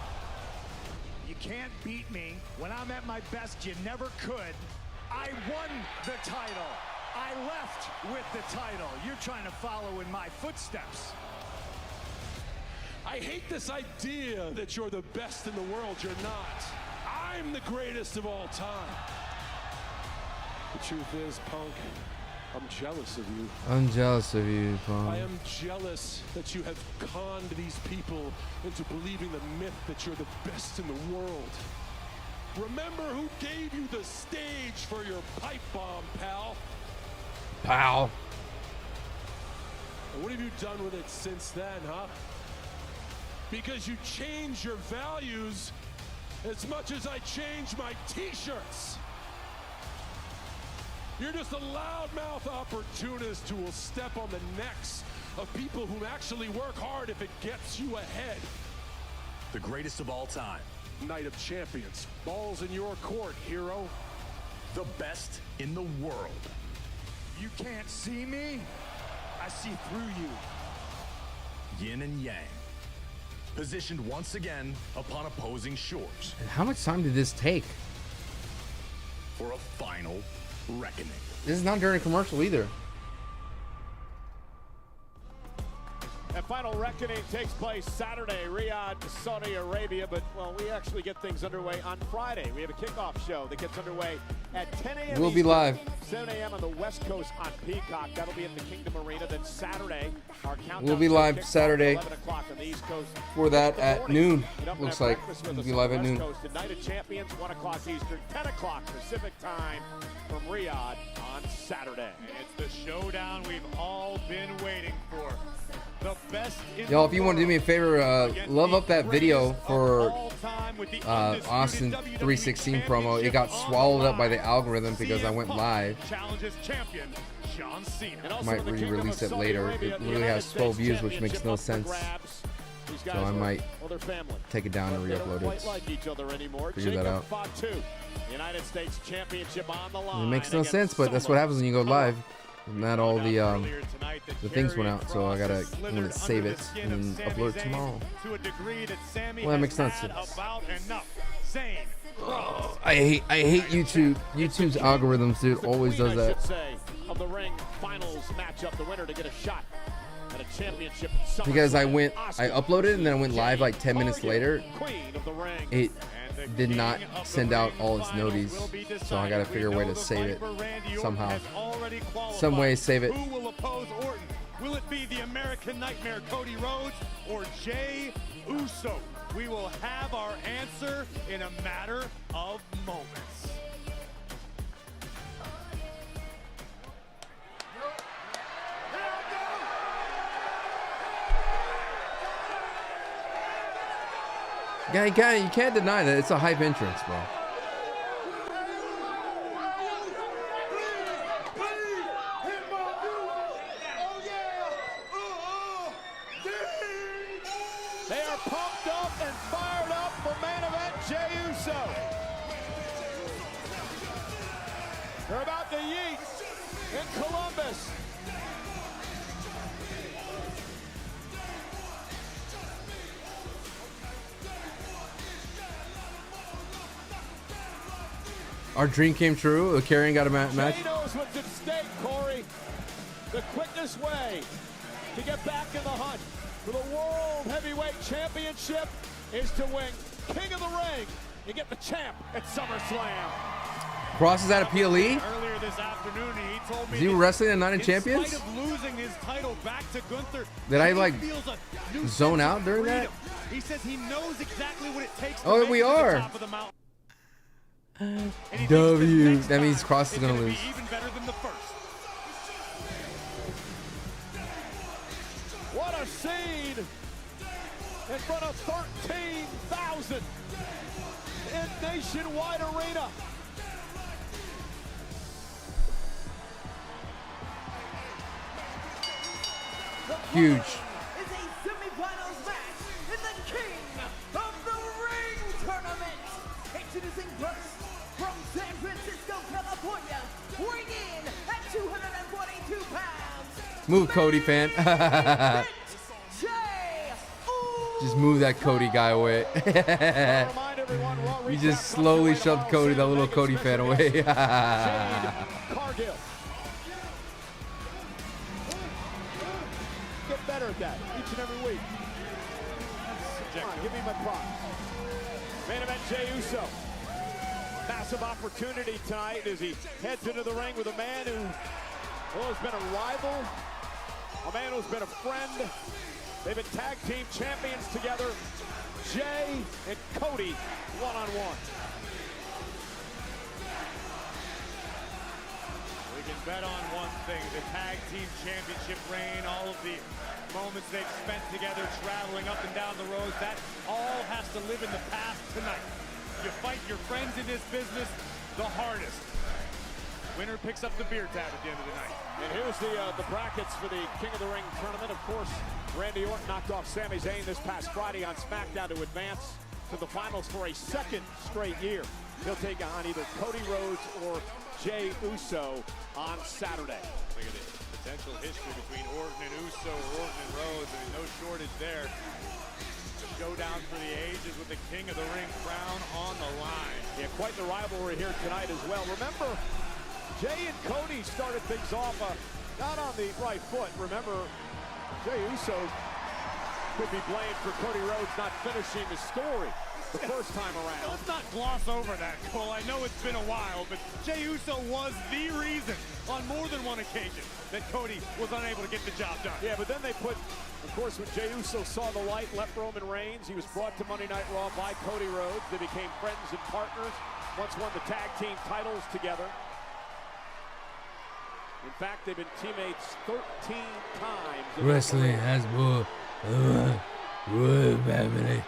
You can't beat me. When I'm at my best, you never could. I won the title. I left with the title. You're trying to follow in my footsteps. I hate this idea that you're the best in the world. You're not. I'm the greatest of all time. The truth is, Punk, I'm jealous of you. I'm jealous of you, Punk. I am jealous that you have conned these people into believing the myth that you're the best in the world. Remember who gave you the stage for your pipe bomb, pal? Pal. And what have you done with it since then, huh? Because you changed your values as much as I changed my t-shirts. You're just a loudmouth opportunist who will step on the necks of people who actually work hard if it gets you ahead. The greatest of all time. Night of Champions. Ball's in your court, hero. The best in the world. You can't see me? I see through you. Yin and yang. Positioned once again upon opposing shores. And how much time did this take? For a final reckoning. This is not during a commercial either. That final reckoning takes place Saturday, Riyadh, Saudi Arabia, but, well, we actually get things underway on Friday. We have a kickoff show that gets underway at 10 a.m. We'll be live. 7 a.m. on the West Coast on Peacock. That'll be at the Kingdom Arena. Then Saturday, our countdown. We'll be live Saturday 11 o'clock on the East Coast. For that at noon. Looks like we'll be live at noon. Night of Champions, 1 o'clock Eastern, 10 o'clock Pacific time from Riyadh on Saturday. It's the showdown we've all been waiting for. The best in Y'all, if you want to do me a favor, love up that video for Austin 316 promo. It got swallowed up by the algorithm because I went live. Might re-release it later. It literally has 12 views, which makes no sense. So I might take it down and re-upload it. Figure that out. United States Championship on the line. It makes no sense, but that's what happens when you go live. Not all the things went out, so I'm gonna save it and upload it tomorrow. Well, that makes no sense. Oh, I hate YouTube. YouTube's algorithms, dude, always does that. Of the ring finals matchup, the winner to get a shot at a championship. Because I uploaded and then I went live like 10 minutes later. It did not send out all its noties, so I gotta figure a way to save it somehow. Some way save it. Who will oppose Orton? Will it be the American Nightmare Cody Rhodes or Jey Uso? We will have our answer in a matter of moments. Yeah, you can't deny that it's a hype entrance, bro. They are pumped up and fired up for Main Event Jey Uso. They're about to yeet in Columbus. Our dream came true. Karrion got a match. Jey knows what's at stake, Corey. The quickest way to get back in the hunt for the World Heavyweight Championship is to win King of the Ring. You get the champ at SummerSlam. Cross is at a PLE? Earlier this afternoon. He told me Is he wrestling at Night of in Champions? spite of losing his title back to Gunther, Did I he like feels a new zone sense out of during that? freedom. He says he knows exactly what it takes to Oh, make we it to are. the top of the mountain. W. That means Cross is gonna lose. Even better than the first. What a scene in front of 13,000 in Nationwide Arena. Huge. Is a semifinals match in the King of the Ring tournament. Introducing first from San Francisco, California, weighing in at 242 pounds. Move, Cody fan. Just move that Cody guy away. You just slowly shoved Cody, that little Cody fan, away. Cargill. Get better at that each and every week. Come on, give me my props. Main Event Jey Uso. Massive opportunity tonight as he heads into the ring with a man who has been a rival, a man who's been a friend. They've been tag team champions together. Jey and Cody one-on-one. We can bet on one thing, the tag team championship reign, all of the moments they've spent together traveling up and down the roads, that all has to live in the past tonight. You fight your friends in this business the hardest. Winner picks up the beer tab at the end of the night. And here's the brackets for the King of the Ring tournament. Of course, Randy Orton knocked off Sami Zayn this past Friday on SmackDown to advance to the finals for a second straight year. He'll take on either Cody Rhodes or Jey Uso on Saturday. Look at the potential history between Orton and Uso, or Orton and Rhodes. I mean, no shortage there. The showdown for the ages with the King of the Ring crown on the line. Yeah, quite the rivalry here tonight as well. Remember, Jey and Cody started things off not on the right foot. Remember, Jey Uso could be blamed for Cody Rhodes not finishing the story the first time around. Let's not gloss over that, Cole. I know it's been a while, but Jey Uso was the reason on more than one occasion that Cody was unable to get the job done. Yeah, but then they put, of course, when Jey Uso saw the light, left Roman Reigns, he was brought to Monday Night Raw by Cody Rhodes. They became friends and partners, once won the tag team titles together. In fact, they've been teammates 13 times. Wrestling has more family.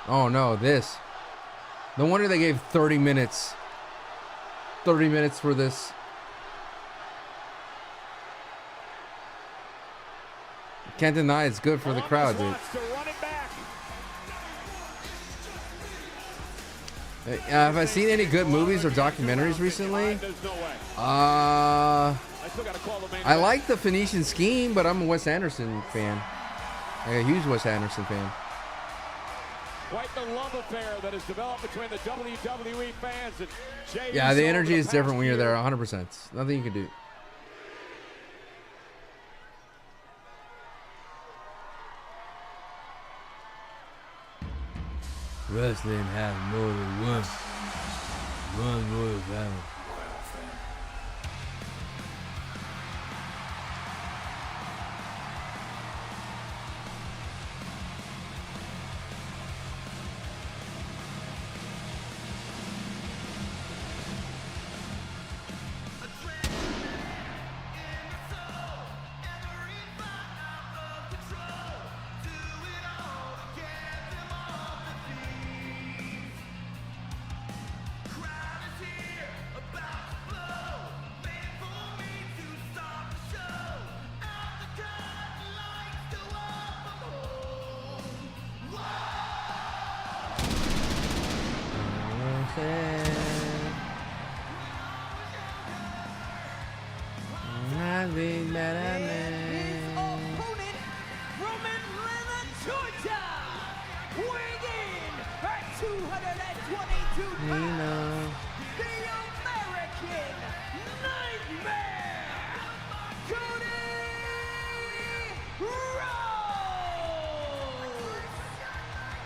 Oh no, this. No wonder they gave 30 minutes. 30 minutes for this. Can't deny it's good for the crowd, dude. Have I seen any good movies or documentaries recently? I like the Phoenician Scheme, but I'm a Wes Anderson fan. Like a huge Wes Anderson fan. Quite the love affair that has developed between the WWE fans and Jey Yeah, the Uso energy over is the different past when you're year. there, 100%. Nothing you can do. Wrestling has more than one more family.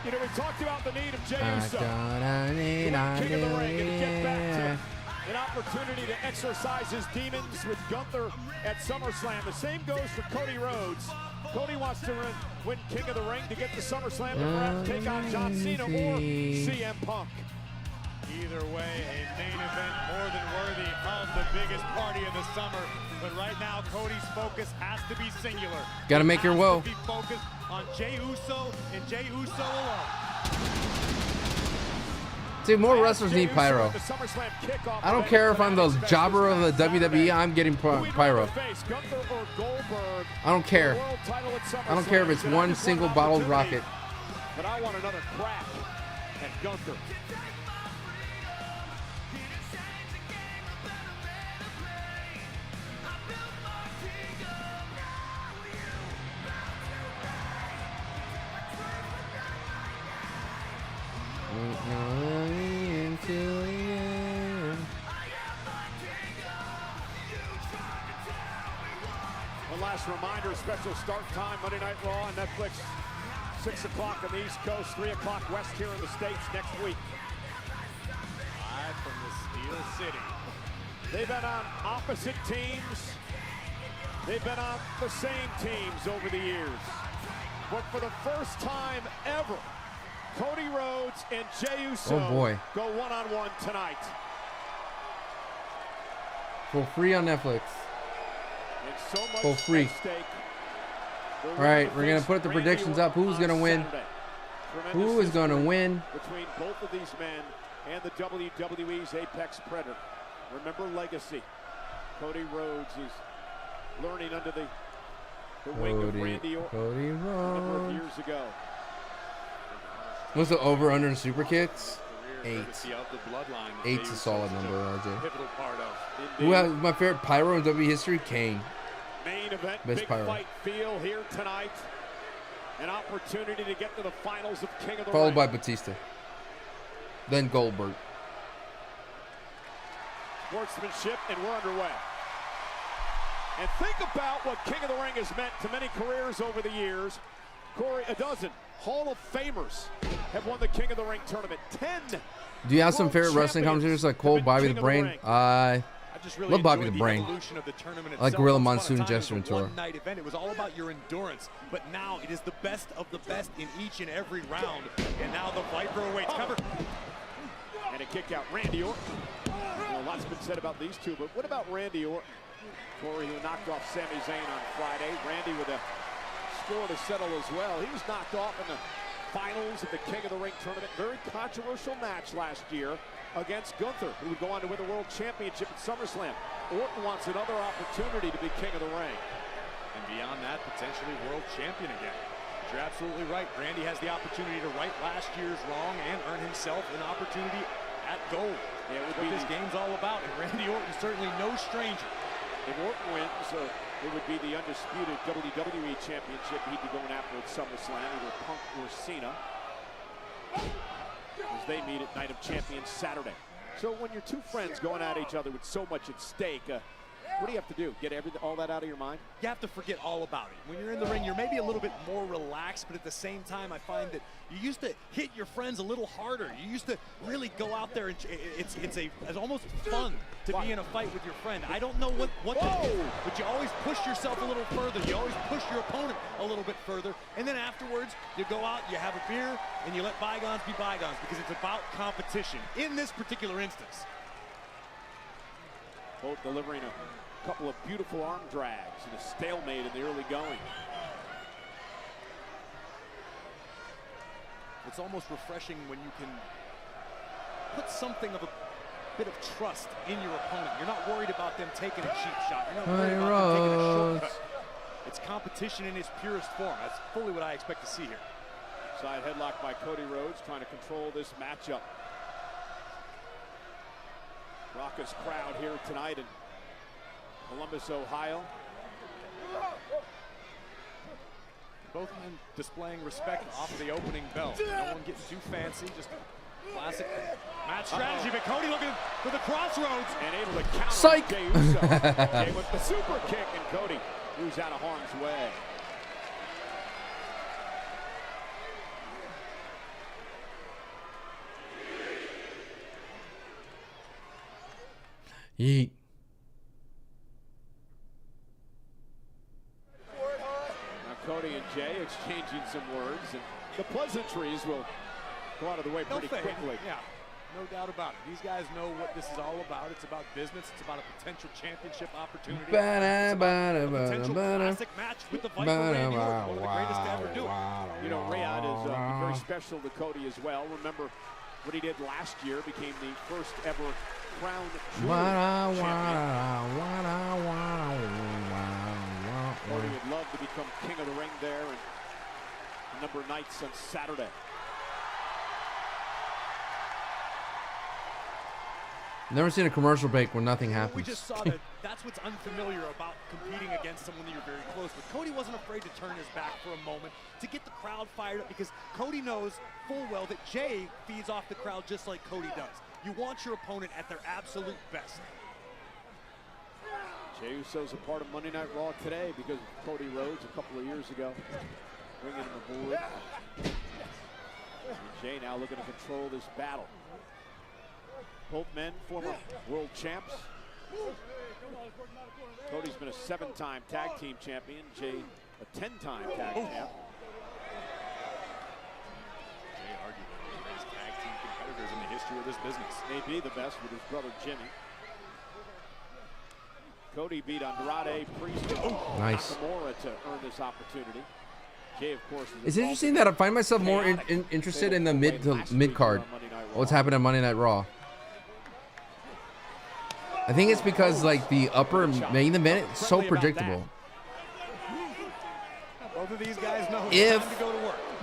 You know, we talked about the need of Jey I Uso. gotta need King of the I Ring, do, and get back yeah. to an opportunity to exercise his demons with Gunther at SummerSlam. The same goes for Cody Rhodes. Cody wants to win King of the Ring to get to SummerSlam to perhaps take on John Cena or CM Punk. Either way, a main event more than worthy of the biggest party of the summer. But right now, Cody's focus has to be singular. Gotta make your will. He has to be focused on Jey Uso and Jey Uso alone. See, more wrestlers need pyro. I don't care if I'm the jobber of the WWE, I'm getting pyro. I don't care. I don't care if it's one single bottled rocket. But I want another crack at Gunther. One last reminder, special start time, Monday Night Raw on Netflix, 6 o'clock on the East Coast, 3 o'clock West here in the States next week. Live from the Steel City. They've been on opposite teams. They've been on the same teams over the years. But for the first time ever, Cody Rhodes and Jey Uso go one-on-one tonight. For free on Netflix. And so much For free. at stake. All right, we're gonna put the predictions up. Who's gonna win? Who is gonna win? Between both of these men and the WWE's Apex Predator. Remember legacy. Cody Rhodes is learning under the wing of Randy Orton Cody a number of Rhodes. years ago. What's the over/under in super kicks? 8. Legacy of the bloodline that 8's Jey a solid Uso is number, RJ. pivotal part of. Who has my favorite pyro in WWE history? Kane. Main event, Best big pyro. fight feel here tonight. An opportunity to get to the finals of King of the Followed Ring. by Batista. Then Goldberg. Sportsmanship, and we're underway. And think about what King of the Ring has meant to many careers over the years. Corey, a dozen Hall of Famers have won the King of the Ring tournament. 10. Do you have some favorite wrestling commentators like Cole, Bobby the Brain? I Really love Bobby the enjoyed Brain. evolution of the tournament I like itself. Gorilla Once upon a Monsoon, time, Jester it was a Ventura. one-night event. It was all about your endurance, but now it is the best of the best in each and every round. And now the Viper awaits. Cover. And a kick out. Randy Orton. You know, lots been said about these two, but what about Randy Orton? Corey, who knocked off Sami Zayn on Friday. Randy with a score to settle as well. He was knocked off in the finals of the King of the Ring tournament. Very controversial match last year against Gunther, who would go on to win the World Championship at SummerSlam. Orton wants another opportunity to be King of the Ring. And beyond that, potentially world champion again. You're absolutely right. Randy has the opportunity to right last year's wrong and earn himself an opportunity at gold. Yeah, it would what be this game's all about. And Randy Orton is certainly no stranger. If Orton wins, it would be the undisputed WWE Championship he'd be going after at SummerSlam, either Punk or Cena, as they meet at Night of Champions Saturday. So when you're two friends going at each other with so much at stake, what do you have to do? Get all that out of your mind? You have to forget all about it. When you're in the ring, you're maybe a little bit more relaxed, but at the same time, I find that you used to hit your friends a little harder. You used to really go out there, and it's almost fun to be in a fight with your friend. I don't know what to do, but you always push yourself a little further. You always push your opponent a little bit further, and then afterwards, you go out, you have a beer, and you let bygones be bygones, because it's about competition in this particular instance. Both delivering a couple of beautiful arm drags and a stalemate in the early going. It's almost refreshing when you can put something of a bit of trust in your opponent. You're not worried about them taking a cheap shot. You're not worried about them taking a shortcut. It's competition in its purest form. That's fully what I expect to see here. Side headlock by Cody Rhodes, trying to control this matchup. Raucous crowd here tonight in Columbus, Ohio. Both men displaying respect off of the opening bell. No one getting too fancy, just classic match strategy. But Cody looking for the crossroads. And able to counter Psych! Jey Uso. Okay, with the super kick, and Cody moves out of harm's way. Yeet. Now Cody and Jey exchanging some words, and the pleasantries will go out of the way pretty quickly. Yeah, no doubt about it. These guys know what this is all about. It's about business. It's about a potential championship opportunity. It's about a potential classic match with the Viper Randy Orton, one of the greatest to ever do it. You know, Riyadh is very special to Cody as well. Remember what he did last year, became the first ever crown jewel champion. Cody would love to become king of the ring there, and a number of nights on Saturday. Never seen a commercial break where nothing happens. We just saw that that's what's unfamiliar about competing against someone that you're very close with. Cody wasn't afraid to turn his back for a moment to get the crowd fired up, because Cody knows full well that Jey feeds off the crowd just like Cody does. You want your opponent at their absolute best. Jey Uso's a part of Monday Night Raw today because of Cody Rhodes a couple of years ago, bringing him aboard. And Jey now looking to control this battle. Both men, former world champs. Cody's been a 7-time tag team champion. Jey, a 10-time tag champ. Jey arguably one of the greatest tag team competitors in the history of this business. Maybe the best with his brother Jimmy. Cody beat Andrade, Priest, and Nakamura to earn this opportunity. Jey, of course, It's interesting that I find myself more interested in the mid card. What's happened on Monday Night Raw? I think it's because like the upper main event is so predictable. Both of these guys know If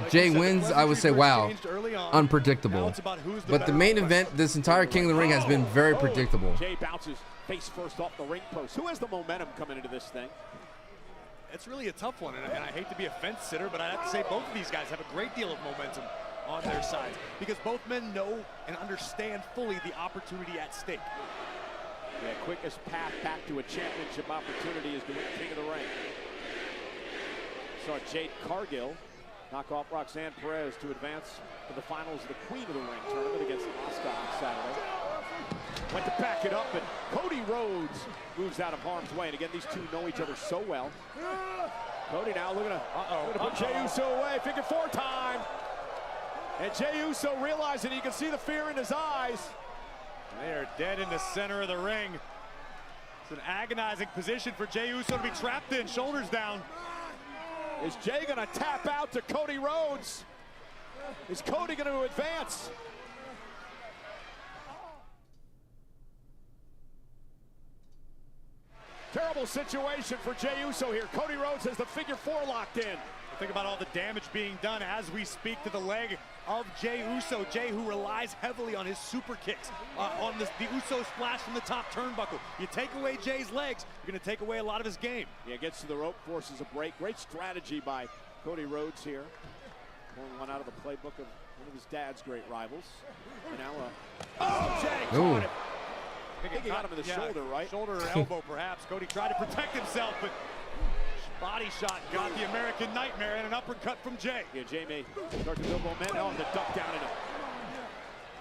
Jey wins, I would say, wow, unpredictable. But the main event, this entire King of the Ring has been very predictable. Jey bounces face first off the ring post. Who has the momentum coming into this thing? It's really a tough one, and I hate to be a fence sitter, but I have to say both of these guys have a great deal of momentum on their sides, because both men know and understand fully the opportunity at stake. The quickest path back to a championship opportunity is to win King of the Ring. Saw Jade Cargill knock off Roxanne Perez to advance to the finals of the Queen of the Ring tournament against Asuka on Saturday. Went to back it up, and Cody Rhodes moves out of harm's way. And again, these two know each other so well. Cody now looking to put Jey Uso away. Figure 4 time. And Jey Uso realizing you can see the fear in his eyes. They are dead in the center of the ring. It's an agonizing position for Jey Uso to be trapped in, shoulders down. Is Jey gonna tap out to Cody Rhodes? Is Cody gonna advance? Terrible situation for Jey Uso here. Cody Rhodes has the figure 4 locked in. Think about all the damage being done as we speak to the leg of Jey Uso. Jey, who relies heavily on his super kicks, on the Uso splash from the top turnbuckle. You take away Jey's legs, you're going to take away a lot of his game. Yeah, gets to the rope, forces a break. Great strategy by Cody Rhodes here. Pulling one out of the playbook of one of his dad's great rivals. And now, Jey caught him. I think he got him in the shoulder, right? Shoulder or elbow, perhaps. Cody tried to protect himself, but body shot got the American Nightmare and an uppercut from Jey. Yeah, Jey may start to build momentum. Oh, the duck down in a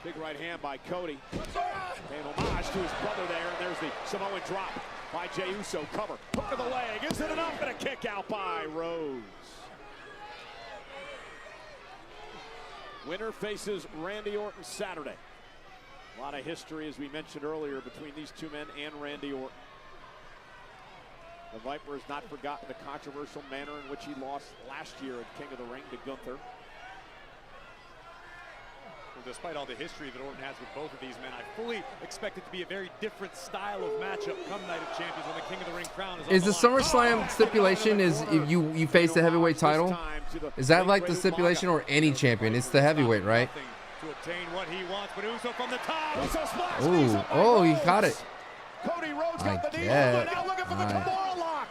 big right hand by Cody. Paying homage to his brother there, and there's the Samoan drop by Jey Uso. Cover, hook of the leg. Is it enough? And a kick out by Rhodes. Winner faces Randy Orton Saturday. A lot of history, as we mentioned earlier, between these two men and Randy Orton. The Viper has not forgotten the controversial manner in which he lost last year at King of the Ring to Gunther. Well, despite all the history that Orton has with both of these men, I fully expect it to be a very different style of matchup come Night of Champions when the King of the Ring crown is Is the SummerSlam stipulation is if you face the heavyweight title? Is that like the stipulation, or any champion? It's the heavyweight, right? To obtain what he wants, but Uso from the top. Uso splash. Ooh, oh, he caught it. Cody Rhodes got the knee. Now looking for the Kimura lock.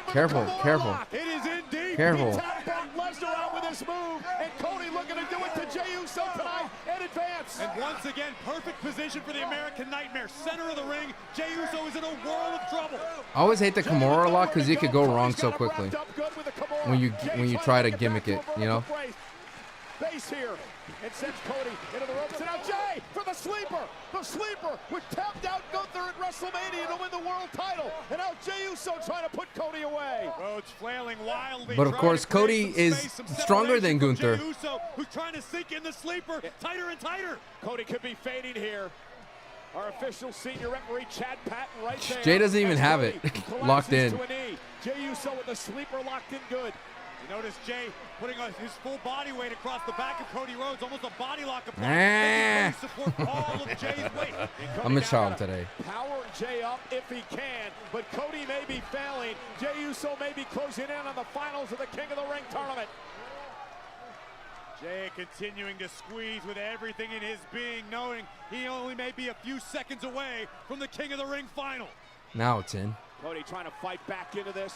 Careful, careful. It is indeed. Careful. He tapped Brock Lesnar out with this move, and Cody looking to do it to Jey Uso tonight and advance. And once again, perfect position for the American Nightmare. Center of the ring. Jey Uso is in a world of trouble. I always hate the Kimura lock because you could go wrong so quickly when you try to gimmick it, you know. base here and sends Cody into the ropes. And now Jey for the sleeper. The sleeper which tapped out Gunther at WrestleMania to win the world title. And now Jey Uso trying to put Cody away. Rhodes flailing wildly. But of course, Cody is stronger than Gunther. Jey Uso, who's trying to sink in the sleeper tighter and tighter. Cody could be fading here. Our official senior referee Chad Patton right there. Jey doesn't even have it locked in. Jey Uso with the sleeper locked in good. You notice Jey putting his full body weight across the back of Cody Rhodes, almost a body lock apart. Support all of Jey's weight. I'm a child today. Power Jey up if he can, but Cody may be failing. Jey Uso may be closing in on the finals of the King of the Ring tournament. Jey continuing to squeeze with everything in his being, knowing he only may be a few seconds away from the King of the Ring final. Now it's in. Cody trying to fight back into this.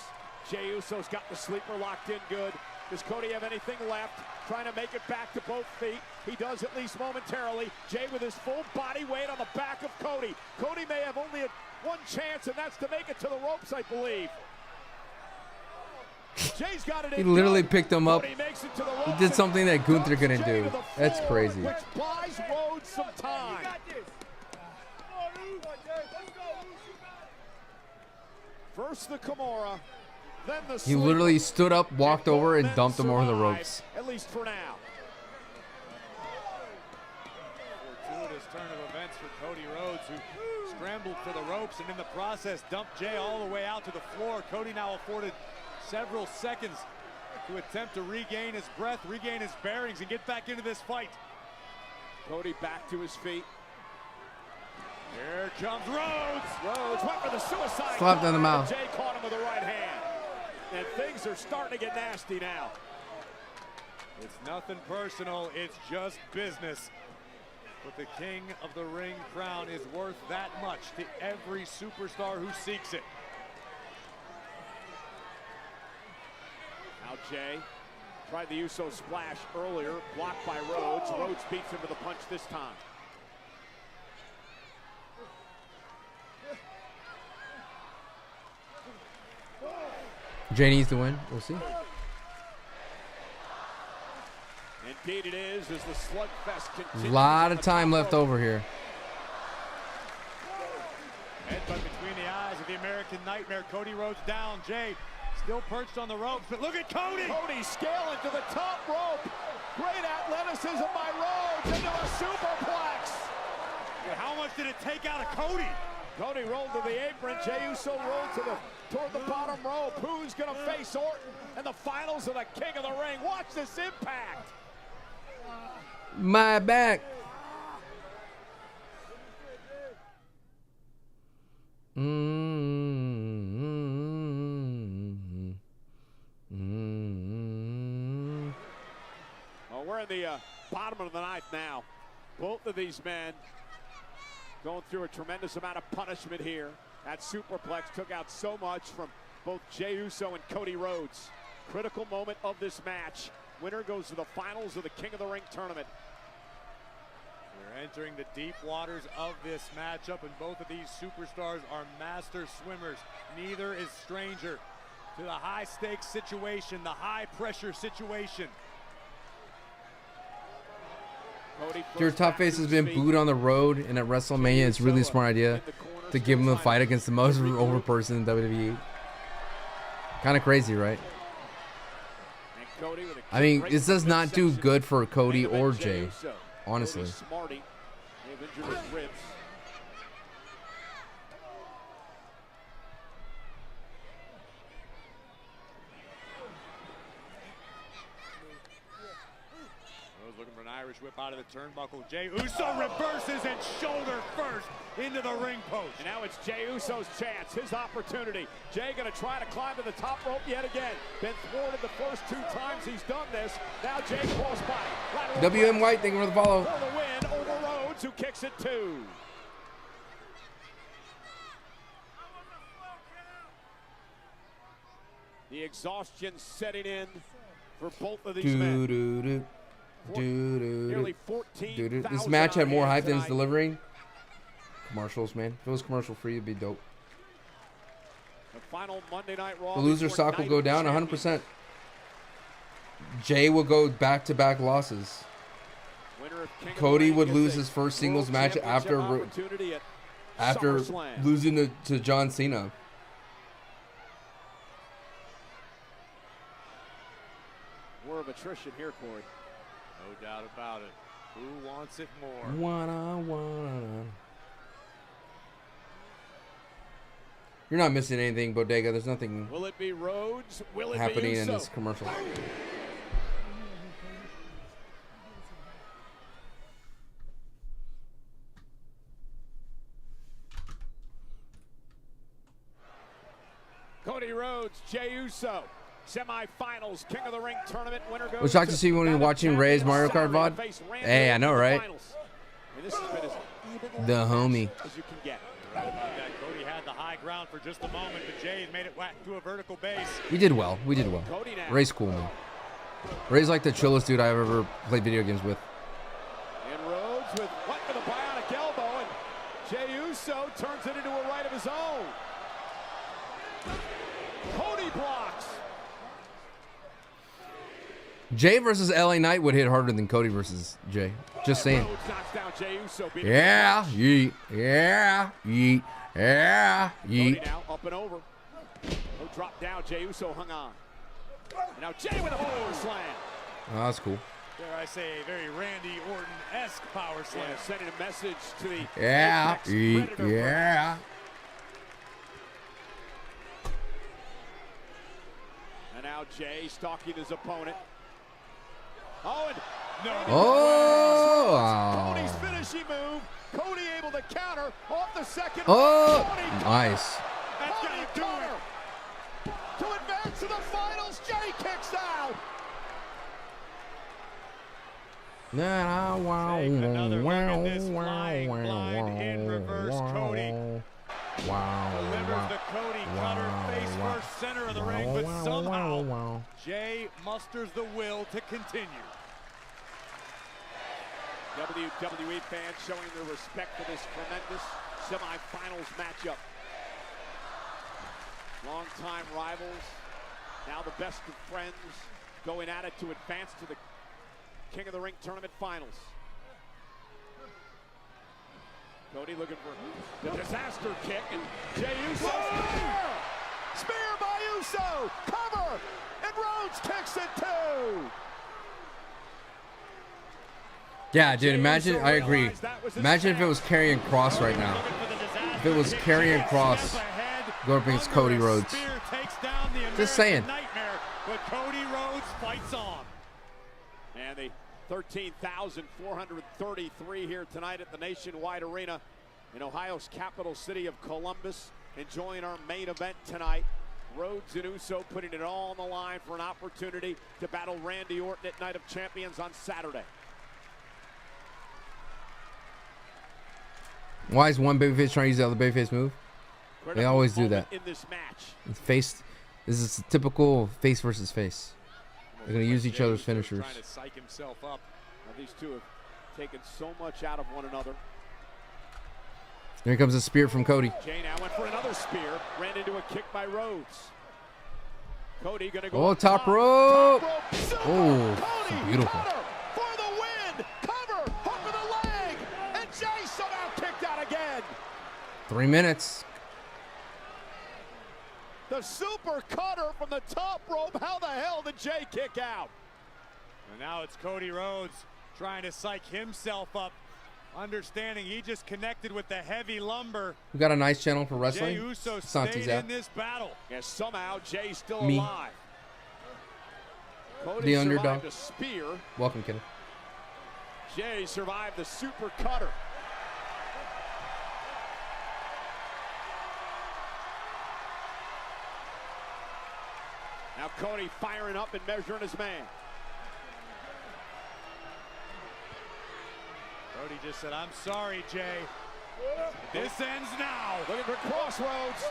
Jey Uso's got the sleeper locked in good. Does Cody have anything left? Trying to make it back to both feet. He does at least momentarily. Jey with his full body weight on the back of Cody. Cody may have only one chance, and that's to make it to the ropes, I believe. Jey's got it in. He literally picked him up. He makes it to the ropes. He did something that Gunther couldn't do. That's crazy. Which buys Rhodes some time. First the Kimura, then the He literally stood up, walked over, and dumped him over the ropes. At least for now. Fortuitous turn of events for Cody Rhodes, who scrambled for the ropes and in the process dumped Jey all the way out to the floor. Cody now afforded several seconds to attempt to regain his breath, regain his bearings, and get back into this fight. Cody back to his feet. Here comes Rhodes. Rhodes went for the suicide. Slapped in the mouth. Jey caught him with the right hand. And things are starting to get nasty now. It's nothing personal, it's just business. But the King of the Ring crown is worth that much to every superstar who seeks it. Now Jey tried the Uso splash earlier, blocked by Rhodes. Rhodes beats him with a punch this time. Jey needs to win. We'll see. Indeed it is, as the slugfest continues. A lot of time left over here. Headbutt between the eyes of the American Nightmare. Cody Rhodes down. Jey still perched on the ropes, but look at Cody! Cody scaling to the top rope. Great athleticism by Rhodes into a superplex. And how much did it take out of Cody? Cody rolled to the apron. Jey Uso rolled toward the bottom rope. Who's going to face Orton in the finals of the King of the Ring? Watch this impact. My back. Well, we're in the bottom of the ninth now. Both of these men going through a tremendous amount of punishment here. That superplex took out so much from both Jey Uso and Cody Rhodes. Critical moment of this match. Winner goes to the finals of the King of the Ring tournament. We're entering the deep waters of this matchup, and both of these superstars are master swimmers. Neither is stranger to the high-stakes situation, the high-pressure situation. Your top face has been booed on the road, and at WrestleMania, it's really a smart idea to give him a fight against the most over person in WWE. Kind of crazy, right? I mean, this does not do good for Cody or Jey, honestly. Smarty may have injured his ribs. Looking for an Irish whip out of the turnbuckle. Jey Uso reverses and shoulder first into the ring post. And now it's Jey Uso's chance, his opportunity. Jey going to try to climb to the top rope yet again. Been thwarted the first two times he's done this. Now Jey crossbody. WM White, thank you for the follow. For the win over Rhodes, who kicks it too. The exhaustion setting in for both of these men. Nearly 14,000 This match had more hype than it's delivering. Commercials, man. If it was commercial free, it'd be dope. The final Monday Night Raw. The loser stock will go down 100%. Jey will go back-to-back losses. Cody would lose his first singles match after losing to John Cena. War of attrition here, Corey. No doubt about it. Who wants it more? One-on-one. You're not missing anything, Bodega. There's nothing Will it be Rhodes? Will it happening be in Uso? this commercial. Cody Rhodes, Jey Uso, semifinals, King of the Ring tournament winner goes. Was shocked to see when you're watching Ray's Mario Kart VOD. Hey, I know, right? This has been as even The homie. as you can get. Cody had the high ground for just a moment, but Jey made it whack to a vertical base. We did well. We did well. Ray's cool, man. Ray's like the chillest dude I've ever played video games with. And Rhodes with what for the bionic elbow, and Jey Uso turns it into a right of his own. Cody blocks. Jay versus LA Knight would hit harder than Cody versus Jay. Just saying. Rhodes knocks down Jey Uso. Yeah, yeet. Yeah, yeet. Yeah, yeet. Cody now up and over. No drop down. Jey Uso hung on. And now Jey with a power slam. Oh, that's cool. Dare I say, a very Randy Orton-esque power slam. Yeah, sending a message to the Yeah, Apex yeet. Predator Yeah. And now Jey stalking his opponent. Oh, and no. Oh. Cody's finishing move. Cody able to counter off the second. Oh, Cody nice. That's gonna do it. To advance to the finals, Jey kicks out. Take another look at this flying blind in reverse Cody. Delivers the Cody cutter face first center of the ring, but somehow Jey musters the will to continue. WWE fans showing their respect for this tremendous semifinals matchup. Longtime rivals, now the best of friends, going at it to advance to the King of the Ring tournament finals. Cody looking for the disaster kick, and Jey Uso spear by Uso, cover, and Rhodes kicks it too. Yeah, dude, imagine, I agree. Imagine if it was Karrion Kross right now. If it was Karrion Kross go up against Cody Rhodes. Just saying. But Cody Rhodes fights on. And the 13,433 here tonight at the Nationwide Arena in Ohio's capital city of Columbus, enjoying our main event tonight. Rhodes and Uso putting it all on the line for an opportunity to battle Randy Orton at Night of Champions on Saturday. Why is one babyface trying to use the other babyface move? They always do that. In this match. It's face. This is typical face versus face. They're gonna use each other's finishers. Trying to psych himself up. Now, these two have taken so much out of one another. Here comes a spear from Cody. Jey now went for another spear. Ran into a kick by Rhodes. Cody gonna go. Oh, top rope. Oh, beautiful. For the win. Cover. Hook of the leg. And Jey somehow kicked out again. 3 minutes. The super cutter from the top rope. How the hell did Jey kick out? And now it's Cody Rhodes trying to psych himself up, understanding he just connected with the heavy lumber. We got a nice channel for wrestling. Jey Uso Santi's stayed out. in this battle. Yes, somehow Jey's still Me. alive. Cody The survived underdog. a spear. Welcome, Kenneth. Jey survived the super cutter. Now Cody firing up and measuring his man. Cody just said, I'm sorry, Jey. This ends now. Looking for Crossroads.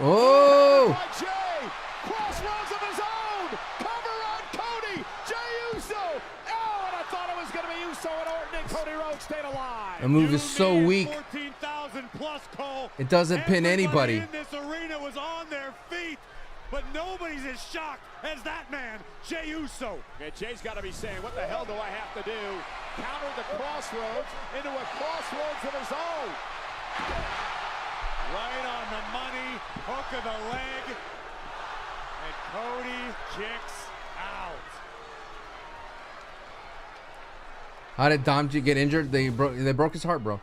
Oh! By Jey. Crossroads of his own. Cover on Cody. Jey Uso. Oh, and I thought it was going to be Uso and Orton, and Cody Rhodes stayed alive. The move is so weak. 14,000 plus, Cole. It doesn't pin anybody. In this arena was on their feet. but nobody's as shocked as that man, Jey Uso. And Jay's got to be saying, what the hell do I have to do? Counter the crossroads into a crossroads of his own. Right on the money, hook of the leg, and Cody kicks out. How did Domji get injured? They broke his heart, bro.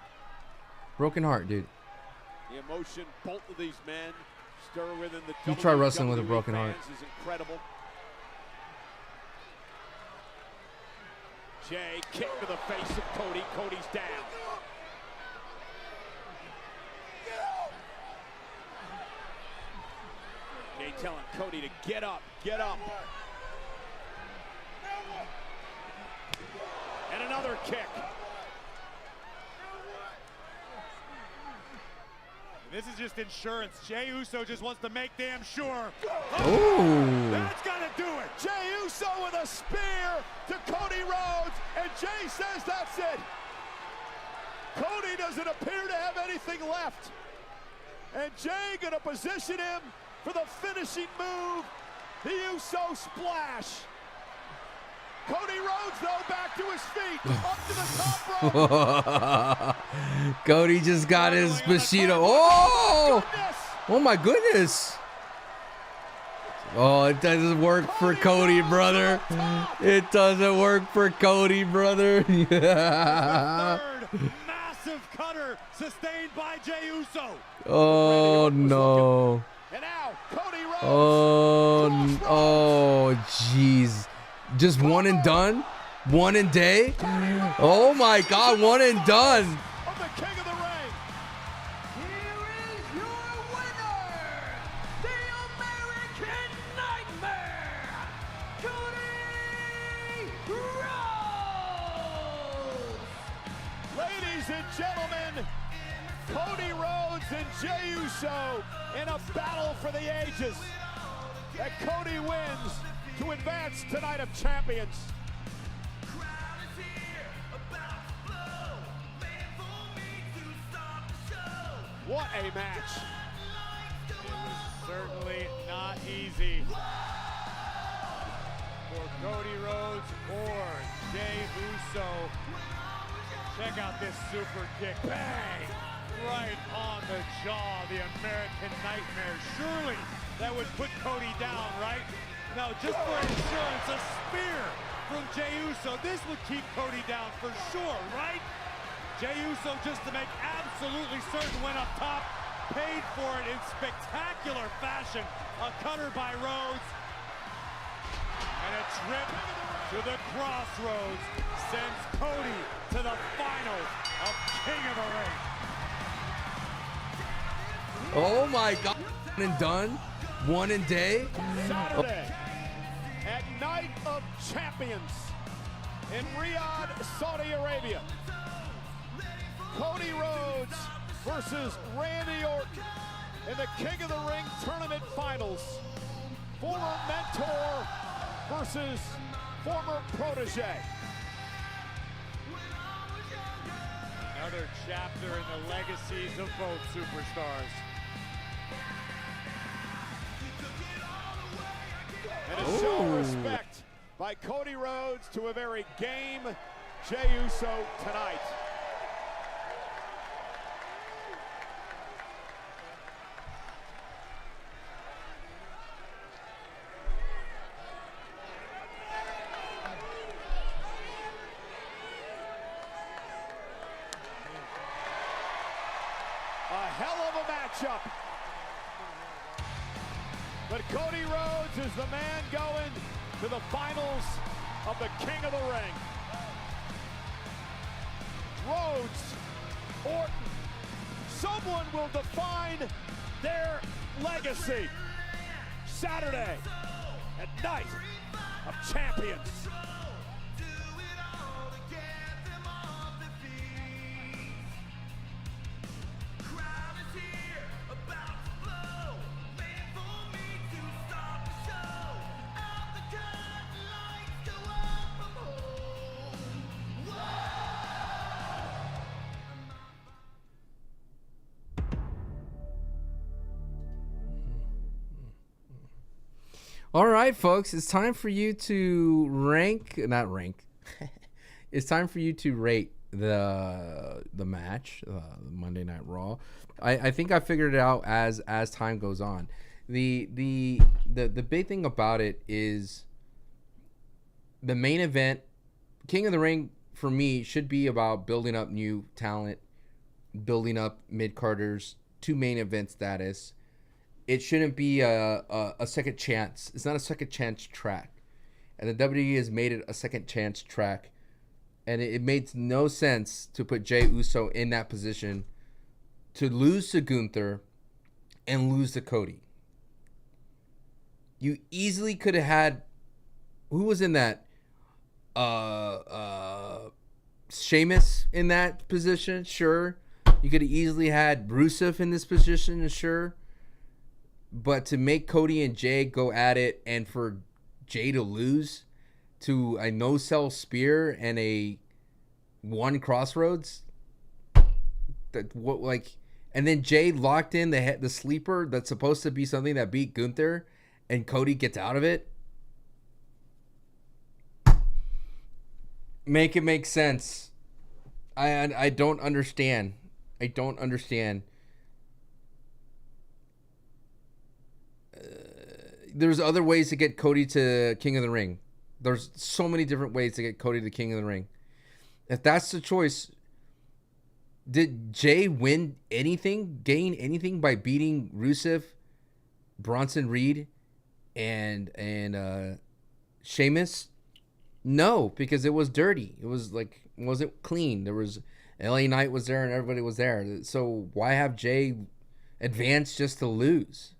Broken heart, dude. The emotion both of these men stir within the You try wrestling with a broken heart. is incredible. Jay kick to the face of Cody. Cody's down. Jay telling Cody to get up, get up. And another kick. This is just insurance. Jey Uso just wants to make damn sure. Oh. That's gotta do it. Jey Uso with a spear to Cody Rhodes, and Jay says that's it. Cody doesn't appear to have anything left. And Jay gonna position him for the finishing move, the Uso splash. Cody Rhodes, though, back to his feet, up to the top rope. Cody just got his Bushido. Oh! Oh my goodness. Oh, it doesn't work for Cody, brother. It doesn't work for Cody, brother. Third massive cutter sustained by Jey Uso. Oh no. And now Cody Rhodes. Oh, jeez. Just one and done? One and day? Oh my God, one and done. Of the King of the Ring. Here is your winner, the American Nightmare, Cody Rhodes. Ladies and gentlemen, Cody Rhodes and Jey Uso in a battle for the ages. That Cody wins to advance to Night of Champions. What a match. It was certainly not easy for Cody Rhodes or Jey Uso. Check out this super kick. Bang! Right on the jaw, the American Nightmare. Surely that would put Cody down, right? Now, just for insurance, a spear from Jey Uso. This would keep Cody down for sure, right? Jey Uso, just to make absolutely certain, went up top, paid for it in spectacular fashion. A cutter by Rhodes. And a trip to the crossroads sends Cody to the finals of King of the Ring. Oh my God. One and done? One and day? Saturday at Night of Champions in Riyadh, Saudi Arabia. Cody Rhodes versus Randy Orton in the King of the Ring Tournament Finals. Former mentor versus former protege. Another chapter in the legacies of both superstars. And a show of respect by Cody Rhodes to a very game Jey Uso tonight. A hell of a matchup. But Cody Rhodes is the man going to the finals of the King of the Ring. Rhodes, Orton, someone will define their legacy. Saturday at Night of Champions. All right, folks, it's time for you to not rank. It's time for you to rate the match, Monday Night Raw. I think I figured it out as time goes on. The big thing about it is the main event, King of the Ring, for me, should be about building up new talent, building up mid-carders to main event status. It shouldn't be a second chance. It's not a second chance track. And the WWE has made it a second chance track. And it made no sense to put Jey Uso in that position to lose to Gunther and lose to Cody. You easily could have had, who was in that? Sheamus in that position, sure. You could have easily had Rusev in this position, sure. But to make Cody and Jey go at it and for Jey to lose to a no-sell spear and a one crossroads, and then Jey locked in the sleeper that's supposed to be something that beat Gunther, and Cody gets out of it. Make it make sense. I don't understand. I don't understand. There's other ways to get Cody to King of the Ring. There's so many different ways to get Cody to King of the Ring. If that's the choice, did Jey win anything, gain anything by beating Rusev, Bronson Reed, and Sheamus? No, because it was dirty. It was it wasn't clean. There was LA Knight was there and everybody was there. So why have Jey advance just to lose?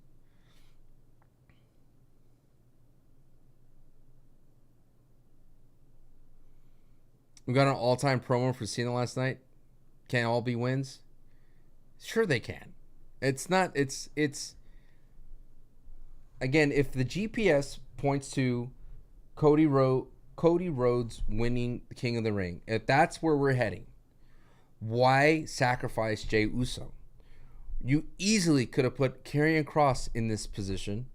We got an all-time promo for Cena last night. Can't all be wins? Sure they can. It's not, it's again, if the GPS points to Cody Rhodes winning the King of the Ring, if that's where we're heading, why sacrifice Jey Uso? You easily could have put Karrion Kross in this position.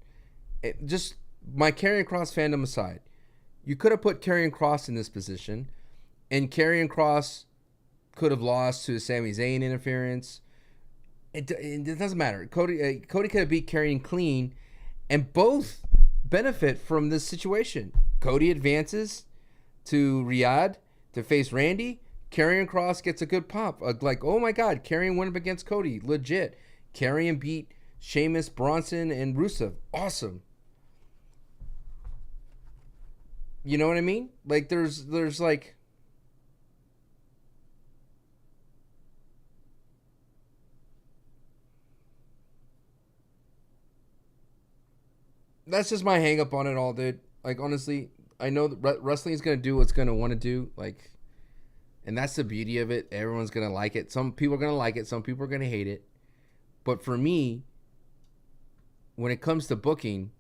Just my Karrion Kross fandom aside, you could have put Karrion Kross in this position, and Karrion Kross could have lost to a Sami Zayn interference. It doesn't matter. Cody could have beat Karrion clean, and both benefit from this situation. Cody advances to Riyadh to face Randy. Karrion Kross gets a good pop. Like, oh my God, Karrion went up against Cody. Legit. Karrion beat Sheamus, Bronson, and Rusev. Awesome. You know what I mean? Like, there's like... That's just my hang up on it all, dude. Like, honestly, I know that wrestling is going to do what's going to want to do. Like, and that's the beauty of it. Everyone's going to like it. Some people are going to like it. Some people are going to hate it. But for me, when it comes to booking,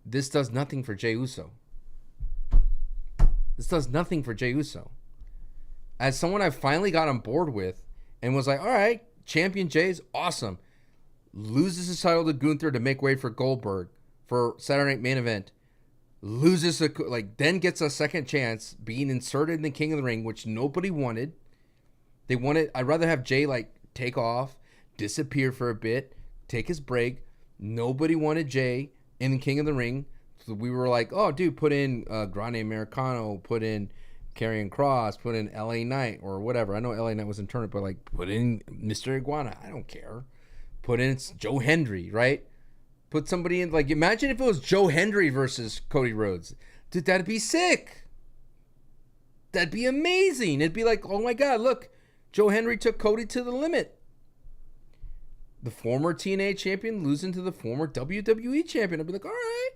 this does nothing for Jey Uso. This does nothing for Jey Uso. As someone I finally got on board with and was like, all right, champion Jey's awesome. Loses his title to Gunther to make way for Goldberg for Saturday Night Main Event. Loses then gets a second chance being inserted in the King of the Ring, which nobody wanted. They wanted, I'd rather have Jey take off, disappear for a bit, take his break. Nobody wanted Jey in the King of the Ring. So we were like, oh, dude, put in Grande Americano, put in Karrion Kross, put in LA Knight or whatever. I know LA Knight was in tournament, but put in Mr. Iguana. I don't care. Put in Joe Hendry, right? Put somebody in, imagine if it was Joe Hendry versus Cody Rhodes. Dude, that'd be sick. That'd be amazing. It'd be like, oh my God, look, Joe Hendry took Cody to the limit. The former TNA champion losing to the former WWE champion. I'd be like, all right.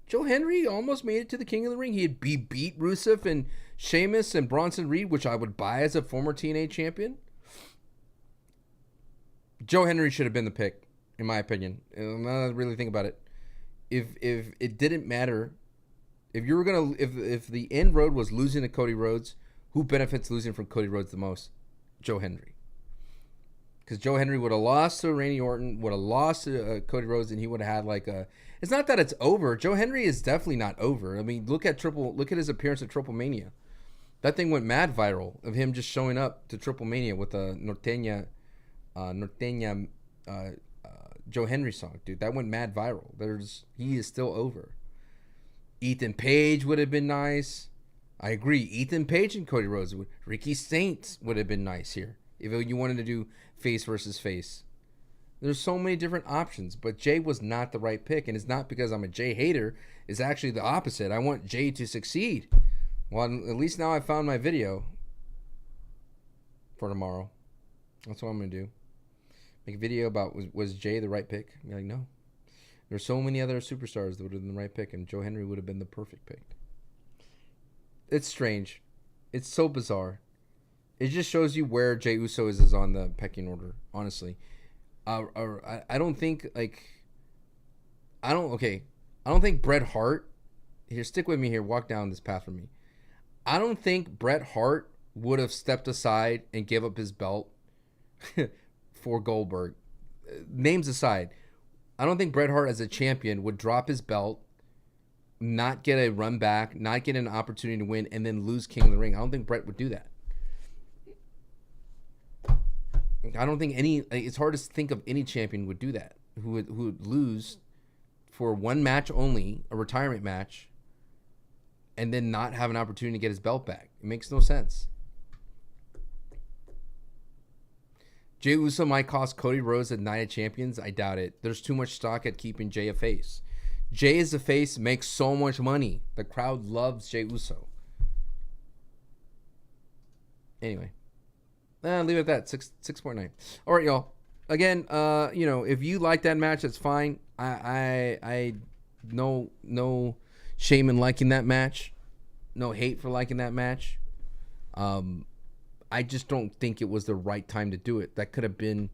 Joe Hendry almost made it to the King of the Ring. He'd beat Rusev and Sheamus and Bronson Reed, which I would buy as a former TNA champion. Joe Hendry should have been the pick, in my opinion. And I really think about it. If it didn't matter, if the end road was losing to Cody Rhodes, who benefits losing from Cody Rhodes the most? Joe Hendry. Because Joe Henry would have lost to Randy Orton, would have lost to Cody Rhodes, and he would have had like a. It's not that it's over. Joe Henry is definitely not over. I mean, look at his appearance at Triple Mania. That thing went mad viral of him just showing up to Triple Mania with a Norteña Joe Henry song, dude. That went mad viral. He is still over. Ethan Page would have been nice. I agree. Ethan Page and Cody Rhodes. Ricky Saints would have been nice here if you wanted to do face versus face. There's so many different options, but Jey was not the right pick, and it's not because I'm a Jey hater. It's actually the opposite. I want Jey to succeed. Well, at least now I found my video for tomorrow. That's what I'm going to do. Make a video about was Jey the right pick? You're like, no. There's so many other superstars that would have been the right pick, and Joe Henry would have been the perfect pick. It's strange. It's so bizarre. It just shows you where Jey Uso is on the pecking order, honestly. I don't think, like... I don't think Bret Hart... Here, stick with me here. Walk down this path for me. I don't think Bret Hart would have stepped aside and give up his belt for Goldberg. Names aside, I don't think Bret Hart as a champion would drop his belt, not get a run back, not get an opportunity to win, and then lose King of the Ring. I don't think Bret would do that. I don't think it's hard to think of any champion would do that, who would lose for one match only, a retirement match, and then not have an opportunity to get his belt back. It makes no sense. Jey Uso might cost Cody Rhodes at Night of Champions. I doubt it. There's too much stock at keeping Jey a face. Jey as a face makes so much money. The crowd loves Jey Uso. Anyway. Leave it at that. 6.9. All right, y'all. Again, if you like that match, that's fine. I no shame in liking that match. No hate for liking that match. I just don't think it was the right time to do it. That could have been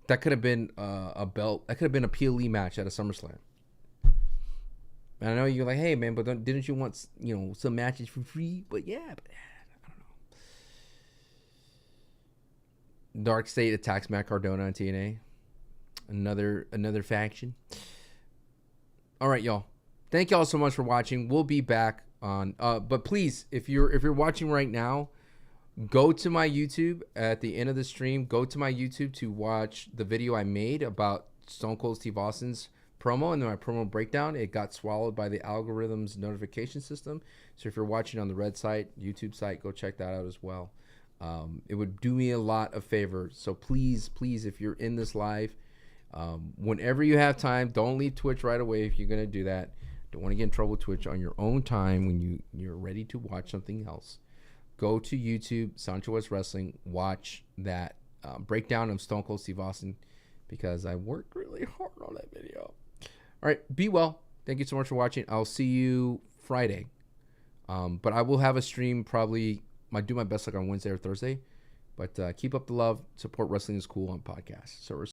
a belt. That could have been a PLE match at a SummerSlam. And I know you're like, hey man, but didn't you want some matches for free? But yeah, I don't know. Dark State attacks Matt Cardona on TNA. Another faction. All right, y'all. Thank y'all so much for watching. We'll be back on. But please, if you're watching right now, go to my YouTube at the end of the stream. Go to my YouTube to watch the video I made about Stone Cold Steve Austin's promo and then my promo breakdown. It got swallowed by the algorithm's notification system. So if you're watching on the red site, YouTube site, go check that out as well. It would do me a lot of favor. So please, if you're in this live, whenever you have time, don't leave Twitch right away if you're going to do that. Don't want to get in trouble with Twitch. On your own time when you're ready to watch something else. Go to YouTube, SanchoWest Wrestling, watch that breakdown of Stone Cold Steve Austin because I worked really hard on that video. All right, be well. Thank you so much for watching. I'll see you Friday. But I will have a stream probably, I do my best like on Wednesday or Thursday. But keep up the love. Support Wrestling is Cool on podcast. So